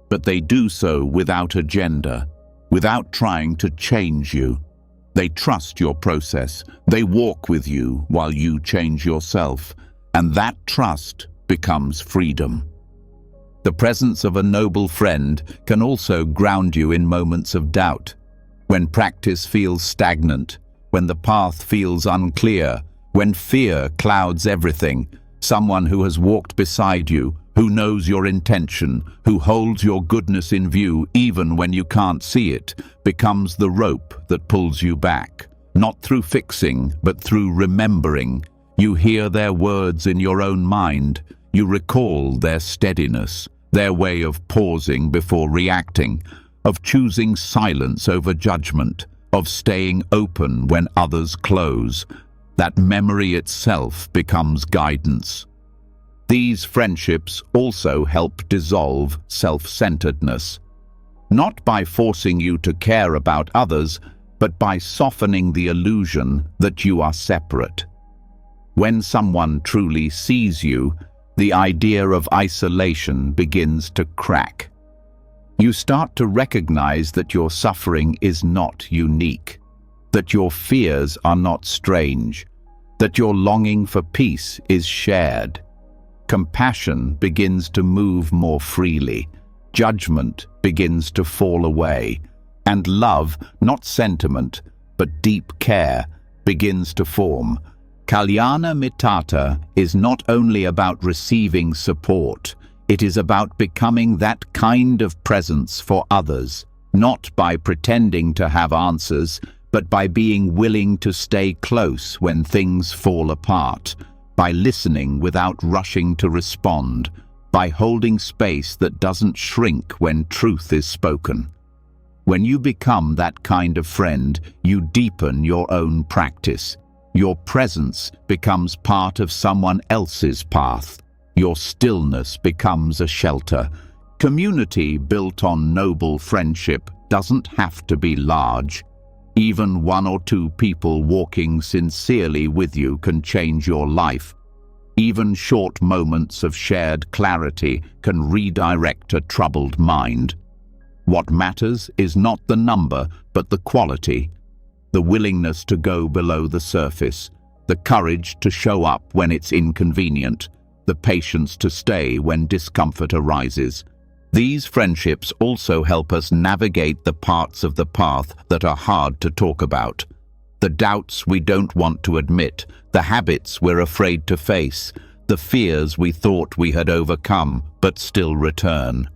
But they do so without agenda, without trying to change you. They trust your process. They walk with you while you change yourself. And that trust becomes freedom. The presence of a noble friend can also ground you in moments of doubt. When practice feels stagnant, when the path feels unclear, when fear clouds everything, someone who has walked beside you, who knows your intention, who holds your goodness in view even when you can't see it, becomes the rope that pulls you back. Not through fixing, but through remembering. You hear their words in your own mind. You recall their steadiness, their way of pausing before reacting, of choosing silence over judgment, of staying open when others close. That memory itself becomes guidance. These friendships also help dissolve self-centeredness, not by forcing you to care about others, but by softening the illusion that you are separate. When someone truly sees you, the idea of isolation begins to crack. You start to recognize that your suffering is not unique, that your fears are not strange, that your longing for peace is shared. Compassion begins to move more freely, judgment begins to fall away, and love, not sentiment, but deep care, begins to form. Kalyana Mittata is not only about receiving support, it is about becoming that kind of presence for others, not by pretending to have answers, but by being willing to stay close when things fall apart, by listening without rushing to respond, by holding space that doesn't shrink when truth is spoken. When you become that kind of friend, you deepen your own practice. Your presence becomes part of someone else's path. Your stillness becomes a shelter. Community built on noble friendship doesn't have to be large. Even one or two people walking sincerely with you can change your life. Even short moments of shared clarity can redirect a troubled mind. What matters is not the number, but the quality. The willingness to go below the surface, the courage to show up when it's inconvenient, the patience to stay when discomfort arises. These friendships also help us navigate the parts of the path that are hard to talk about. The doubts we don't want to admit, the habits we're afraid to face, the fears we thought we had overcome but still return.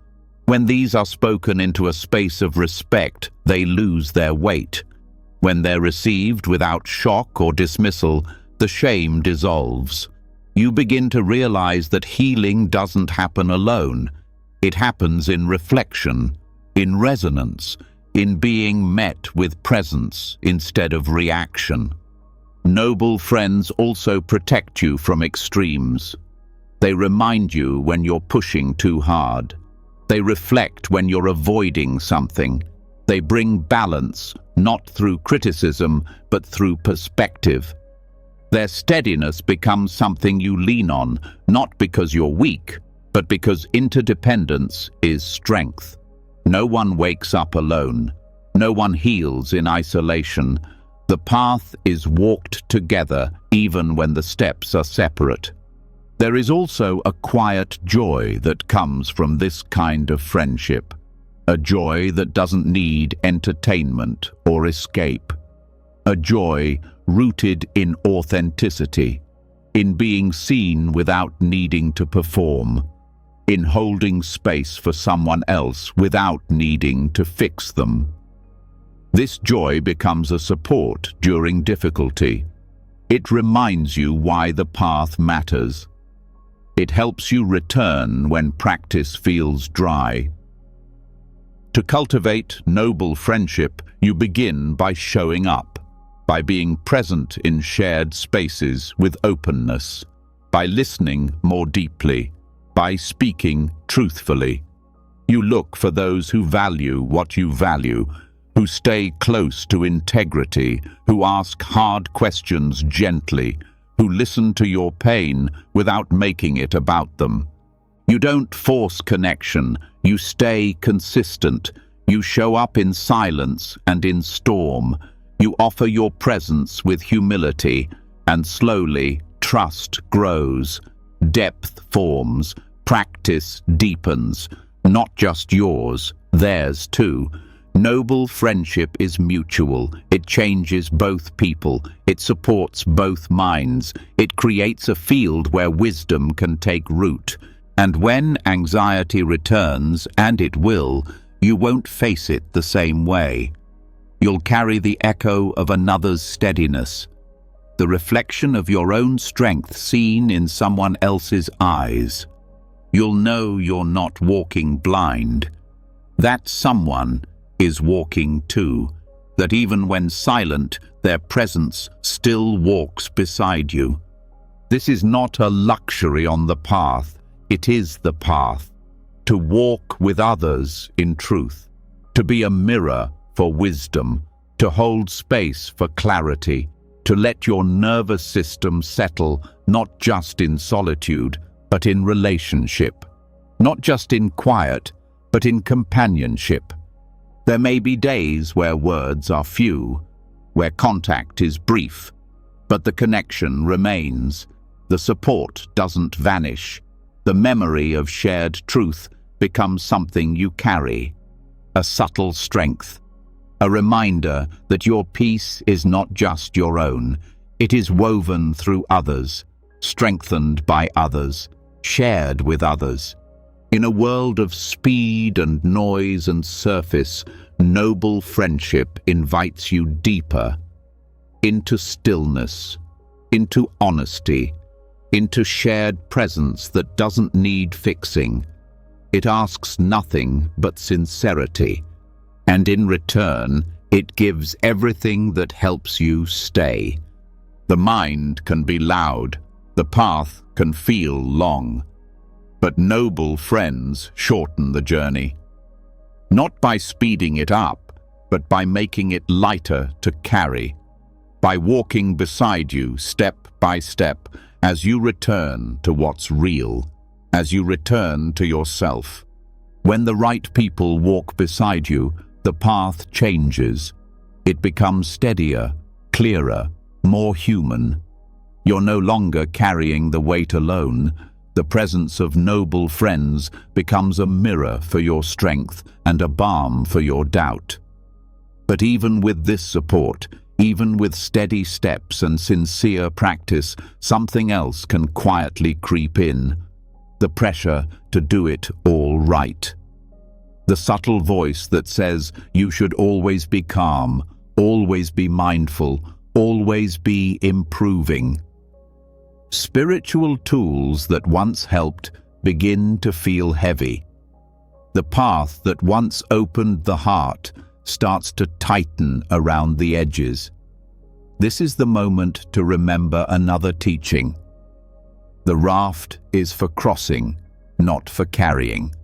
When these are spoken into a space of respect, they lose their weight. When they're received without shock or dismissal, the shame dissolves. You begin to realize that healing doesn't happen alone. It happens in reflection, in resonance, in being met with presence instead of reaction. Noble friends also protect you from extremes. They remind you when you're pushing too hard. They reflect when you're avoiding something. They bring balance, not through criticism, but through perspective. Their steadiness becomes something you lean on, not because you're weak, but because interdependence is strength. No one wakes up alone. No one heals in isolation. The path is walked together, even when the steps are separate. There is also a quiet joy that comes from this kind of friendship. A joy that doesn't need entertainment or escape. A joy rooted in authenticity, in being seen without needing to perform, in holding space for someone else without needing to fix them. This joy becomes a support during difficulty. It reminds you why the path matters. It helps you return when practice feels dry. To cultivate noble friendship, you begin by showing up, by being present in shared spaces with openness, by listening more deeply, by speaking truthfully. You look for those who value what you value, who stay close to integrity, who ask hard questions gently, who listen to your pain without making it about them. You don't force connection, you stay consistent. You show up in silence and in storm. You offer your presence with humility, and slowly trust grows, depth forms, practice deepens, not just yours, theirs too. Noble friendship is mutual. It changes both people. It supports both minds. It creates a field where wisdom can take root. And when anxiety returns, and it will, you won't face it the same way. You'll carry the echo of another's steadiness, the reflection of your own strength seen in someone else's eyes. You'll know you're not walking blind. That someone is walking too, that even when silent, their presence still walks beside you. This is not a luxury on the path, it is the path. To walk with others in truth, to be a mirror for wisdom, to hold space for clarity, to let your nervous system settle not just in solitude, but in relationship, not just in quiet, but in companionship. There may be days where words are few, where contact is brief, but the connection remains. The support doesn't vanish. The memory of shared truth becomes something you carry, a subtle strength, a reminder that your peace is not just your own. It is woven through others, strengthened by others, shared with others. In a world of speed and noise and surface, noble friendship invites you deeper, into stillness, into honesty, into shared presence that doesn't need fixing. It asks nothing but sincerity, and in return, it gives everything that helps you stay. The mind can be loud, the path can feel long, but noble friends shorten the journey. Not by speeding it up, but by making it lighter to carry, by walking beside you step by step as you return to what's real, as you return to yourself. When the right people walk beside you, the path changes. It becomes steadier, clearer, more human. You're no longer carrying the weight alone. The presence of noble friends becomes a mirror for your strength and a balm for your doubt. But even with this support, even with steady steps and sincere practice, something else can quietly creep in. The pressure to do it all right. The subtle voice that says you should always be calm, always be mindful, always be improving. Spiritual tools that once helped begin to feel heavy. The path that once opened the heart starts to tighten around the edges. This is the moment to remember another teaching. The raft is for crossing, not for carrying.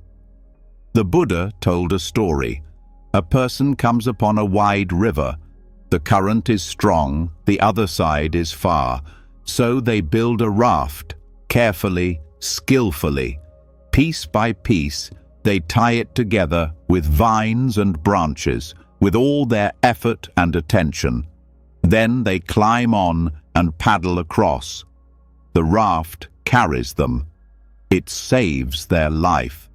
The Buddha told a story. A person comes upon a wide river. The current is strong, the other side is far. So they build a raft, carefully, skillfully. Piece by piece, they tie it together with vines and branches, with all their effort and attention. Then they climb on and paddle across. The raft carries them. It saves their life.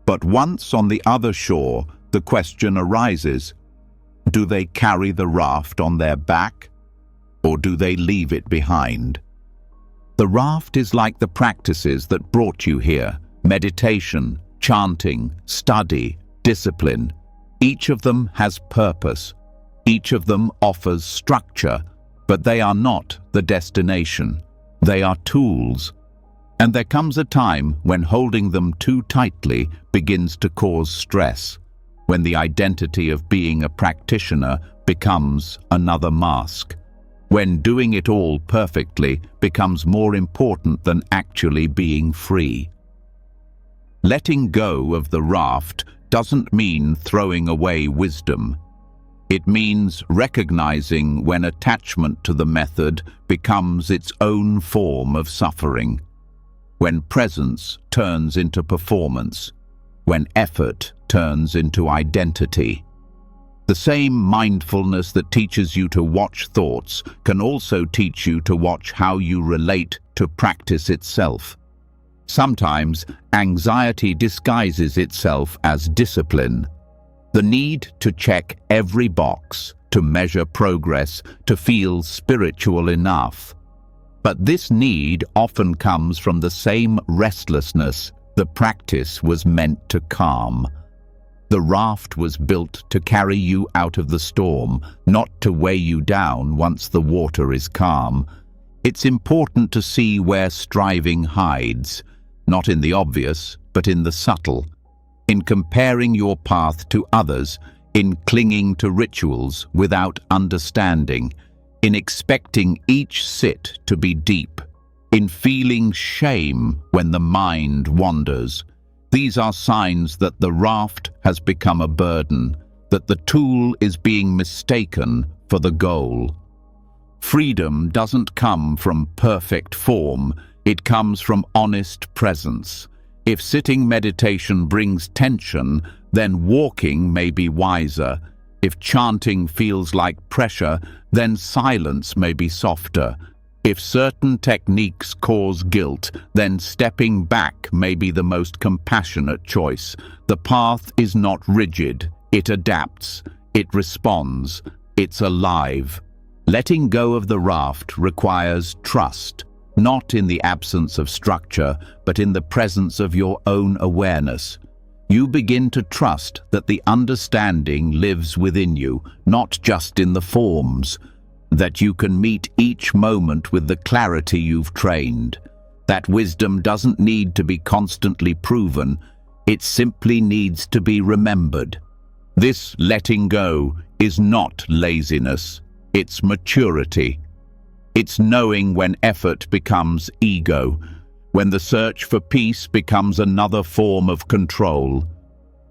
But once on the other shore, the question arises, do they carry the raft on their back, or do they leave it behind? The raft is like the practices that brought you here: meditation, chanting, study, discipline. Each of them has purpose. Each of them offers structure, but they are not the destination. They are tools. And there comes a time when holding them too tightly begins to cause stress, when the identity of being a practitioner becomes another mask, when doing it all perfectly becomes more important than actually being free. Letting go of the raft doesn't mean throwing away wisdom. It means recognizing when attachment to the method becomes its own form of suffering, when presence turns into performance, when effort turns into identity. The same mindfulness that teaches you to watch thoughts can also teach you to watch how you relate to practice itself. Sometimes anxiety disguises itself as discipline. The need to check every box, to measure progress, to feel spiritual enough. But this need often comes from the same restlessness the practice was meant to calm. The raft was built to carry you out of the storm, not to weigh you down once the water is calm. It's important to see where striving hides, not in the obvious, but in the subtle. In comparing your path to others, in clinging to rituals without understanding, in expecting each sit to be deep, in feeling shame when the mind wanders. These are signs that the raft has become a burden, that the tool is being mistaken for the goal. Freedom doesn't come from perfect form, it comes from honest presence. If sitting meditation brings tension, then walking may be wiser. If chanting feels like pressure, then silence may be softer. If certain techniques cause guilt, then stepping back may be the most compassionate choice. The path is not rigid. It adapts. It responds. It's alive. Letting go of the raft requires trust, not in the absence of structure, but in the presence of your own awareness. You begin to trust that the understanding lives within you, not just in the forms, that you can meet each moment with the clarity you've trained. That wisdom doesn't need to be constantly proven, it simply needs to be remembered. This letting go is not laziness, it's maturity. It's knowing when effort becomes ego, when the search for peace becomes another form of control.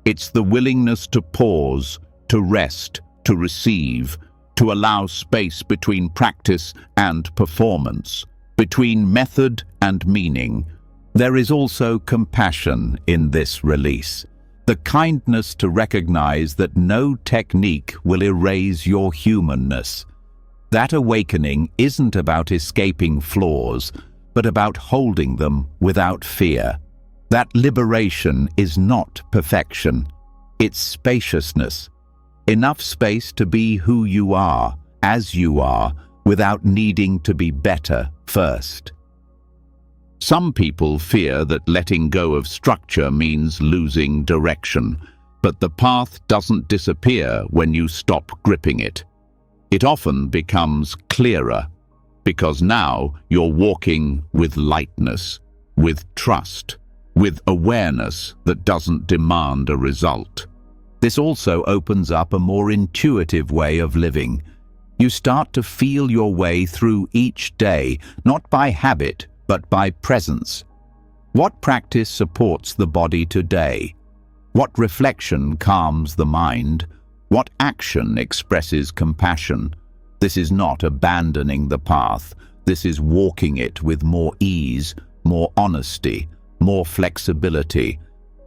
It's the willingness to pause, to rest, to receive, to allow space between practice and performance, between method and meaning. There is also compassion in this release, the kindness to recognize that no technique will erase your humanness. That awakening isn't about escaping flaws, but about holding them without fear. That liberation is not perfection, it's spaciousness. Enough space to be who you are, as you are, without needing to be better first. Some people fear that letting go of structure means losing direction, but the path doesn't disappear when you stop gripping it. It often becomes clearer, because now you're walking with lightness, with trust, with awareness that doesn't demand a result. This also opens up a more intuitive way of living. You start to feel your way through each day, not by habit, but by presence. What practice supports the body today? What reflection calms the mind? What action expresses compassion? This is not abandoning the path. This is walking it with more ease, more honesty, more flexibility.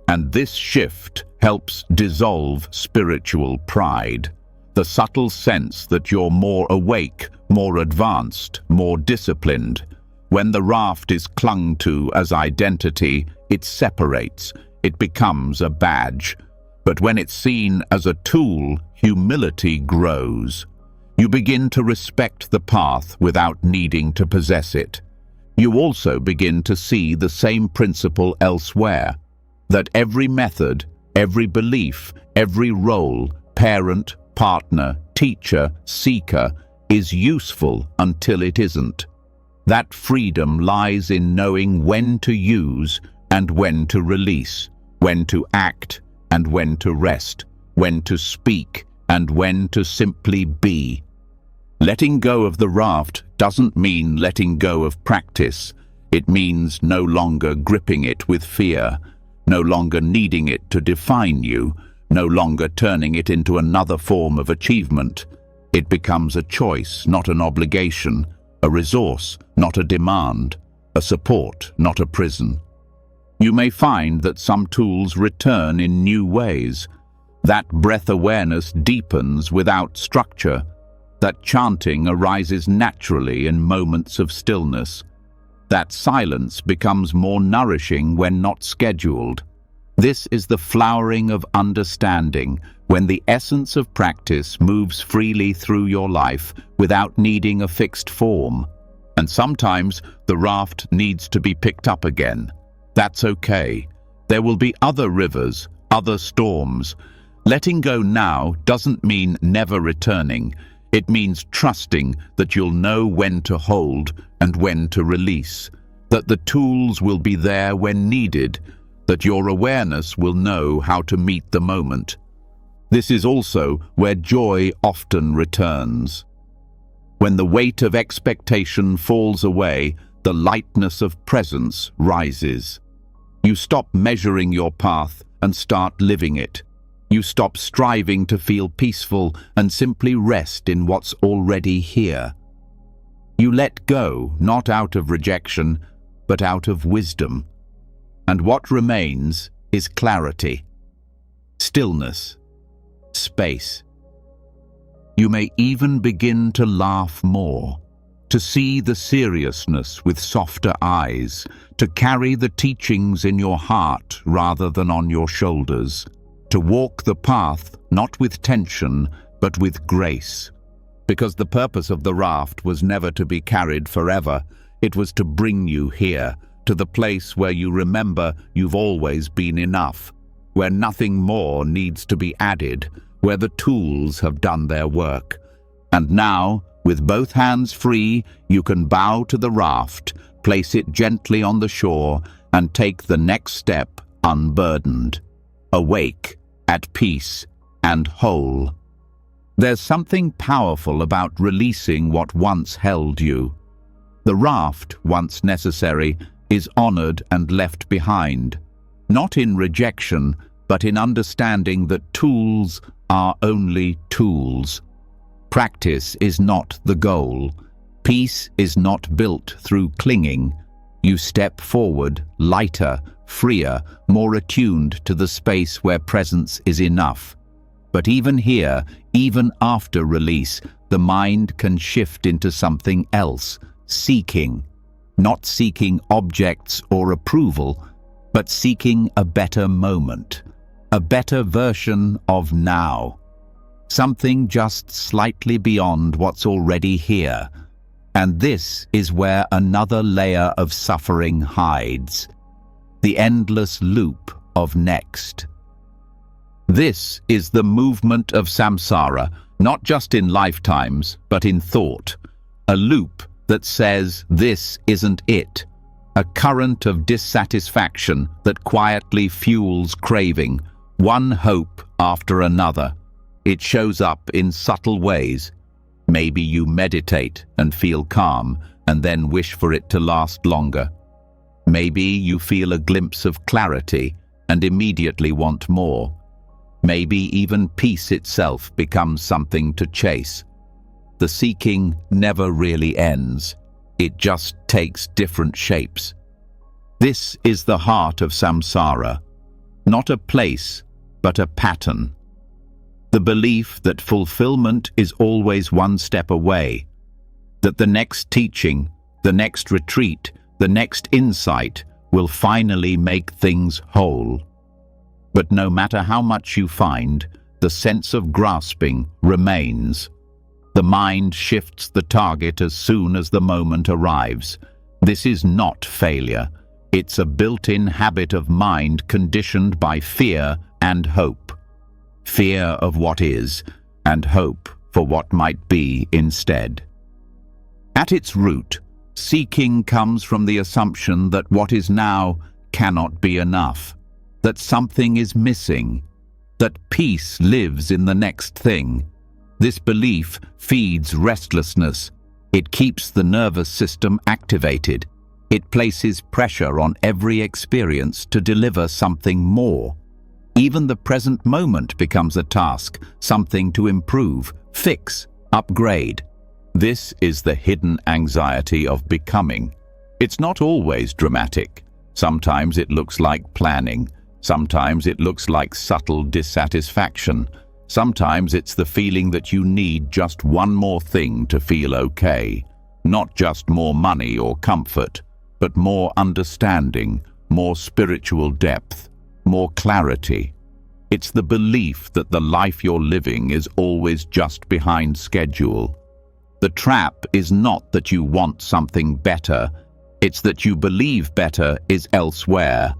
And this shift helps dissolve spiritual pride, the subtle sense that you're more awake, more advanced, more disciplined. When the raft is clung to as identity, it separates, it becomes a badge. But when it's seen as a tool, humility grows. You begin to respect the path without needing to possess it. You also begin to see the same principle elsewhere, that every method, every belief, every role, parent, partner, teacher, seeker, is useful until it isn't. That freedom lies in knowing when to use and when to release, when to act and when to rest, when to speak and when to simply be. Letting go of the raft doesn't mean letting go of practice. It means no longer gripping it with fear, no longer needing it to define you, no longer turning it into another form of achievement. It becomes a choice, not an obligation, a resource, not a demand, a support, not a prison. You may find that some tools return in new ways. That breath awareness deepens without structure. That chanting arises naturally in moments of stillness. That silence becomes more nourishing when not scheduled. This is the flowering of understanding, when the essence of practice moves freely through your life without needing a fixed form. And sometimes the raft needs to be picked up again. That's okay. There will be other rivers, other storms. Letting go now doesn't mean never returning. It means trusting that you'll know when to hold and when to release, that the tools will be there when needed, that your awareness will know how to meet the moment. This is also where joy often returns. When the weight of expectation falls away, the lightness of presence rises. You stop measuring your path and start living it. You stop striving to feel peaceful and simply rest in what's already here. You let go, not out of rejection, but out of wisdom. and what remains is clarity, stillness, space. You may even begin to laugh more, to see the seriousness with softer eyes, to carry the teachings in your heart rather than on your shoulders, to walk the path not with tension but with grace. Because the purpose of the raft was never to be carried forever, it was to bring you here, to the place where you remember you've always been enough, where nothing more needs to be added, where the tools have done their work. And now, with both hands free, you can bow to the raft, place it gently on the shore, and take the next step unburdened, awake, at peace, and whole. There's something powerful about releasing what once held you. The raft, once necessary, is honored and left behind, not in rejection, but in understanding that tools are only tools. Practice is not the goal. Peace is not built through clinging. You step forward, lighter, freer, more attuned to the space where presence is enough. But even here, even after release, the mind can shift into something else, seeking. Not seeking objects or approval, but seeking a better moment, a better version of now. Something just slightly beyond what's already here. And this is where another layer of suffering hides. The endless loop of next. This is the movement of samsara, not just in lifetimes, but in thought. A loop that says this isn't it. A current of dissatisfaction that quietly fuels craving, one hope after another. It shows up in subtle ways. Maybe you meditate and feel calm, and then wish for it to last longer. Maybe you feel a glimpse of clarity and immediately want more. Maybe even peace itself becomes something to chase. The seeking never really ends. It just takes different shapes. This is the heart of samsara, not a place, but a pattern. The belief that fulfillment is always one step away, that the next teaching, the next retreat, the next insight will finally make things whole. But no matter how much you find, the sense of grasping remains. The mind shifts the target as soon as the moment arrives. This is not failure. It's a built-in habit of mind conditioned by fear and hope. Fear of what is, and hope for what might be instead. At its root, seeking comes from the assumption that what is now cannot be enough, that something is missing, that peace lives in the next thing. This belief feeds restlessness. It keeps the nervous system activated. It places pressure on every experience to deliver something more. Even the present moment becomes a task, something to improve, fix, upgrade. This is the hidden anxiety of becoming. It's not always dramatic. Sometimes it looks like planning. Sometimes it looks like subtle dissatisfaction. Sometimes it's the feeling that you need just one more thing to feel okay. Not just more money or comfort, but more understanding, more spiritual depth, more clarity. It's the belief that the life you're living is always just behind schedule. The trap is not that you want something better, it's that you believe better is elsewhere.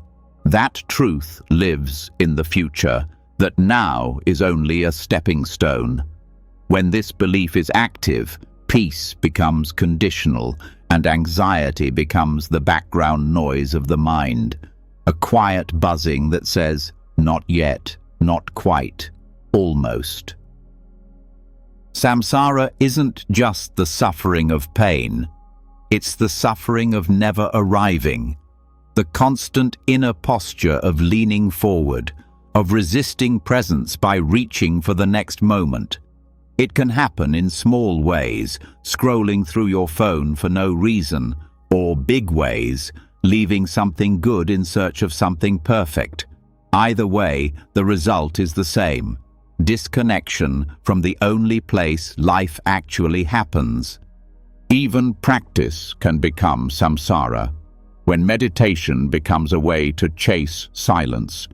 That truth lives in the future, that now is only a stepping stone. When this belief is active, peace becomes conditional, and anxiety becomes the background noise of the mind. A quiet buzzing that says, not yet, not quite, almost. Samsara isn't just the suffering of pain. It's the suffering of never arriving. The constant inner posture of leaning forward, of resisting presence by reaching for the next moment. It can happen in small ways, scrolling through your phone for no reason, or big ways, leaving something good in search of something perfect. Either way, the result is the same: disconnection from the only place life actually happens. Even practice can become samsara. When meditation becomes a way to chase silence,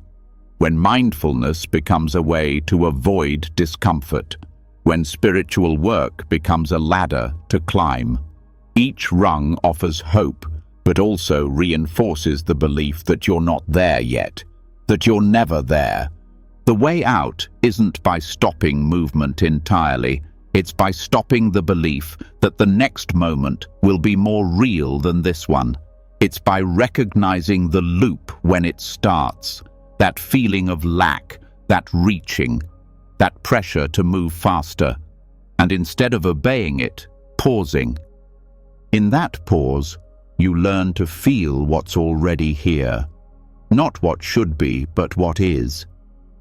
when mindfulness becomes a way to avoid discomfort, when spiritual work becomes a ladder to climb. Each rung offers hope, but also reinforces the belief that you're not there yet, that you're never there. The way out isn't by stopping movement entirely. It's by stopping the belief that the next moment will be more real than this one. It's by recognizing the loop when it starts, that feeling of lack, that reaching, that pressure to move faster, and instead of obeying it, pausing. In that pause, you learn to feel what's already here. Not what should be, but what is.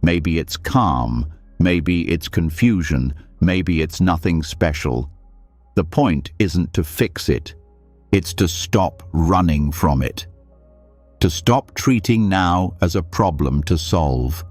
Maybe it's calm, maybe it's confusion, maybe it's nothing special. The point isn't to fix it. It's to stop running from it. To stop treating now as a problem to solve.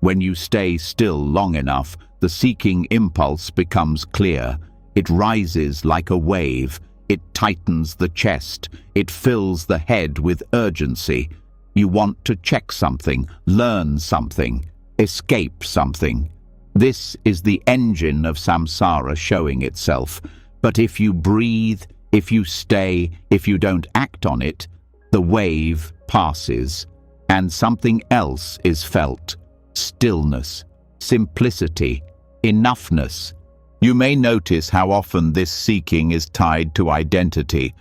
When you stay still long enough, the seeking impulse becomes clear. It rises like a wave. It tightens the chest. It fills the head with urgency. You want to check something, learn something, escape something. This is the engine of samsara showing itself. But if you breathe, if you stay, if you don't act on it, the wave passes, and something else is felt. Stillness, simplicity, enoughness. You may notice how often this seeking is tied to identity.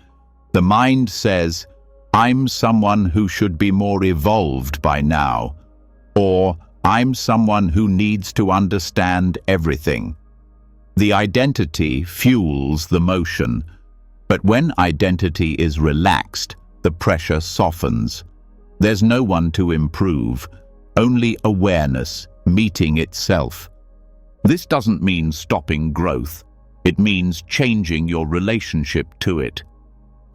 The mind says, "I'm someone who should be more evolved by now," or "I'm someone who needs to understand everything." The identity fuels the motion, but when identity is relaxed, the pressure softens. There's no one to improve, only awareness meeting itself. This doesn't mean stopping growth. It means changing your relationship to it.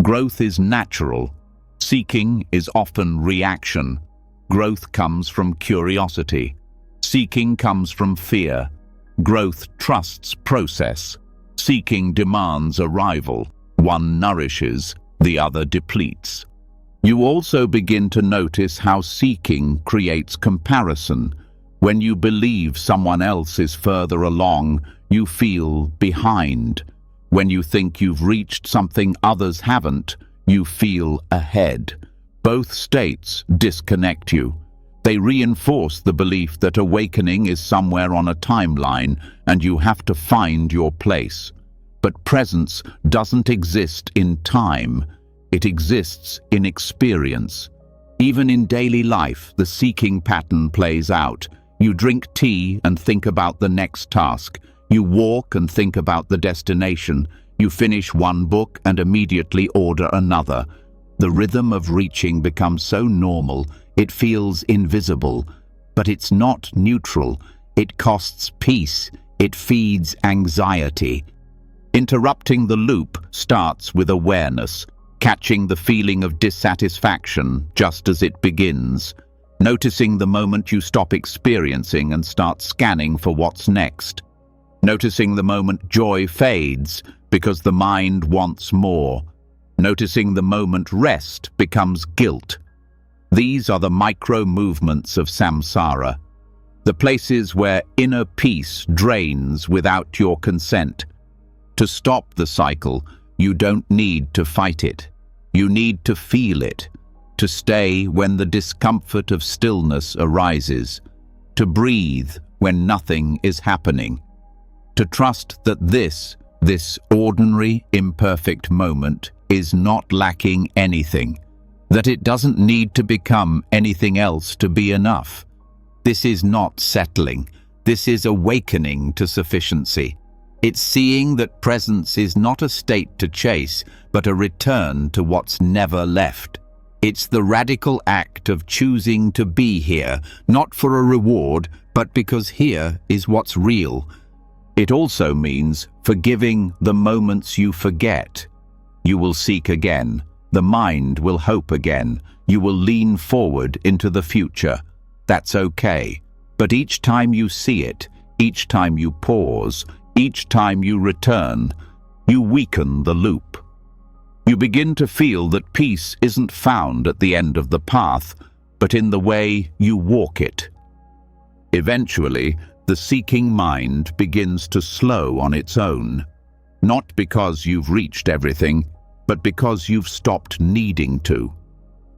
Growth is natural. Seeking is often reaction. Growth comes from curiosity. Seeking comes from fear. Growth trusts process. Seeking demands arrival. One nourishes, the other depletes. You also begin to notice how seeking creates comparison. When you believe someone else is further along, you feel behind. When you think you've reached something others haven't, you feel ahead. Both states disconnect you. They reinforce the belief that awakening is somewhere on a timeline and you have to find your place. But presence doesn't exist in time. It exists in experience. Even in daily life, the seeking pattern plays out. You drink tea and think about the next task. You walk and think about the destination. You finish one book and immediately order another. The rhythm of reaching becomes so normal, it feels invisible. But it's not neutral. It costs peace. It feeds anxiety. Interrupting the loop starts with awareness, catching the feeling of dissatisfaction just as it begins, noticing the moment you stop experiencing and start scanning for what's next, noticing the moment joy fades because the mind wants more, noticing the moment rest becomes guilt. These are the micro movements of samsara, the places where inner peace drains without your consent. To stop the cycle, you don't need to fight it. You need to feel it, to stay when the discomfort of stillness arises, to breathe when nothing is happening, to trust that this ordinary, imperfect moment is not lacking anything, that it doesn't need to become anything else to be enough. This is not settling. This is awakening to sufficiency. It's seeing that presence is not a state to chase, but a return to what's never left. It's the radical act of choosing to be here, not for a reward, but because here is what's real. It also means forgiving the moments you forget. You will seek again, The mind will hope again. You will lean forward into the future. That's okay. But each time you see it, each time you pause, each time you return, you weaken the loop. You begin to feel that peace isn't found at the end of the path, but in the way you walk it. Eventually, the seeking mind begins to slow on its own, not because you've reached everything, but because you've stopped needing to.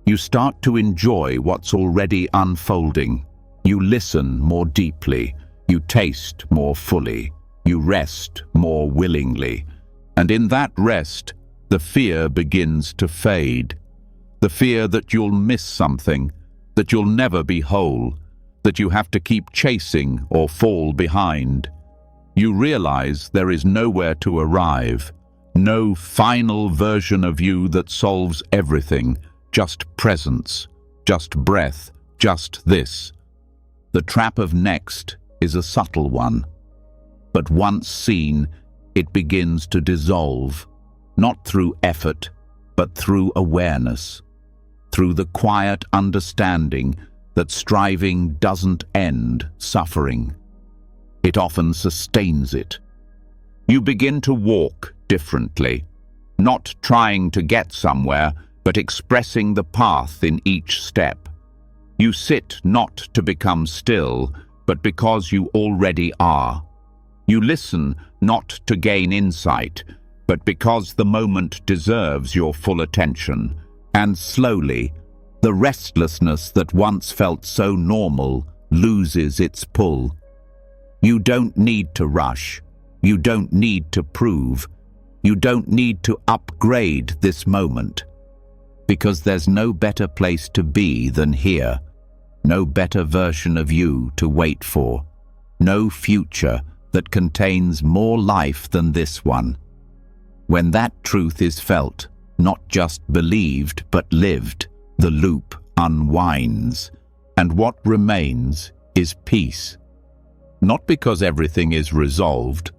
You start to enjoy what's already unfolding. You listen more deeply, you taste more fully, you rest more willingly. And in that rest, the fear begins to fade. The fear that you'll miss something, that you'll never be whole, that you have to keep chasing or fall behind. You realize there is nowhere to arrive, no final version of you that solves everything, just presence, just breath, just this. The trap of next is a subtle one, but once seen, it begins to dissolve, not through effort, but through awareness, through the quiet understanding that striving doesn't end suffering. It often sustains it. You begin to walk differently, not trying to get somewhere, but expressing the path in each step. You sit not to become still, but because you already are. You listen not to gain insight, but because the moment deserves your full attention. And slowly, the restlessness that once felt so normal loses its pull. You don't need to rush. You don't need to prove. You don't need to upgrade this moment. Because there's no better place to be than here. No better version of you to wait for. No future that contains more life than this one. When that truth is felt, not just believed but lived, the loop unwinds, and what remains is peace. Not because everything is resolved,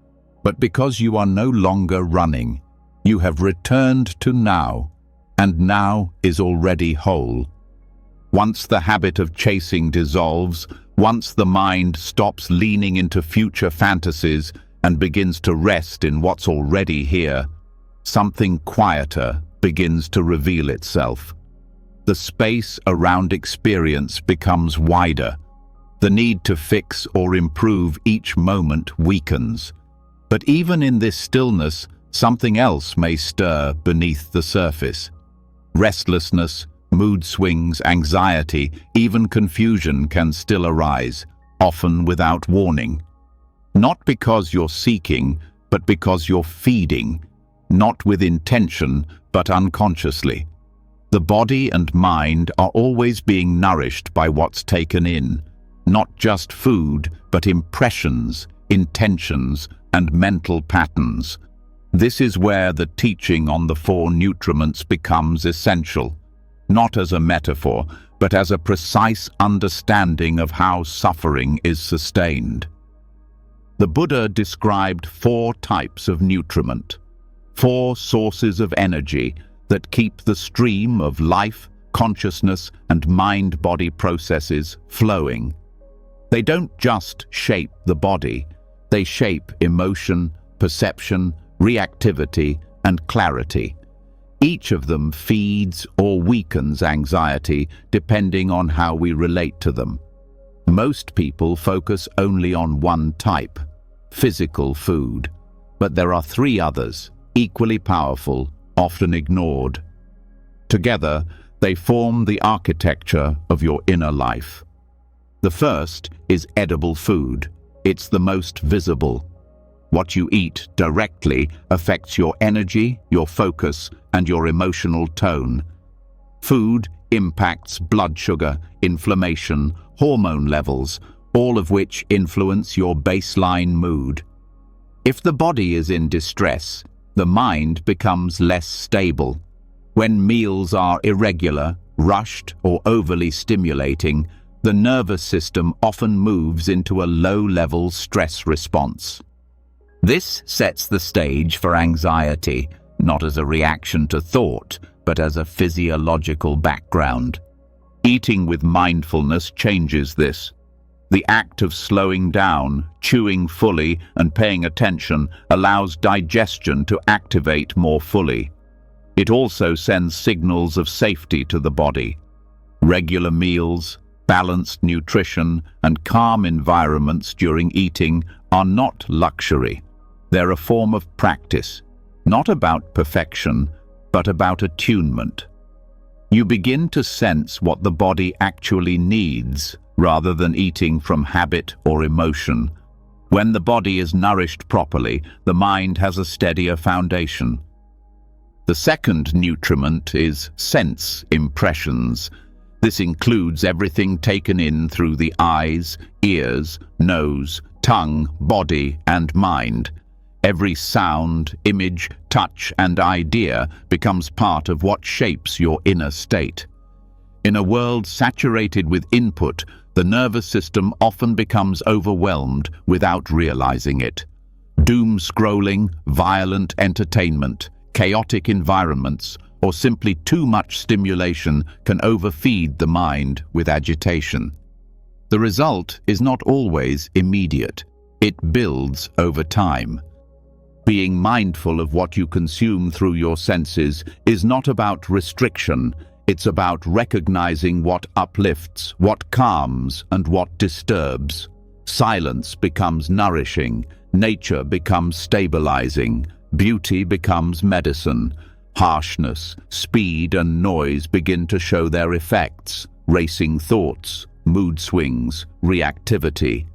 but because you are no longer running. You have returned to now, and now is already whole. Once the habit of chasing dissolves, once the mind stops leaning into future fantasies and begins to rest in what's already here, something quieter begins to reveal itself. The space around experience becomes wider. The need to fix or improve each moment weakens. But even in this stillness, something else may stir beneath the surface. Restlessness, mood swings, anxiety, even confusion can still arise, often without warning. Not because you're seeking, but because you're feeding, not with intention, but unconsciously. The body and mind are always being nourished by what's taken in, not just food, but impressions, intentions, and mental patterns. This is where the teaching on the four nutriments becomes essential, not as a metaphor, but as a precise understanding of how suffering is sustained. The Buddha described 4 types of nutriment, 4 sources of energy that keep the stream of life, consciousness, and mind-body processes flowing. They don't just shape the body, they shape emotion, perception, reactivity, and clarity. Each of them feeds or weakens anxiety depending on how we relate to them. Most people focus only on one type, physical food, but there are 3 others, equally powerful, often ignored. Together, they form the architecture of your inner life. The first is edible food. It's the most visible. What you eat directly affects your energy, your focus, and your emotional tone. Food impacts blood sugar, inflammation, hormone levels, all of which influence your baseline mood. If the body is in distress, the mind becomes less stable. When meals are irregular, rushed, or overly stimulating, the nervous system often moves into a low-level stress response. This sets the stage for anxiety, not as a reaction to thought, but as a physiological background. Eating with mindfulness changes this. The act of slowing down, chewing fully, and paying attention allows digestion to activate more fully. It also sends signals of safety to the body. Regular meals, balanced nutrition, and calm environments during eating are not luxury. They're a form of practice, not about perfection, but about attunement. You begin to sense what the body actually needs, rather than eating from habit or emotion. When the body is nourished properly, the mind has a steadier foundation. The second nutriment is sense impressions. This includes everything taken in through the eyes, ears, nose, tongue, body, and mind. Every sound, image, touch, and idea becomes part of what shapes your inner state. In a world saturated with input, the nervous system often becomes overwhelmed without realizing it. Doom scrolling, violent entertainment, chaotic environments, or simply too much stimulation can overfeed the mind with agitation. The result is not always immediate. It builds over time. Being mindful of what you consume through your senses is not about restriction. It's about recognizing what uplifts, what calms, and what disturbs. Silence becomes nourishing, nature becomes stabilizing, beauty becomes medicine. Harshness, speed, and noise begin to show their effects. Racing thoughts, mood swings, reactivity.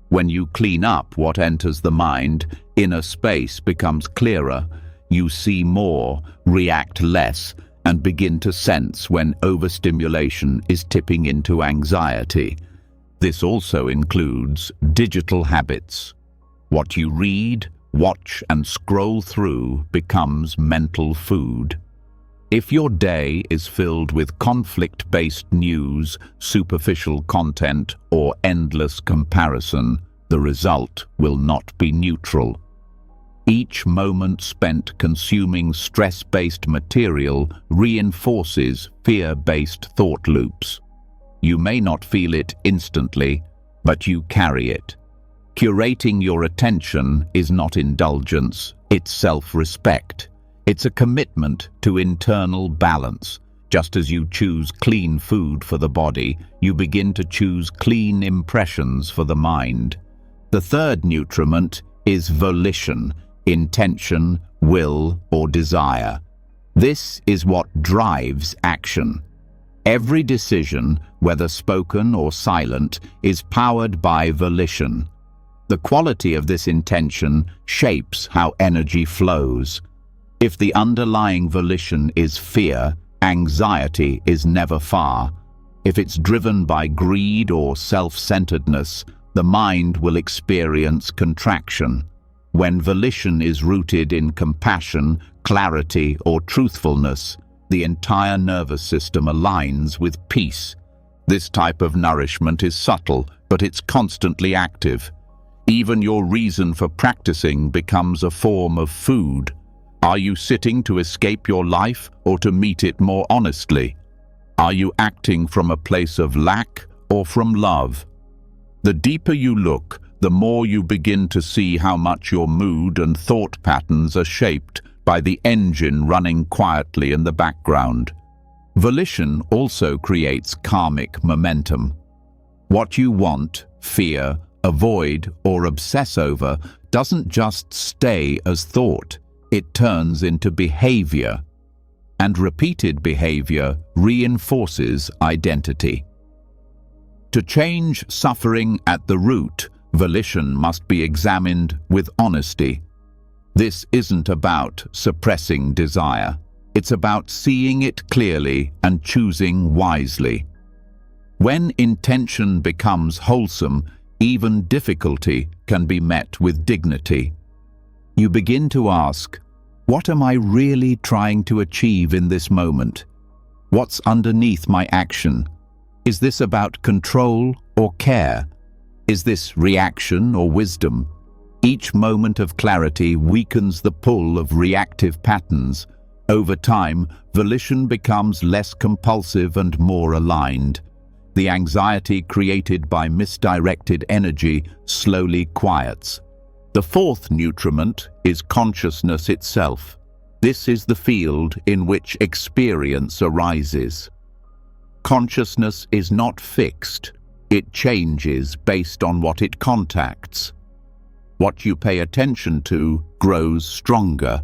When you clean up what enters the mind, inner space becomes clearer. You see more, react less, and begin to sense when overstimulation is tipping into anxiety. This also includes digital habits. What you read, watch, and scroll through becomes mental food. If your day is filled with conflict-based news, superficial content, or endless comparison, the result will not be neutral. Each moment spent consuming stress-based material reinforces fear-based thought loops. You may not feel it instantly, but you carry it. Curating your attention is not indulgence, it's self-respect. It's a commitment to internal balance. Just as you choose clean food for the body, you begin to choose clean impressions for the mind. The third nutriment is volition, intention, will, or desire. This is what drives action. Every decision, whether spoken or silent, is powered by volition. The quality of this intention shapes how energy flows. If the underlying volition is fear, anxiety is never far. If it's driven by greed or self-centeredness, the mind will experience contraction. When volition is rooted in compassion, clarity, or truthfulness, the entire nervous system aligns with peace. This type of nourishment is subtle, but it's constantly active. Even your reason for practicing becomes a form of food. Are you sitting to escape your life or to meet it more honestly? Are you acting from a place of lack or from love? The deeper you look, the more you begin to see how much your mood and thought patterns are shaped by the engine running quietly in the background. Volition also creates karmic momentum. What you want, fear, avoid, or obsess over doesn't just stay as thought, it turns into behavior. And repeated behavior reinforces identity. To change suffering at the root, volition must be examined with honesty. This isn't about suppressing desire. It's about seeing it clearly and choosing wisely. When intention becomes wholesome, even difficulty can be met with dignity. You begin to ask, what am I really trying to achieve in this moment? What's underneath my action? Is this about control or care? Is this reaction or wisdom? Each moment of clarity weakens the pull of reactive patterns, Over time, volition becomes less compulsive and more aligned. The anxiety created by misdirected energy slowly quiets. The fourth nutriment is consciousness itself. This is the field in which experience arises. Consciousness is not fixed. It changes based on what it contacts. What you pay attention to grows stronger.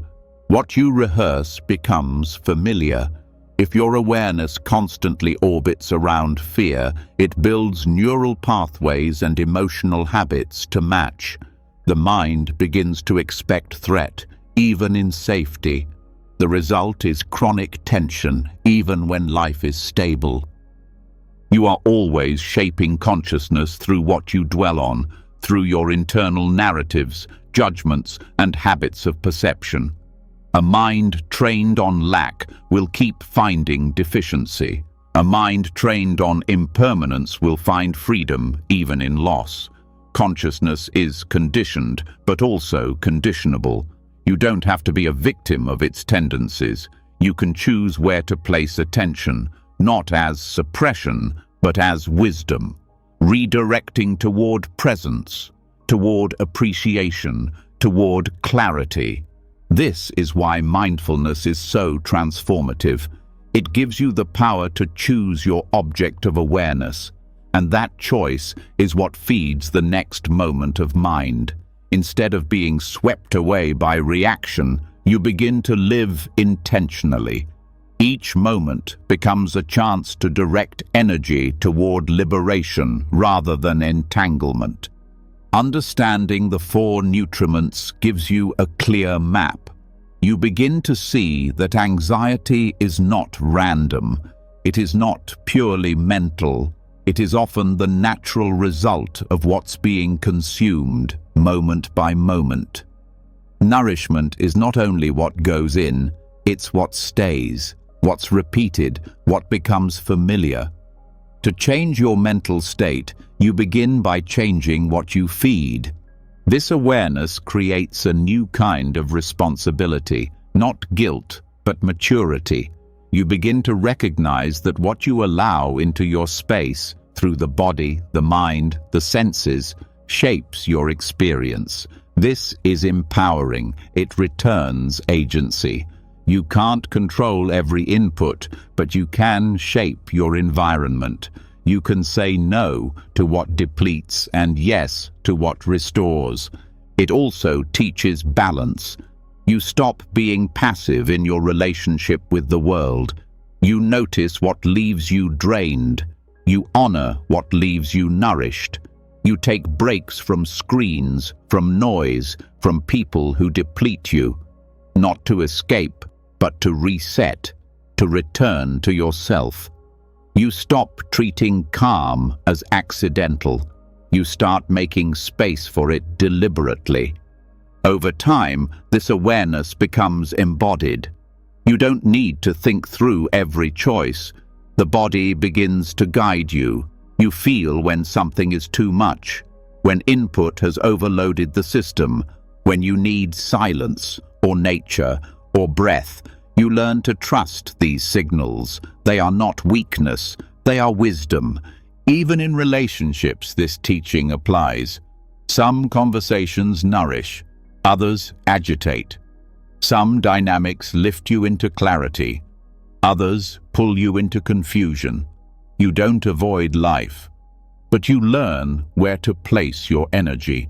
What you rehearse becomes familiar. If your awareness constantly orbits around fear, it builds neural pathways and emotional habits to match. The mind begins to expect threat, even in safety. The result is chronic tension, even when life is stable. You are always shaping consciousness through what you dwell on, through your internal narratives, judgments, and habits of perception. A mind trained on lack will keep finding deficiency. A mind trained on impermanence will find freedom even in loss. Consciousness is conditioned, but also conditionable. You don't have to be a victim of its tendencies. You can choose where to place attention, not as suppression, but as wisdom, redirecting toward presence, toward appreciation, toward clarity. This is why mindfulness is so transformative. It gives you the power to choose your object of awareness, and that choice is what feeds the next moment of mind. Instead of being swept away by reaction, you begin to live intentionally. Each moment becomes a chance to direct energy toward liberation rather than entanglement. Understanding the four nutriments gives you a clear map. You begin to see that anxiety is not random. It is not purely mental. It is often the natural result of what's being consumed, moment by moment. Nourishment is not only what goes in, it's what stays, what's repeated, what becomes familiar. To change your mental state, you begin by changing what you feed. This awareness creates a new kind of responsibility, not guilt, but maturity. You begin to recognize that what you allow into your space, through the body, the mind, the senses, shapes your experience. This is empowering. It returns agency. You can't control every input, but you can shape your environment. You can say no to what depletes and yes to what restores. It also teaches balance. You stop being passive in your relationship with the world. You notice what leaves you drained. You honor what leaves you nourished. You take breaks from screens, from noise, from people who deplete you. Not to escape, but to reset, to return to yourself. You stop treating calm as accidental. You start making space for it deliberately. Over time, this awareness becomes embodied. You don't need to think through every choice. The body begins to guide you. You feel when something is too much, when input has overloaded the system, when you need silence, or nature, or breath. You learn to trust these signals. They are not weakness, they are wisdom. Even in relationships, this teaching applies. Some conversations nourish, others agitate. Some dynamics lift you into clarity, others pull you into confusion. You don't avoid life, but you learn where to place your energy.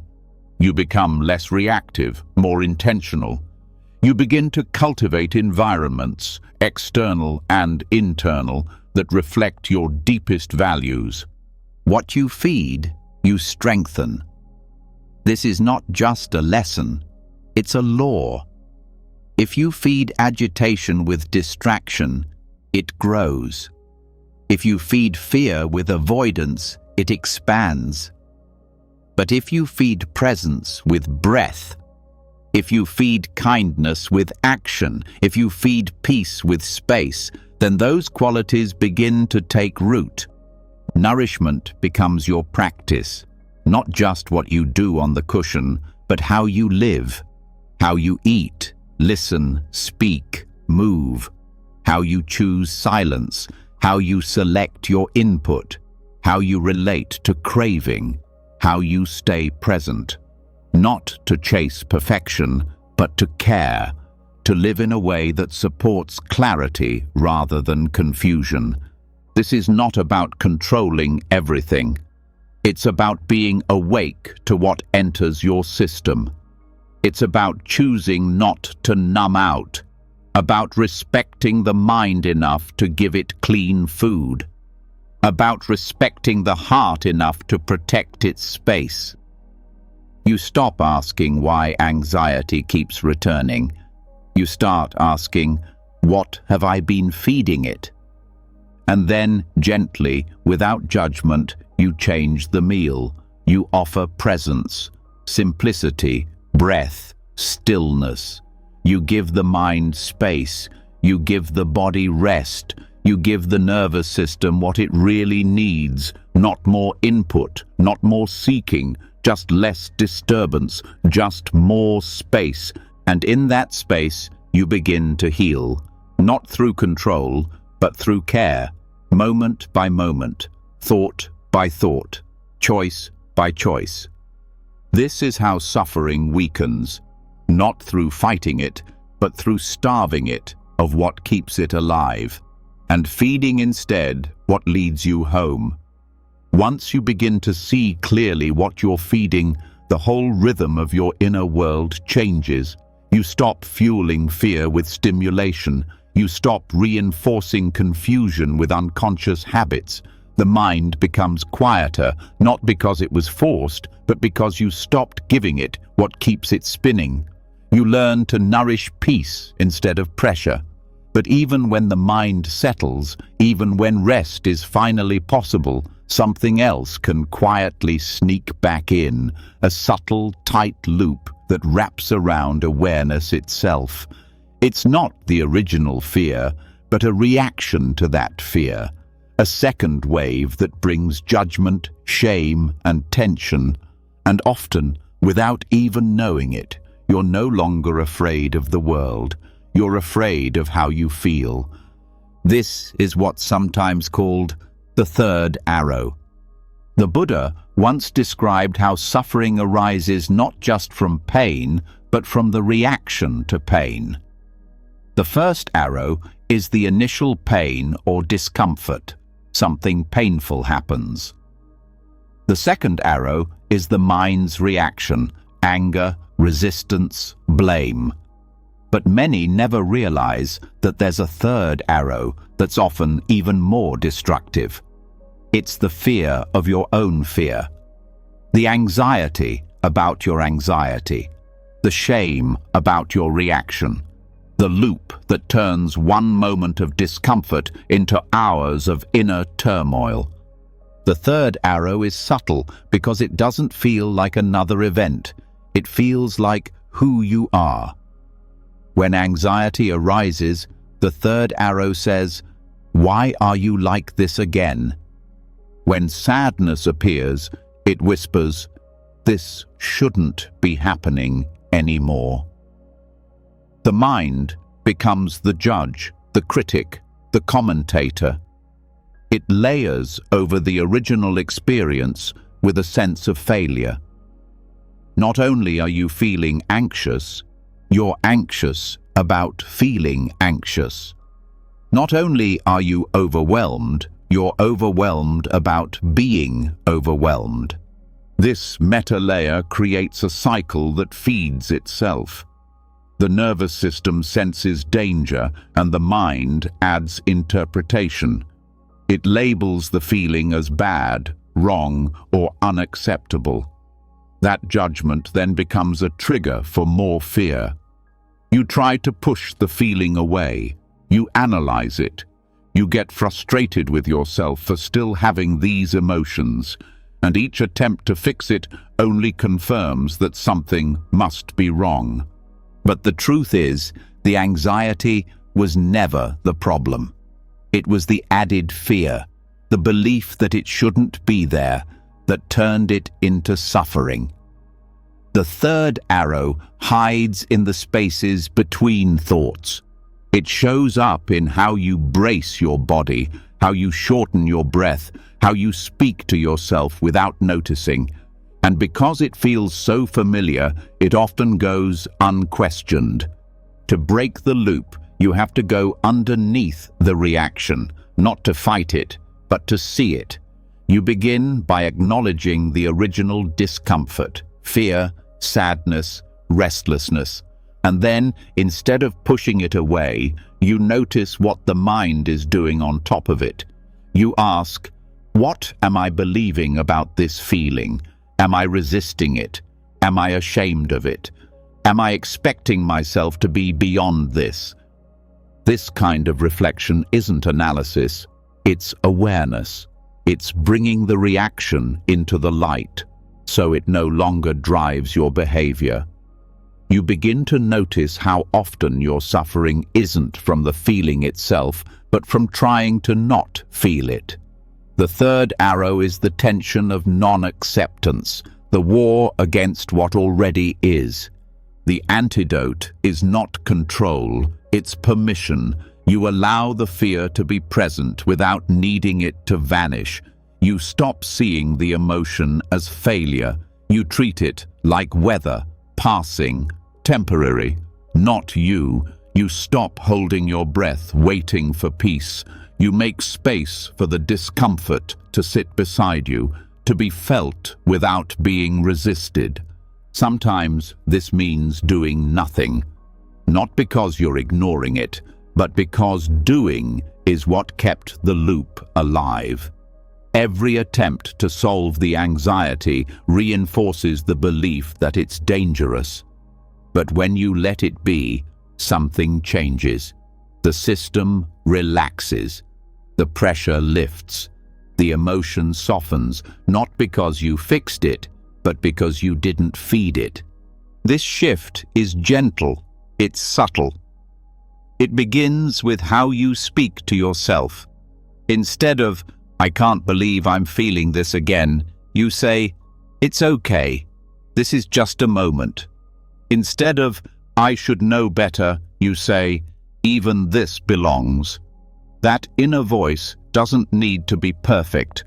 You become less reactive, more intentional. You begin to cultivate environments, external and internal, that reflect your deepest values. What you feed, you strengthen. This is not just a lesson, it's a law. If you feed agitation with distraction, it grows. If you feed fear with avoidance, it expands. But if you feed presence with breath, if you feed kindness with action, if you feed peace with space, then those qualities begin to take root. Nourishment becomes your practice, not just what you do on the cushion, but how you live, how you eat, listen, speak, move, how you choose silence, how you select your input, how you relate to craving, how you stay present. Not to chase perfection, but to care, to live in a way that supports clarity rather than confusion. This is not about controlling everything. It's about being awake to what enters your system. It's about choosing not to numb out, about respecting the mind enough to give it clean food, about respecting the heart enough to protect its space. You stop asking why anxiety keeps returning. You start asking, what have I been feeding it? And then, gently, without judgment, you change the meal. You offer presence, simplicity, breath, stillness. You give the mind space. You give the body rest. You give the nervous system what it really needs, not more input, not more seeking, just less disturbance, just more space. And in that space, you begin to heal, not through control, but through care, moment by moment, thought by thought, choice by choice. This is how suffering weakens, not through fighting it, but through starving it of what keeps it alive, and feeding instead what leads you home. Once you begin to see clearly what you're feeding, the whole rhythm of your inner world changes. You stop fueling fear with stimulation. You stop reinforcing confusion with unconscious habits. The mind becomes quieter, not because it was forced, but because you stopped giving it what keeps it spinning. You learn to nourish peace instead of pressure. But even when the mind settles, even when rest is finally possible, something else can quietly sneak back in, a subtle, tight loop that wraps around awareness itself. It's not the original fear, but a reaction to that fear, a second wave that brings judgment, shame, and tension. And often, without even knowing it, you're no longer afraid of the world. You're afraid of how you feel. This is what's sometimes called the third arrow. The Buddha once described how suffering arises not just from pain, but from the reaction to pain. The first arrow is the initial pain or discomfort. Something painful happens. The second arrow is the mind's reaction, anger, resistance, blame. But many never realize that there's a third arrow that's often even more destructive. It's the fear of your own fear, the anxiety about your anxiety, the shame about your reaction, the loop that turns one moment of discomfort into hours of inner turmoil. The third arrow is subtle because it doesn't feel like another event. It feels like who you are. When anxiety arises, the third arrow says, "Why are you like this again?" When sadness appears, it whispers, "This shouldn't be happening anymore." The mind becomes the judge, the critic, the commentator. It layers over the original experience with a sense of failure. Not only are you feeling anxious, you're anxious about feeling anxious. Not only are you overwhelmed, you're overwhelmed about being overwhelmed. This meta layer creates a cycle that feeds itself. The nervous system senses danger, and the mind adds interpretation. It labels the feeling as bad, wrong, or unacceptable. That judgment then becomes a trigger for more fear. You try to push the feeling away. You analyze it. You get frustrated with yourself for still having these emotions, and each attempt to fix it only confirms that something must be wrong. But the truth is, the anxiety was never the problem. It was the added fear, the belief that it shouldn't be there, that turned it into suffering. The third arrow hides in the spaces between thoughts. It shows up in how you brace your body, how you shorten your breath, how you speak to yourself without noticing. And because it feels so familiar, it often goes unquestioned. To break the loop, you have to go underneath the reaction, not to fight it, but to see it. You begin by acknowledging the original discomfort, fear, sadness, restlessness. And then, instead of pushing it away, you notice what the mind is doing on top of it. You ask, what am I believing about this feeling? Am I resisting it? Am I ashamed of it? Am I expecting myself to be beyond this? This kind of reflection isn't analysis, it's awareness. It's bringing the reaction into the light, so it no longer drives your behavior. You begin to notice how often your suffering isn't from the feeling itself, but from trying to not feel it. The third arrow is the tension of non-acceptance, the war against what already is. The antidote is not control, it's permission. You allow the fear to be present without needing it to vanish. You stop seeing the emotion as failure. You treat it like weather, passing, temporary, not you. You stop holding your breath, waiting for peace. You make space for the discomfort to sit beside you, to be felt without being resisted. Sometimes this means doing nothing, not because you're ignoring it, but because doing is what kept the loop alive. Every attempt to solve the anxiety reinforces the belief that it's dangerous. But when you let it be, something changes. The system relaxes. The pressure lifts. The emotion softens, not because you fixed it, but because you didn't feed it. This shift is gentle, it's subtle. It begins with how you speak to yourself. Instead of, "I can't believe I'm feeling this again," you say, "It's okay. This is just a moment." Instead of, "I should know better," you say, "Even this belongs." That inner voice doesn't need to be perfect,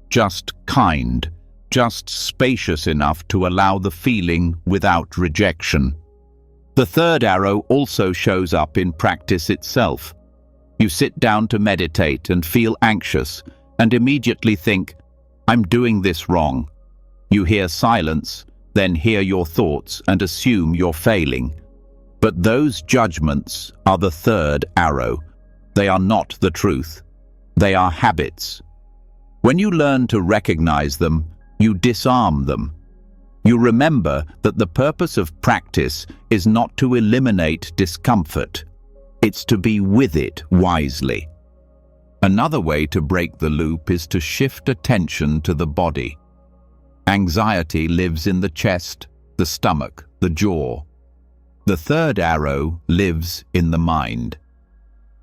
just kind, just spacious enough to allow the feeling without rejection. The third arrow also shows up in practice itself. You sit down to meditate and feel anxious and immediately think, "I'm doing this wrong." You hear silence, then hear your thoughts and assume you're failing. But those judgments are the third arrow. They are not the truth. They are habits. When you learn to recognize them, you disarm them. You remember that the purpose of practice is not to eliminate discomfort. It's to be with it wisely. Another way to break the loop is to shift attention to the body. Anxiety lives in the chest, the stomach, the jaw. The third arrow lives in the mind.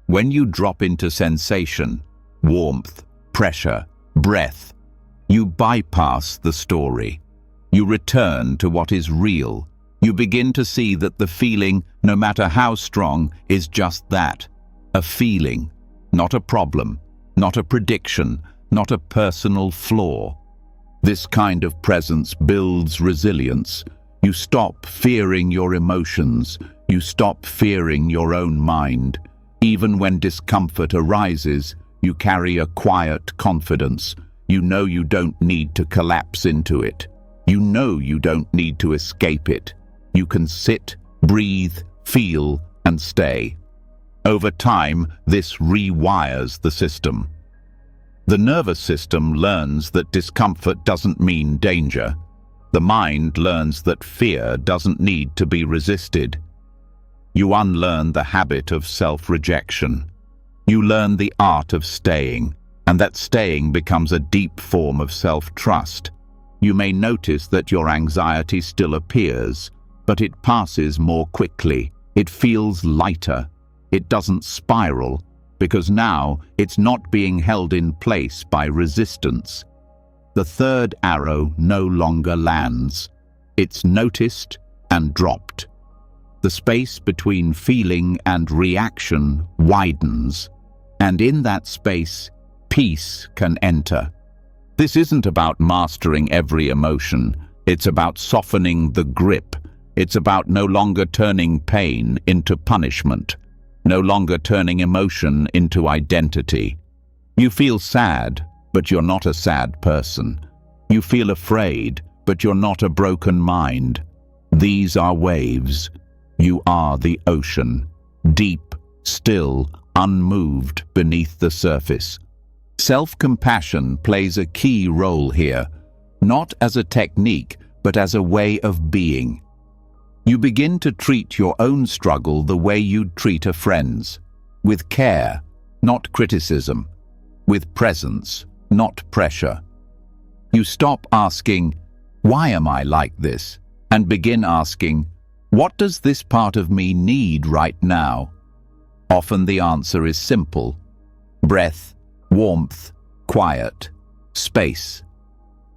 When you drop into sensation, warmth, pressure, breath, you bypass the story. You return to what is real. You begin to see that the feeling, no matter how strong, is just that, a feeling, not a problem, not a prediction, not a personal flaw. This kind of presence builds resilience. You stop fearing your emotions. You stop fearing your own mind. Even when discomfort arises, you carry a quiet confidence. You know you don't need to collapse into it. You know you don't need to escape it. You can sit, breathe, feel, and stay. Over time, this rewires the system. The nervous system learns that discomfort doesn't mean danger. The mind learns that fear doesn't need to be resisted. You unlearn the habit of self-rejection. You learn the art of staying, and that staying becomes a deep form of self-trust. You may notice that your anxiety still appears, but it passes more quickly. It feels lighter. It doesn't spiral, because now it's not being held in place by resistance. The third arrow no longer lands. It's noticed and dropped. The space between feeling and reaction widens, and in that space, peace can enter. This isn't about mastering every emotion. It's about softening the grip. It's about no longer turning pain into punishment, no longer turning emotion into identity. You feel sad, but you're not a sad person. You feel afraid, but you're not a broken mind. These are waves. You are the ocean, deep, still, unmoved beneath the surface. Self-compassion plays a key role here, not as a technique, but as a way of being. You begin to treat your own struggle the way you'd treat a friend's, with care, not criticism, with presence, not pressure. You stop asking, "Why am I like this?" and begin asking, "What does this part of me need right now?" Often the answer is simple: breath, warmth, quiet, space.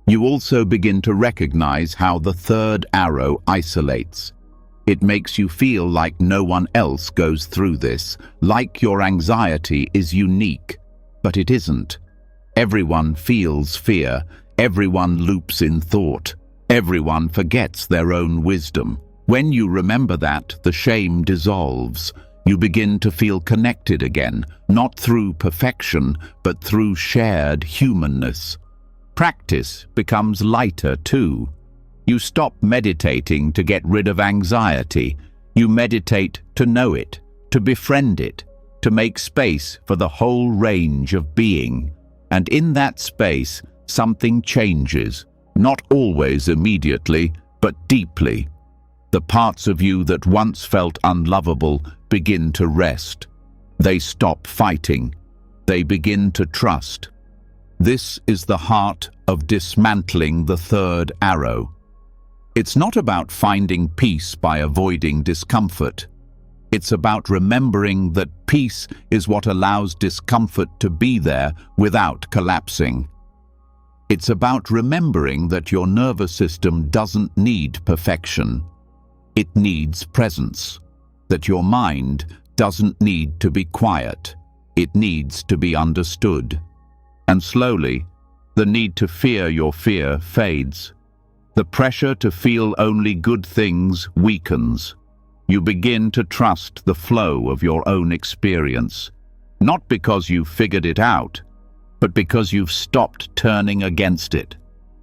You also begin to recognize how the third arrow isolates. It makes you feel like no one else goes through this, like your anxiety is unique, but it isn't. Everyone feels fear, everyone loops in thought, everyone forgets their own wisdom. When you remember that, the shame dissolves. You begin to feel connected again, not through perfection, but through shared humanness. Practice becomes lighter too. You stop meditating to get rid of anxiety. You meditate to know it, to befriend it, to make space for the whole range of being. And in that space, something changes, not always immediately, but deeply. The parts of you that once felt unlovable begin to rest. They stop fighting. They begin to trust. This is the heart of dismantling the third arrow. It's not about finding peace by avoiding discomfort. It's about remembering that peace is what allows discomfort to be there without collapsing. It's about remembering that your nervous system doesn't need perfection. It needs presence. That your mind doesn't need to be quiet. It needs to be understood. And slowly, the need to fear your fear fades. The pressure to feel only good things weakens. You begin to trust the flow of your own experience, not because you've figured it out, but because you've stopped turning against it.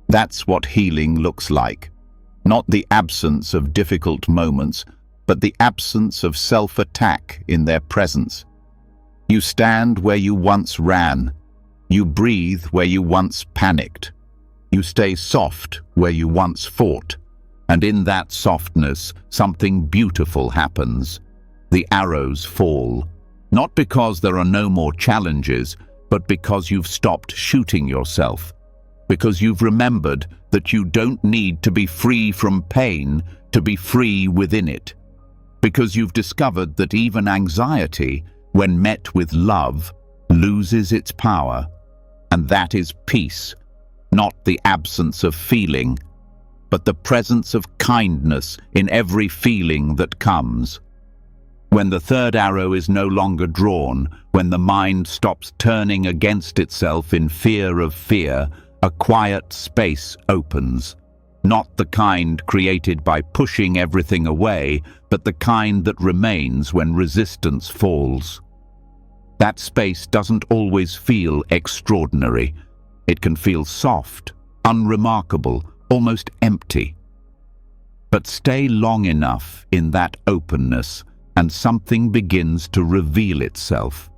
That's what healing looks like. Not the absence of difficult moments, but the absence of self-attack in their presence. You stand where you once ran. You breathe where you once panicked. You stay soft where you once fought. And in that softness, something beautiful happens. The arrows fall, not because there are no more challenges, but because you've stopped shooting yourself. Because you've remembered that you don't need to be free from pain to be free within it. Because you've discovered that even anxiety, when met with love, loses its power. And that is peace, not the absence of feeling, but the presence of kindness in every feeling that comes. When the third arrow is no longer drawn, when the mind stops turning against itself in fear of fear, a quiet space opens. Not the kind created by pushing everything away, but the kind that remains when resistance falls. That space doesn't always feel extraordinary. It can feel soft, unremarkable, almost empty. But stay long enough in that openness, and something begins to reveal itself.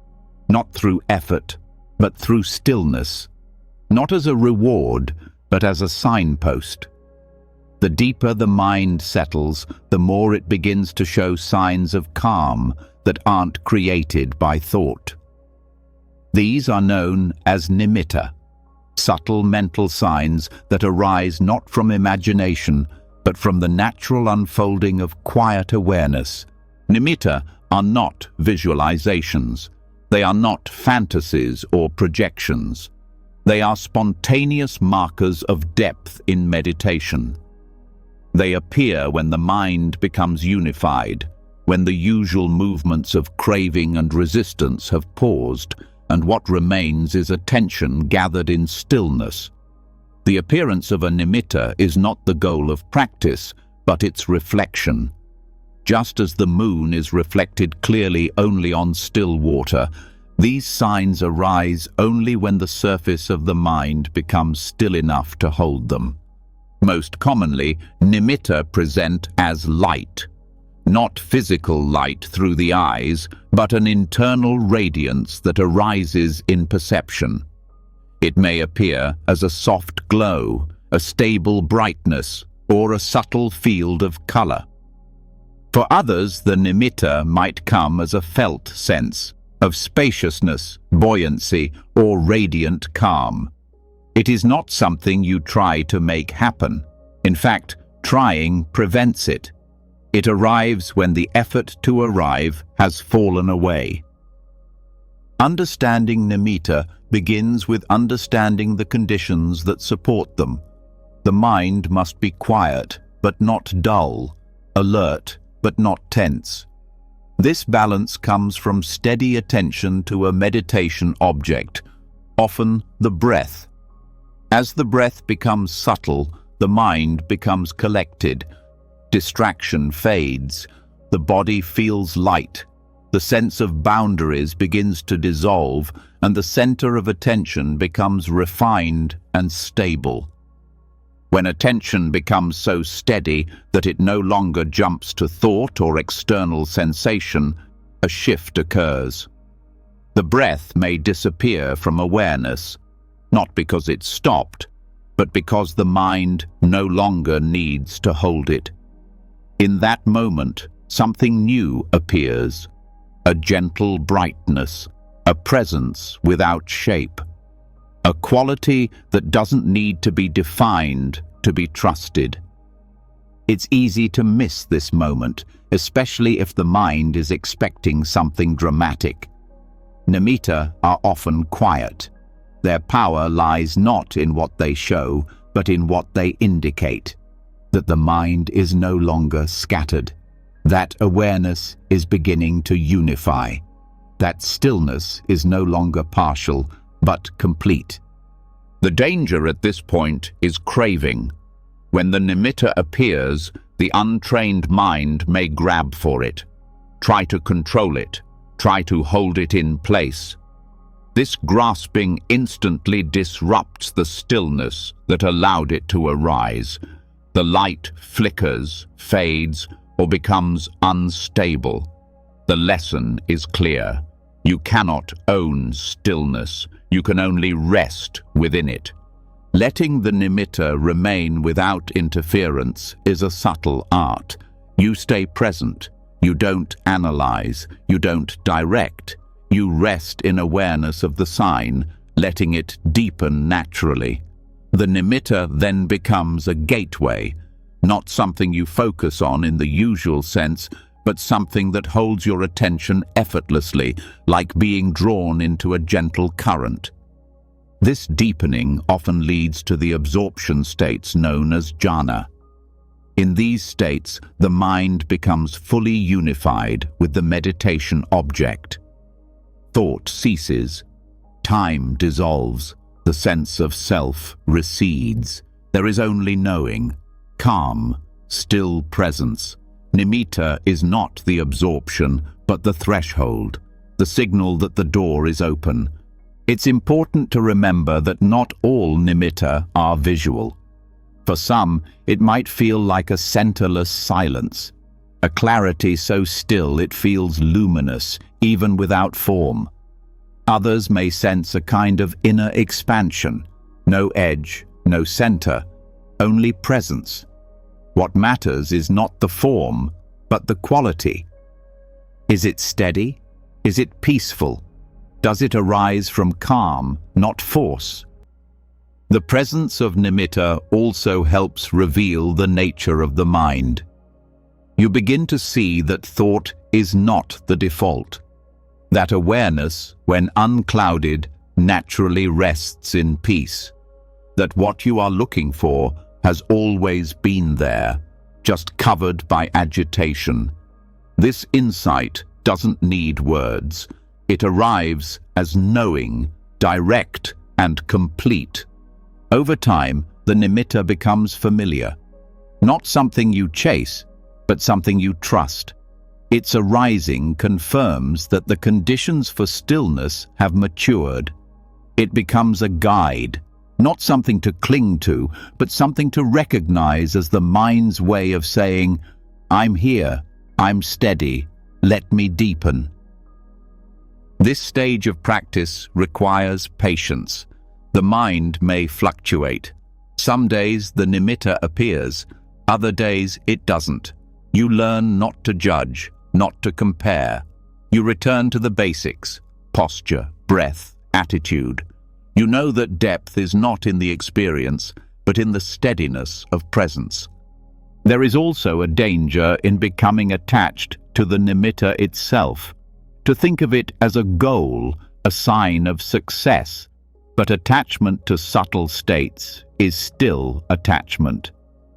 Not through effort, but through stillness. Not as a reward, but as a signpost. The deeper the mind settles, the more it begins to show signs of calm that aren't created by thought. These are known as nimitta, subtle mental signs that arise not from imagination, but from the natural unfolding of quiet awareness. Nimitta are not visualizations. They are not fantasies or projections. They are spontaneous markers of depth in meditation. They appear when the mind becomes unified, when the usual movements of craving and resistance have paused, and what remains is attention gathered in stillness. The appearance of a nimitta is not the goal of practice, but its reflection. Just as the moon is reflected clearly only on still water, these signs arise only when the surface of the mind becomes still enough to hold them. Most commonly, nimitta present as light. Not physical light through the eyes, but an internal radiance that arises in perception. It may appear as a soft glow, a stable brightness, or a subtle field of color. For others, the nimitta might come as a felt sense of spaciousness, buoyancy, or radiant calm. It is not something you try to make happen. In fact, trying prevents it. It arrives when the effort to arrive has fallen away. Understanding nimitta begins with understanding the conditions that support them. The mind must be quiet, but not dull, alert, but not tense. This balance comes from steady attention to a meditation object, often the breath. As the breath becomes subtle, the mind becomes collected. Distraction fades. The body feels light. The sense of boundaries begins to dissolve, and the center of attention becomes refined and stable. When attention becomes so steady that it no longer jumps to thought or external sensation, a shift occurs. The breath may disappear from awareness, not because it's stopped, but because the mind no longer needs to hold it. In that moment, something new appears, a gentle brightness, a presence without shape, a quality that doesn't need to be defined to be trusted. It's easy to miss this moment, especially if the mind is expecting something dramatic. Nimitta are often quiet. Their power lies not in what they show, but in what they indicate. That the mind is no longer scattered. That awareness is beginning to unify. That stillness is no longer partial, but complete. The danger at this point is craving. When the nimitta appears, the untrained mind may grab for it, try to control it, try to hold it in place. This grasping instantly disrupts the stillness that allowed it to arise. The light flickers, fades, or becomes unstable. The lesson is clear. You cannot own stillness. You can only rest within it. Letting the nimitta remain without interference is a subtle art. You stay present. You don't analyze. You don't direct. You rest in awareness of the sign, letting it deepen naturally. The nimitta then becomes a gateway, not something you focus on in the usual sense, but something that holds your attention effortlessly, like being drawn into a gentle current. This deepening often leads to the absorption states known as jhana. In these states, the mind becomes fully unified with the meditation object. Thought ceases, time dissolves, the sense of self recedes. There is only knowing, calm, still presence. Nimitta is not the absorption, but the threshold, the signal that the door is open. It's important to remember that not all nimitta are visual. For some, it might feel like a centerless silence, a clarity so still it feels luminous, even without form. Others may sense a kind of inner expansion, no edge, no center, only presence. What matters is not the form, but the quality. Is it steady? Is it peaceful? Does it arise from calm, not force? The presence of nimitta also helps reveal the nature of the mind. You begin to see that thought is not the default. That awareness, when unclouded, naturally rests in peace. That what you are looking for has always been there, just covered by agitation. This insight doesn't need words. It arrives as knowing, direct and complete. Over time, the nimitta becomes familiar. Not something you chase, but something you trust. Its arising confirms that the conditions for stillness have matured. It becomes a guide, not something to cling to, but something to recognize as the mind's way of saying, "I'm here, I'm steady, let me deepen." This stage of practice requires patience. The mind may fluctuate. Some days the nimitta appears, other days it doesn't. You learn not to judge, not to compare. You return to the basics: posture, breath, attitude. You know that depth is not in the experience, but in the steadiness of presence. There is also a danger in becoming attached to the nimitta itself, to think of it as a goal, a sign of success. But attachment to subtle states is still attachment.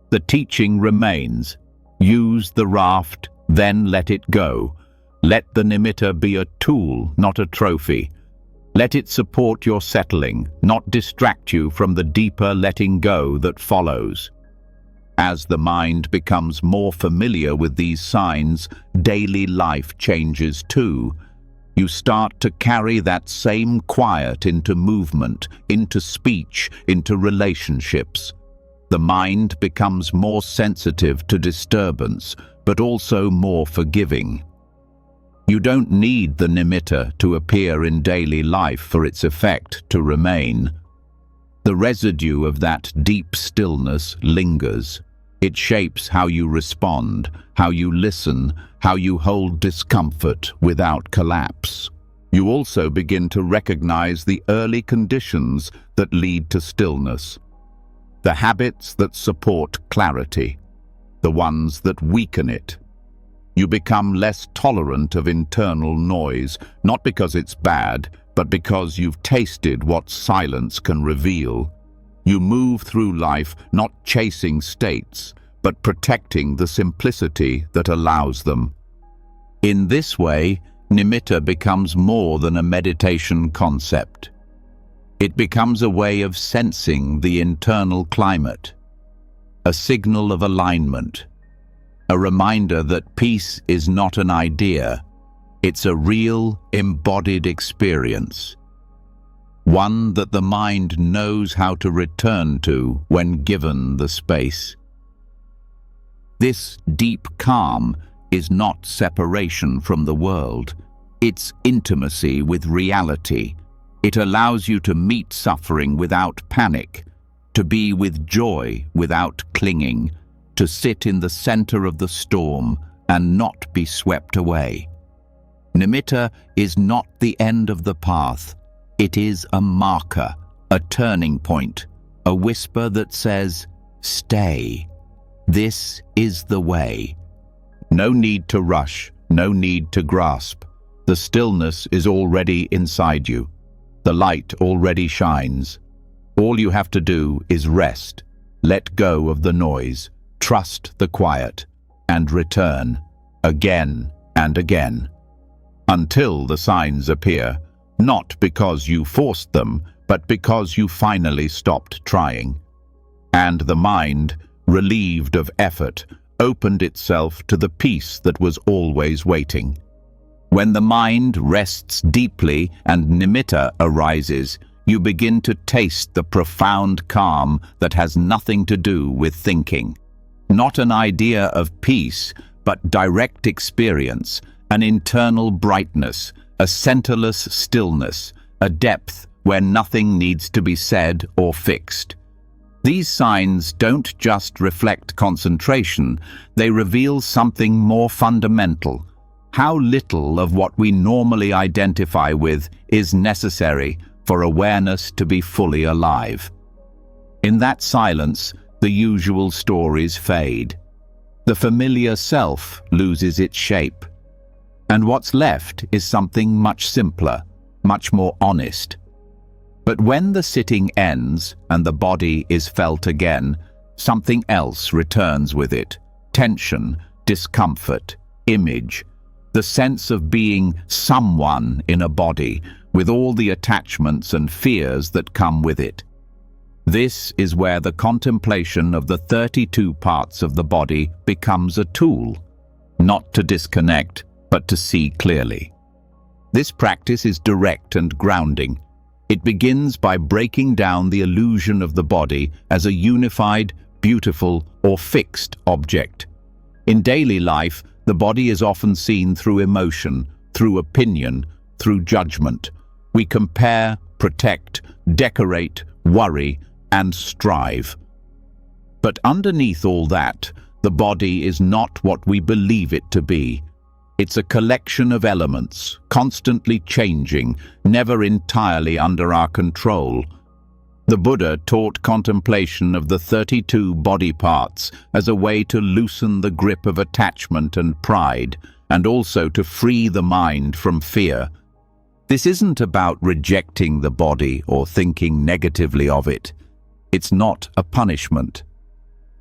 The teaching remains: use the raft, then let it go. Let the nimitta be a tool, not a trophy. Let it support your settling, not distract you from the deeper letting go that follows. As the mind becomes more familiar with these signs, daily life changes too. You start to carry that same quiet into movement, into speech, into relationships. The mind becomes more sensitive to disturbance, but also more forgiving. You don't need the nimitta to appear in daily life for its effect to remain. The residue of that deep stillness lingers. It shapes how you respond, how you listen, how you hold discomfort without collapse. You also begin to recognize the early conditions that lead to stillness, the habits that support clarity, the ones that weaken it. You become less tolerant of internal noise, not because it's bad, but because you've tasted what silence can reveal. You move through life not chasing states, but protecting the simplicity that allows them. In this way, nimitta becomes more than a meditation concept. It becomes a way of sensing the internal climate, a signal of alignment, a reminder that peace is not an idea, it's a real, embodied experience. One that the mind knows how to return to when given the space. This deep calm is not separation from the world. It's intimacy with reality. It allows you to meet suffering without panic, to be with joy without clinging, to sit in the center of the storm and not be swept away. Nimitta is not the end of the path. It is a marker, a turning point, a whisper that says, "Stay. This is the way." No need to rush, no need to grasp. The stillness is already inside you. The light already shines. All you have to do is rest, let go of the noise, trust the quiet, and return, again and again, until the signs appear, not because you forced them, but because you finally stopped trying. And the mind, relieved of effort, opened itself to the peace that was always waiting. When the mind rests deeply and nimitta arises, you begin to taste the profound calm that has nothing to do with thinking. Not an idea of peace, but direct experience, an internal brightness, a centerless stillness, a depth where nothing needs to be said or fixed. These signs don't just reflect concentration, they reveal something more fundamental. How little of what we normally identify with is necessary for awareness to be fully alive. In that silence, the usual stories fade. The familiar self loses its shape. And what's left is something much simpler, much more honest. But when the sitting ends and the body is felt again, something else returns with it. tension, discomfort, image, the sense of being someone in a body, with all the attachments and fears that come with it. This is where the contemplation of the 32 parts of the body becomes a tool, not to disconnect, but to see clearly. This practice is direct and grounding. It begins by breaking down the illusion of the body as a unified, beautiful, or fixed object. In daily life, the body is often seen through emotion, through opinion, through judgment. We compare, protect, decorate, worry, and strive. But underneath all that, the body is not what we believe it to be. It's a collection of elements, constantly changing, never entirely under our control. The Buddha taught contemplation of the 32 body parts as a way to loosen the grip of attachment and pride, and also to free the mind from fear. This isn't about rejecting the body or thinking negatively of it. It's not a punishment.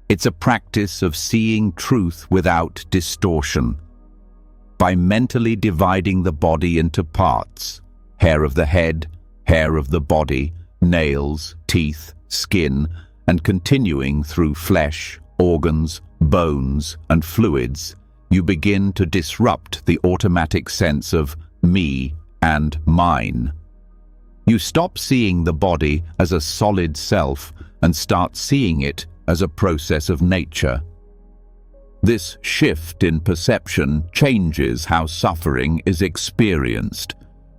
It's a practice of seeing truth without distortion. By mentally dividing the body into parts, hair of the head, hair of the body, nails, teeth, skin, and continuing through flesh, organs, bones, and fluids, you begin to disrupt the automatic sense of me and mine. You stop seeing the body as a solid self and start seeing it as a process of nature. This shift in perception changes how suffering is experienced.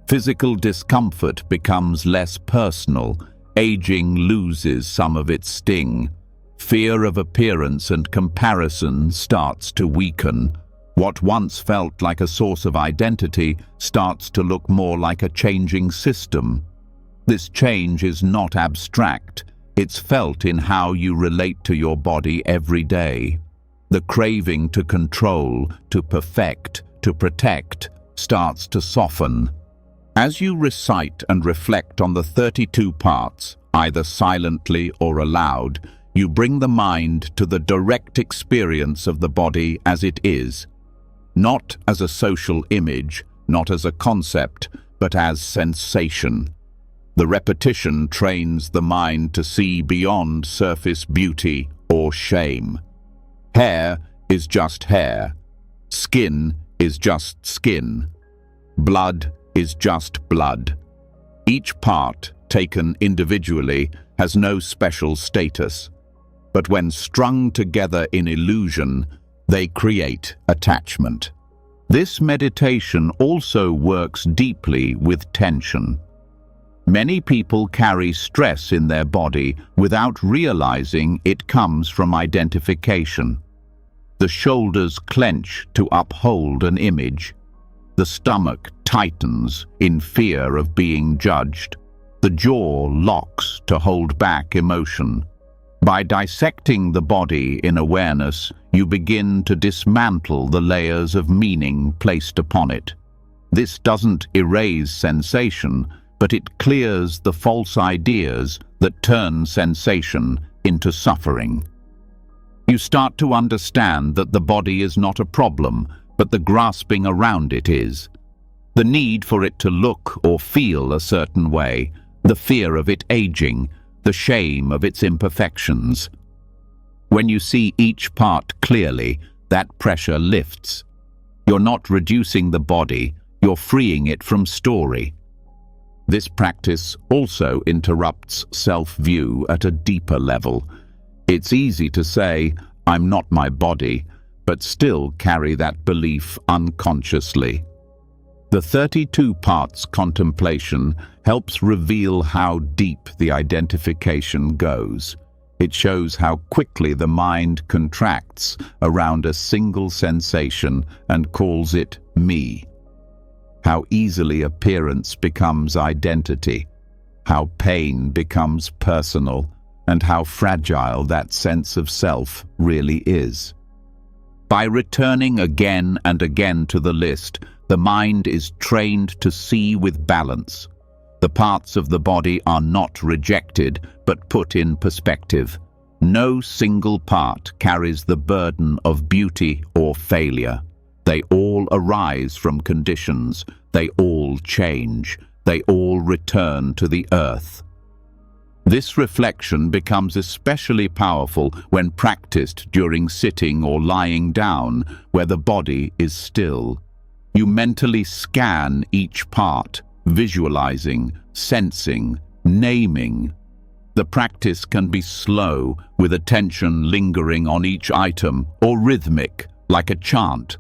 Physical discomfort becomes less personal. Aging loses some of its sting. Fear of appearance and comparison starts to weaken. What once felt like a source of identity starts to look more like a changing system. This change is not abstract. It's felt in how you relate to your body every day. The craving to control, to perfect, to protect starts to soften. As you recite and reflect on the 32 parts, either silently or aloud, you bring the mind to the direct experience of the body as it is, not as a social image, not as a concept, but as sensation. The repetition trains the mind to see beyond surface beauty or shame. Hair is just hair. Skin is just skin. Blood is just blood. Each part, taken individually, has no special status. But when strung together in illusion, they create attachment. This meditation also works deeply with tension. Many people carry stress in their body without realizing it comes from identification. The shoulders clench to uphold an image. The stomach tightens in fear of being judged. The jaw locks to hold back emotion. By dissecting the body in awareness, you begin to dismantle the layers of meaning placed upon it. This doesn't erase sensation, but it clears the false ideas that turn sensation into suffering. You start to understand that the body is not a problem, but the grasping around it is. The need for it to look or feel a certain way, the fear of it aging, the shame of its imperfections. When you see each part clearly, that pressure lifts. You're not reducing the body, you're freeing it from story. This practice also interrupts self-view at a deeper level. It's easy to say, "I'm not my body," but still carry that belief unconsciously. The 32 parts contemplation helps reveal how deep the identification goes. It shows how quickly the mind contracts around a single sensation and calls it me. How easily appearance becomes identity, how pain becomes personal, and how fragile that sense of self really is. By returning again and again to the list, the mind is trained to see with balance. The parts of the body are not rejected, but put in perspective. No single part carries the burden of beauty or failure. They all arise from conditions. They all change. They all return to the earth. This reflection becomes especially powerful when practiced during sitting or lying down, where the body is still. You mentally scan each part, visualizing, sensing, naming. The practice can be slow, with attention lingering on each item, or rhythmic, like a chant.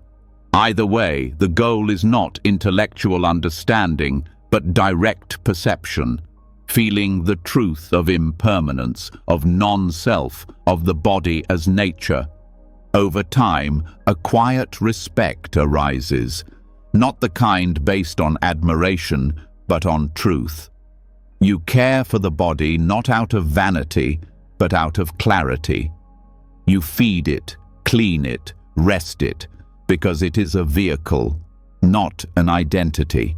Either way, the goal is not intellectual understanding, but direct perception, feeling the truth of impermanence, of non-self, of the body as nature. Over time, a quiet respect arises, not the kind based on admiration, but on truth. You care for the body not out of vanity, but out of clarity. You feed it, clean it, rest it, because it is a vehicle, not an identity.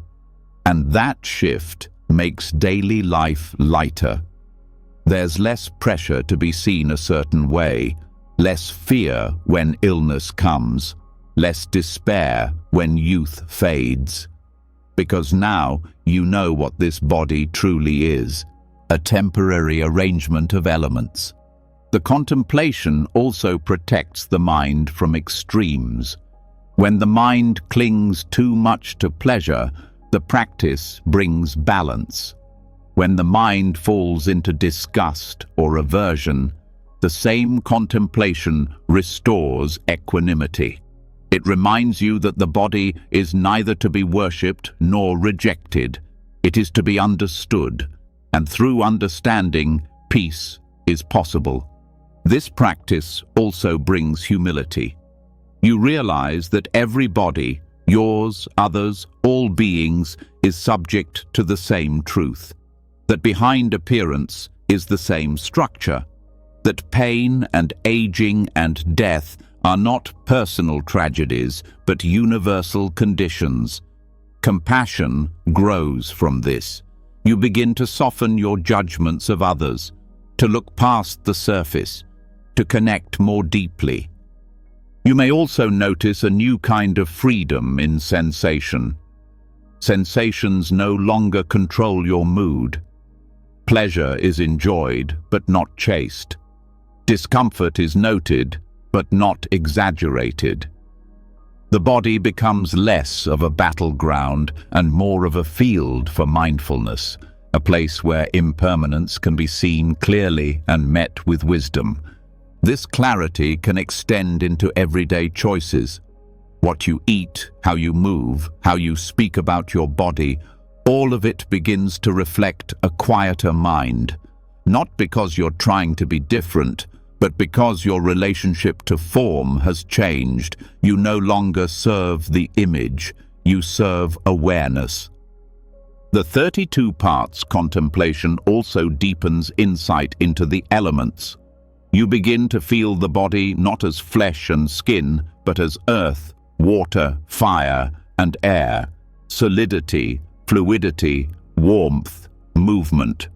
And that shift makes daily life lighter. There's less pressure to be seen a certain way, less fear when illness comes, less despair when youth fades. Because now you know what this body truly is, a temporary arrangement of elements. The contemplation also protects the mind from extremes. When the mind clings too much to pleasure, the practice brings balance. When the mind falls into disgust or aversion, the same contemplation restores equanimity. It reminds you that the body is neither to be worshipped nor rejected. It is to be understood, and through understanding, peace is possible. This practice also brings humility. You realize that every body, yours, others, all beings, is subject to the same truth. That behind appearance is the same structure. That pain and aging and death are not personal tragedies, but universal conditions. Compassion grows from this. You begin to soften your judgments of others, to look past the surface, to connect more deeply. You may also notice a new kind of freedom in sensation. Sensations no longer control your mood. Pleasure is enjoyed, but not chased. Discomfort is noted, but not exaggerated. The body becomes less of a battleground and more of a field for mindfulness, a place where impermanence can be seen clearly and met with wisdom. This clarity can extend into everyday choices. What you eat, how you move, how you speak about your body, all of it begins to reflect a quieter mind. Not because you're trying to be different, but because your relationship to form has changed. You no longer serve the image, you serve awareness. The 32 parts contemplation also deepens insight into the elements. You begin to feel the body not as flesh and skin, but as earth, water, fire, and air, solidity, fluidity, warmth, movement.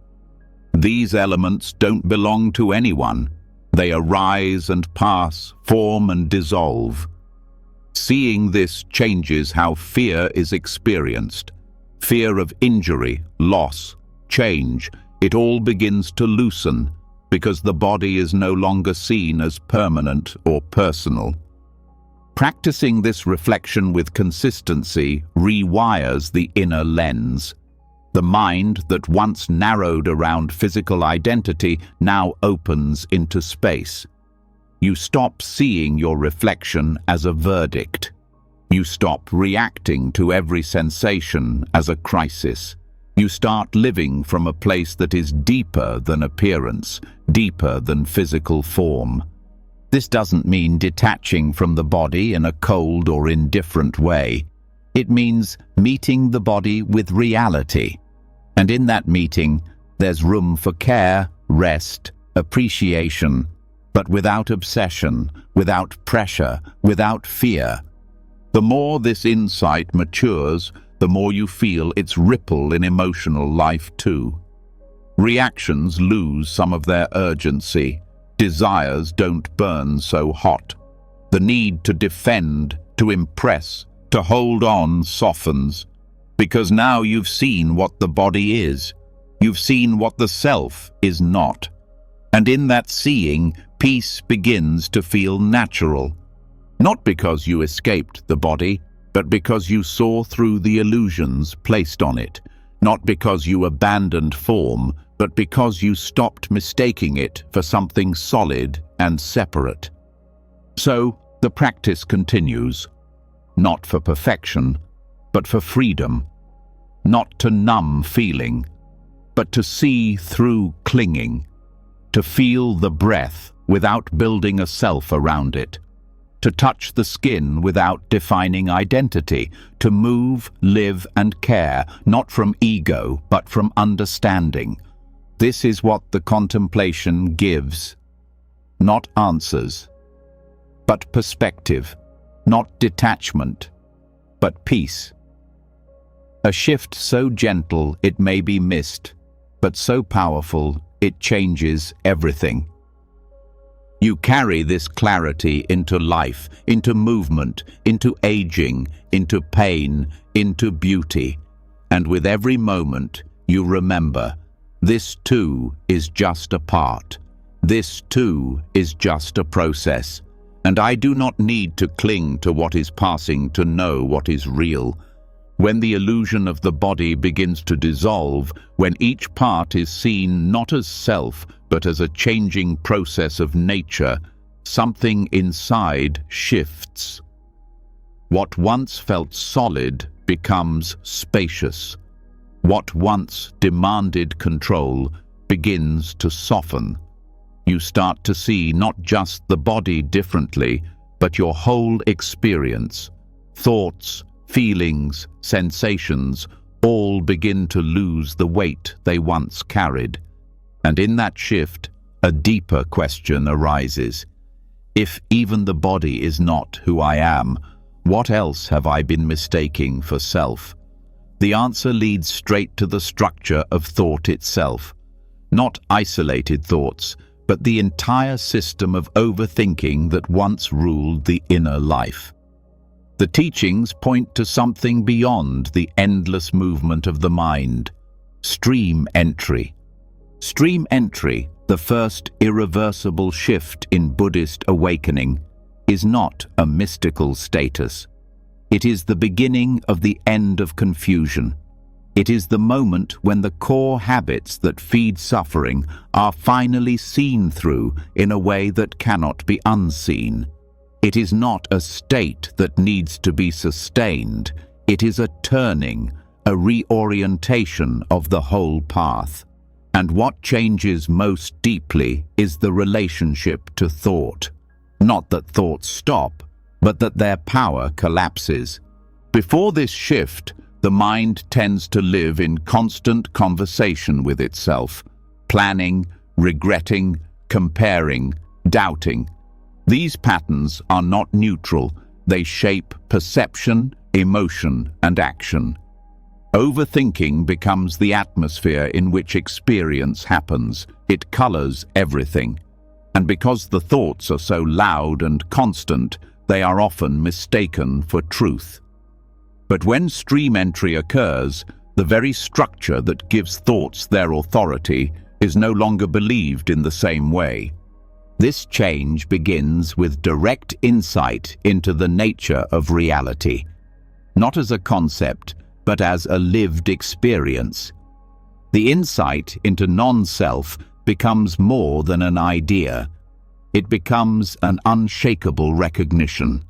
These elements don't belong to anyone. They arise and pass, form and dissolve. Seeing this changes how fear is experienced. Fear of injury, loss, change, it all begins to loosen, because the body is no longer seen as permanent or personal. Practicing this reflection with consistency rewires the inner lens. The mind that once narrowed around physical identity now opens into space. You stop seeing your reflection as a verdict. You stop reacting to every sensation as a crisis. You start living from a place that is deeper than appearance, deeper than physical form. This doesn't mean detaching from the body in a cold or indifferent way. It means meeting the body with reality. And in that meeting, there's room for care, rest, appreciation, but without obsession, without pressure, without fear. The more this insight matures, the more you feel its ripple in emotional life too. Reactions lose some of their urgency. Desires don't burn so hot. The need to defend, to impress, to hold on softens, because now you've seen what the body is. You've seen what the self is not. And in that seeing, peace begins to feel natural. Not because you escaped the body, but because you saw through the illusions placed on it. Not because you abandoned form, but because you stopped mistaking it for something solid and separate. So, the practice continues, not for perfection, but for freedom, not to numb feeling, but to see through clinging, to feel the breath without building a self around it, to touch the skin without defining identity, to move, live and care, not from ego, but from understanding. This is what the contemplation gives. Not answers, but perspective. Not detachment, but peace. A shift so gentle it may be missed, but so powerful it changes everything. You carry this clarity into life, into movement, into aging, into pain, into beauty. And with every moment, you remember, this too is just a part. This too is just a process. And I do not need to cling to what is passing to know what is real. When the illusion of the body begins to dissolve, when each part is seen not as self, but as a changing process of nature, something inside shifts. What once felt solid becomes spacious. What once demanded control begins to soften. You start to see not just the body differently, but your whole experience. Thoughts, feelings, sensations, all begin to lose the weight they once carried. And in that shift, a deeper question arises. If even the body is not who I am, what else have I been mistaking for self? The answer leads straight to the structure of thought itself. Not isolated thoughts, but the entire system of overthinking that once ruled the inner life. The teachings point to something beyond the endless movement of the mind. Stream entry. Stream entry, the first irreversible shift in Buddhist awakening, is not a mystical status. It is the beginning of the end of confusion. It is the moment when the core habits that feed suffering are finally seen through in a way that cannot be unseen. It is not a state that needs to be sustained. It is a turning, a reorientation of the whole path. And what changes most deeply is the relationship to thought. Not that thoughts stop, but that their power collapses. Before this shift, the mind tends to live in constant conversation with itself, planning, regretting, comparing, doubting. These patterns are not neutral. They shape perception, emotion, and action. Overthinking becomes the atmosphere in which experience happens. It colors everything. And because the thoughts are so loud and constant, they are often mistaken for truth. But when stream entry occurs, the very structure that gives thoughts their authority is no longer believed in the same way. This change begins with direct insight into the nature of reality, not as a concept, but as a lived experience. The insight into non-self becomes more than an idea. It becomes an unshakable recognition.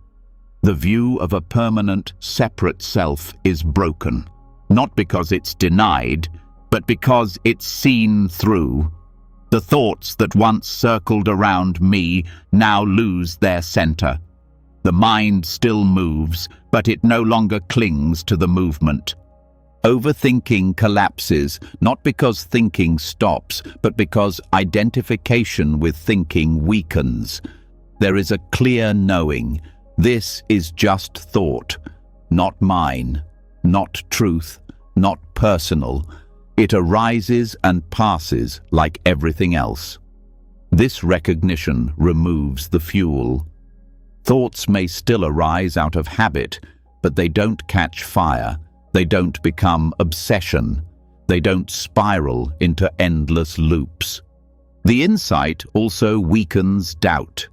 The view of a permanent, separate self is broken, not because it's denied, but because it's seen through. The thoughts that once circled around me now lose their center. The mind still moves, but it no longer clings to the movement. Overthinking collapses, not because thinking stops, but because identification with thinking weakens. There is a clear knowing. This is just thought, not mine, not truth, not personal. It arises and passes like everything else. This recognition removes the fuel. Thoughts may still arise out of habit, but they don't catch fire. They don't become obsession. They don't spiral into endless loops. The insight also weakens doubt.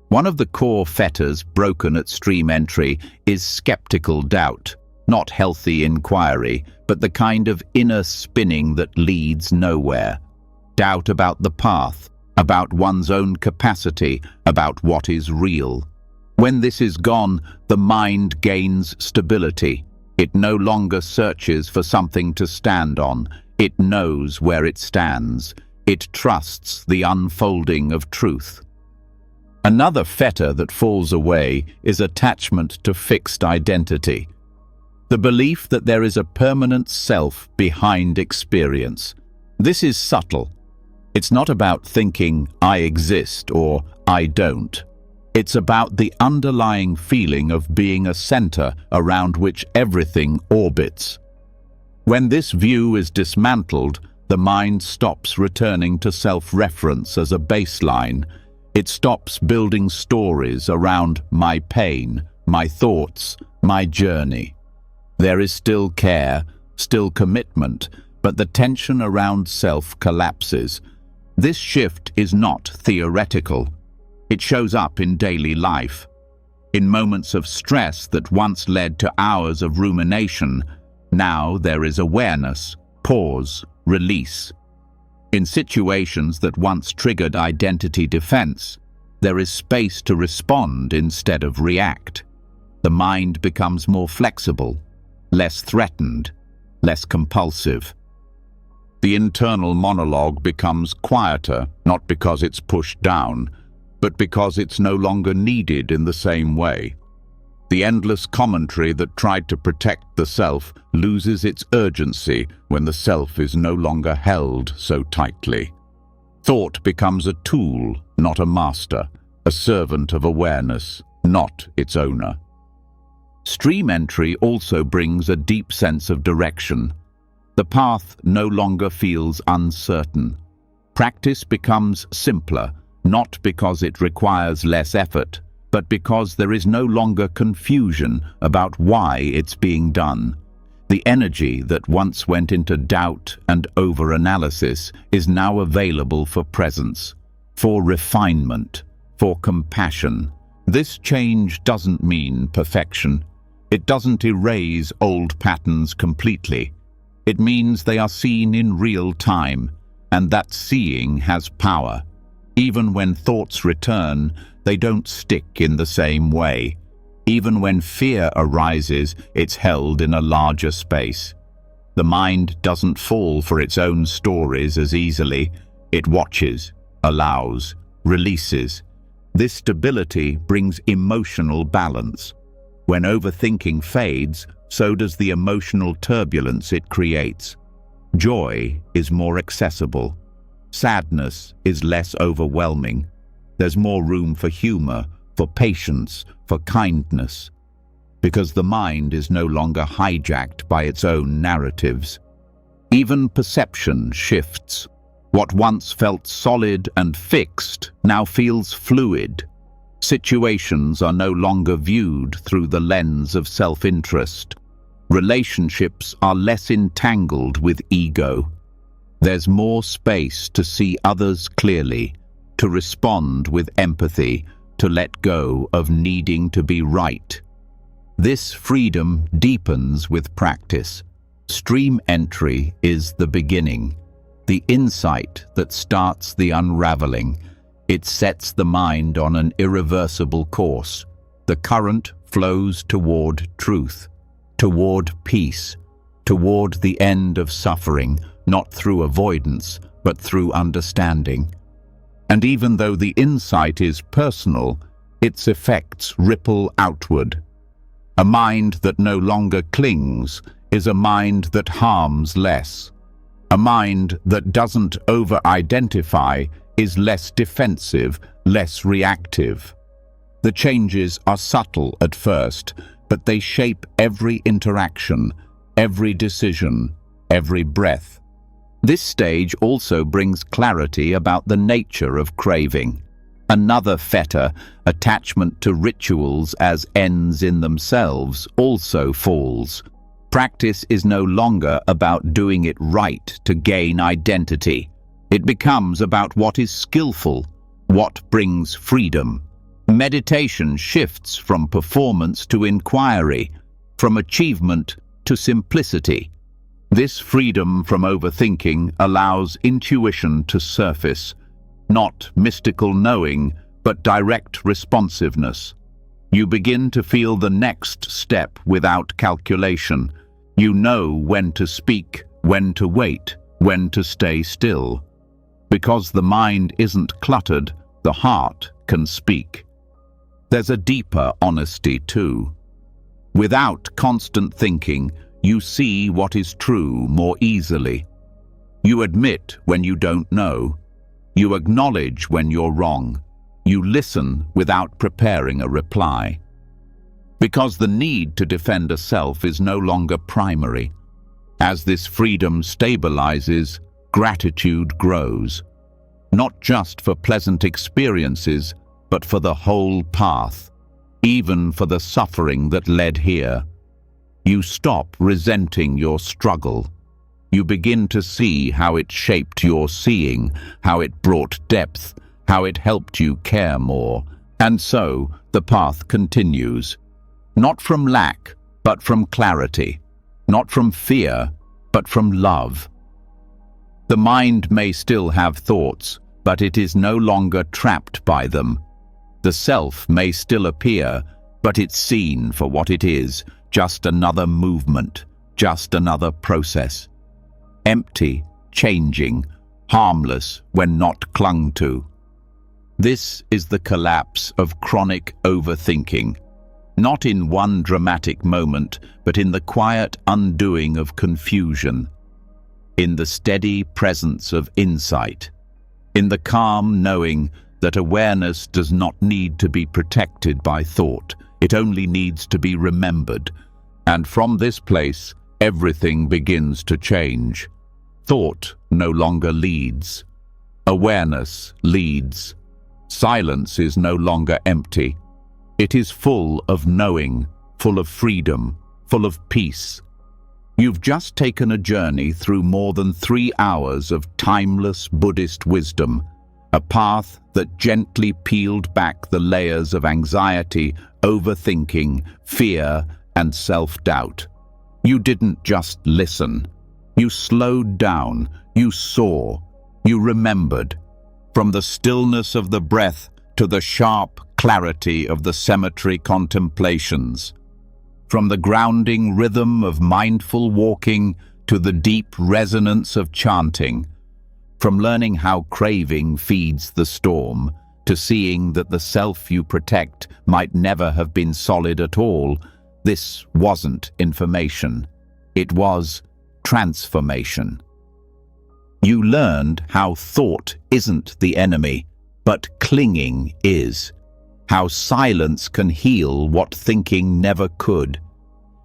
One of the core fetters broken at stream entry is skeptical doubt, not healthy inquiry, but the kind of inner spinning that leads nowhere. Doubt about the path, about one's own capacity, about what is real. When this is gone, the mind gains stability. It no longer searches for something to stand on. It knows where it stands. It trusts the unfolding of truth. Another fetter that falls away is attachment to fixed identity. The belief that there is a permanent self behind experience. This is subtle. It's not about thinking, I exist or I don't. It's about the underlying feeling of being a center around which everything orbits. When this view is dismantled, the mind stops returning to self-reference as a baseline. It stops building stories around my pain, my thoughts, my journey. There is still care, still commitment, but the tension around self collapses. This shift is not theoretical. It shows up in daily life. In moments of stress that once led to hours of rumination, now there is awareness, pause, release. In situations that once triggered identity defense, there is space to respond instead of react. The mind becomes more flexible, less threatened, less compulsive. The internal monologue becomes quieter, not because it's pushed down, but because it's no longer needed in the same way. The endless commentary that tried to protect the self loses its urgency when the self is no longer held so tightly. Thought becomes a tool, not a master, a servant of awareness, not its owner. Stream entry also brings a deep sense of direction. The path no longer feels uncertain. Practice becomes simpler, not because it requires less effort, but because there is no longer confusion about why it's being done. The energy that once went into doubt and over-analysis is now available for presence, for refinement, for compassion. This change doesn't mean perfection. It doesn't erase old patterns completely. It means they are seen in real time, and that seeing has power. Even when thoughts return, they don't stick in the same way. Even when fear arises, it's held in a larger space. The mind doesn't fall for its own stories as easily. It watches, allows, releases. This stability brings emotional balance. When overthinking fades, so does the emotional turbulence it creates. Joy is more accessible. Sadness is less overwhelming. There's more room for humor, for patience, for kindness, because the mind is no longer hijacked by its own narratives. Even perception shifts. What once felt solid and fixed now feels fluid. Situations are no longer viewed through the lens of self-interest. Relationships are less entangled with ego. There's more space to see others clearly, to respond with empathy, to let go of needing to be right. This freedom deepens with practice. Stream entry is the beginning, the insight that starts the unraveling. It sets the mind on an irreversible course. The current flows toward truth, toward peace, toward the end of suffering, not through avoidance, but through understanding. And even though the insight is personal, its effects ripple outward. A mind that no longer clings is a mind that harms less. A mind that doesn't over-identify is less defensive, less reactive. The changes are subtle at first, but they shape every interaction, every decision, every breath. This stage also brings clarity about the nature of craving. Another fetter, attachment to rituals as ends in themselves, also falls. Practice is no longer about doing it right to gain identity. It becomes about what is skillful, what brings freedom. Meditation shifts from performance to inquiry, from achievement to simplicity. This freedom from overthinking allows intuition to surface, not mystical knowing, but direct responsiveness. You begin to feel the next step without calculation. You know when to speak, when to wait, when to stay still. Because the mind isn't cluttered, the heart can speak. There's a deeper honesty too. Without constant thinking, you see what is true more easily. You admit when you don't know. You acknowledge when you're wrong. You listen without preparing a reply. Because the need to defend a self is no longer primary. As this freedom stabilizes, gratitude grows. Not just for pleasant experiences, but for the whole path, even for the suffering that led here. You stop resenting your struggle. You begin to see how it shaped your seeing, how it brought depth, how it helped you care more. And so the path continues. Not from lack, but from clarity. Not from fear, but from love. The mind may still have thoughts, but it is no longer trapped by them. The self may still appear, but it's seen for what it is, just another movement, just another process. Empty, changing, harmless when not clung to. This is the collapse of chronic overthinking, not in one dramatic moment, but in the quiet undoing of confusion, in the steady presence of insight, in the calm knowing that awareness does not need to be protected by thought, it only needs to be remembered. And from this place, everything begins to change. Thought no longer leads. Awareness leads. Silence is no longer empty. It is full of knowing, full of freedom, full of peace. You've just taken a journey through more than 3 hours of timeless Buddhist wisdom, a path that gently peeled back the layers of anxiety, overthinking, fear, and self-doubt. You didn't just listen. You slowed down, you saw, you remembered. From the stillness of the breath to the sharp clarity of the cemetery contemplations. From the grounding rhythm of mindful walking to the deep resonance of chanting. From learning how craving feeds the storm to seeing that the self you protect might never have been solid at all, this wasn't information. It was transformation. You learned how thought isn't the enemy, but clinging is. How silence can heal what thinking never could.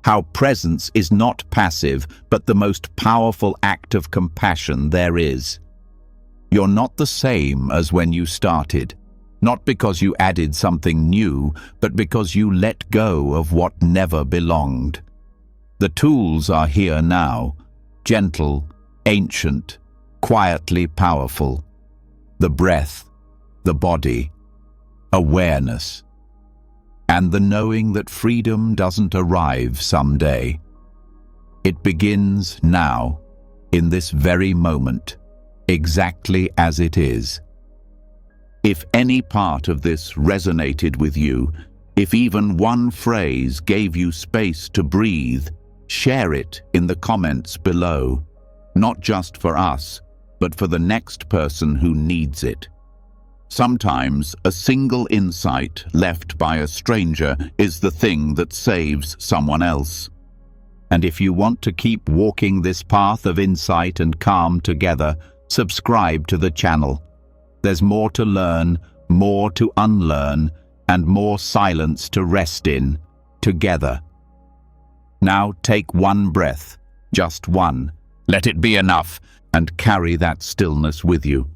How presence is not passive, but the most powerful act of compassion there is. You're not the same as when you started, not because you added something new, but because you let go of what never belonged. The tools are here now, gentle, ancient, quietly powerful. The breath, the body, awareness, and the knowing that freedom doesn't arrive someday. It begins now, in this very moment, exactly as it is. If any part of this resonated with you, if even one phrase gave you space to breathe, share it in the comments below, not just for us, but for the next person who needs it. Sometimes a single insight left by a stranger is the thing that saves someone else. And if you want to keep walking this path of insight and calm together, subscribe to the channel. There's more to learn, more to unlearn, and more silence to rest in, together. Now take one breath, just one. Let it be enough. and carry that stillness with you.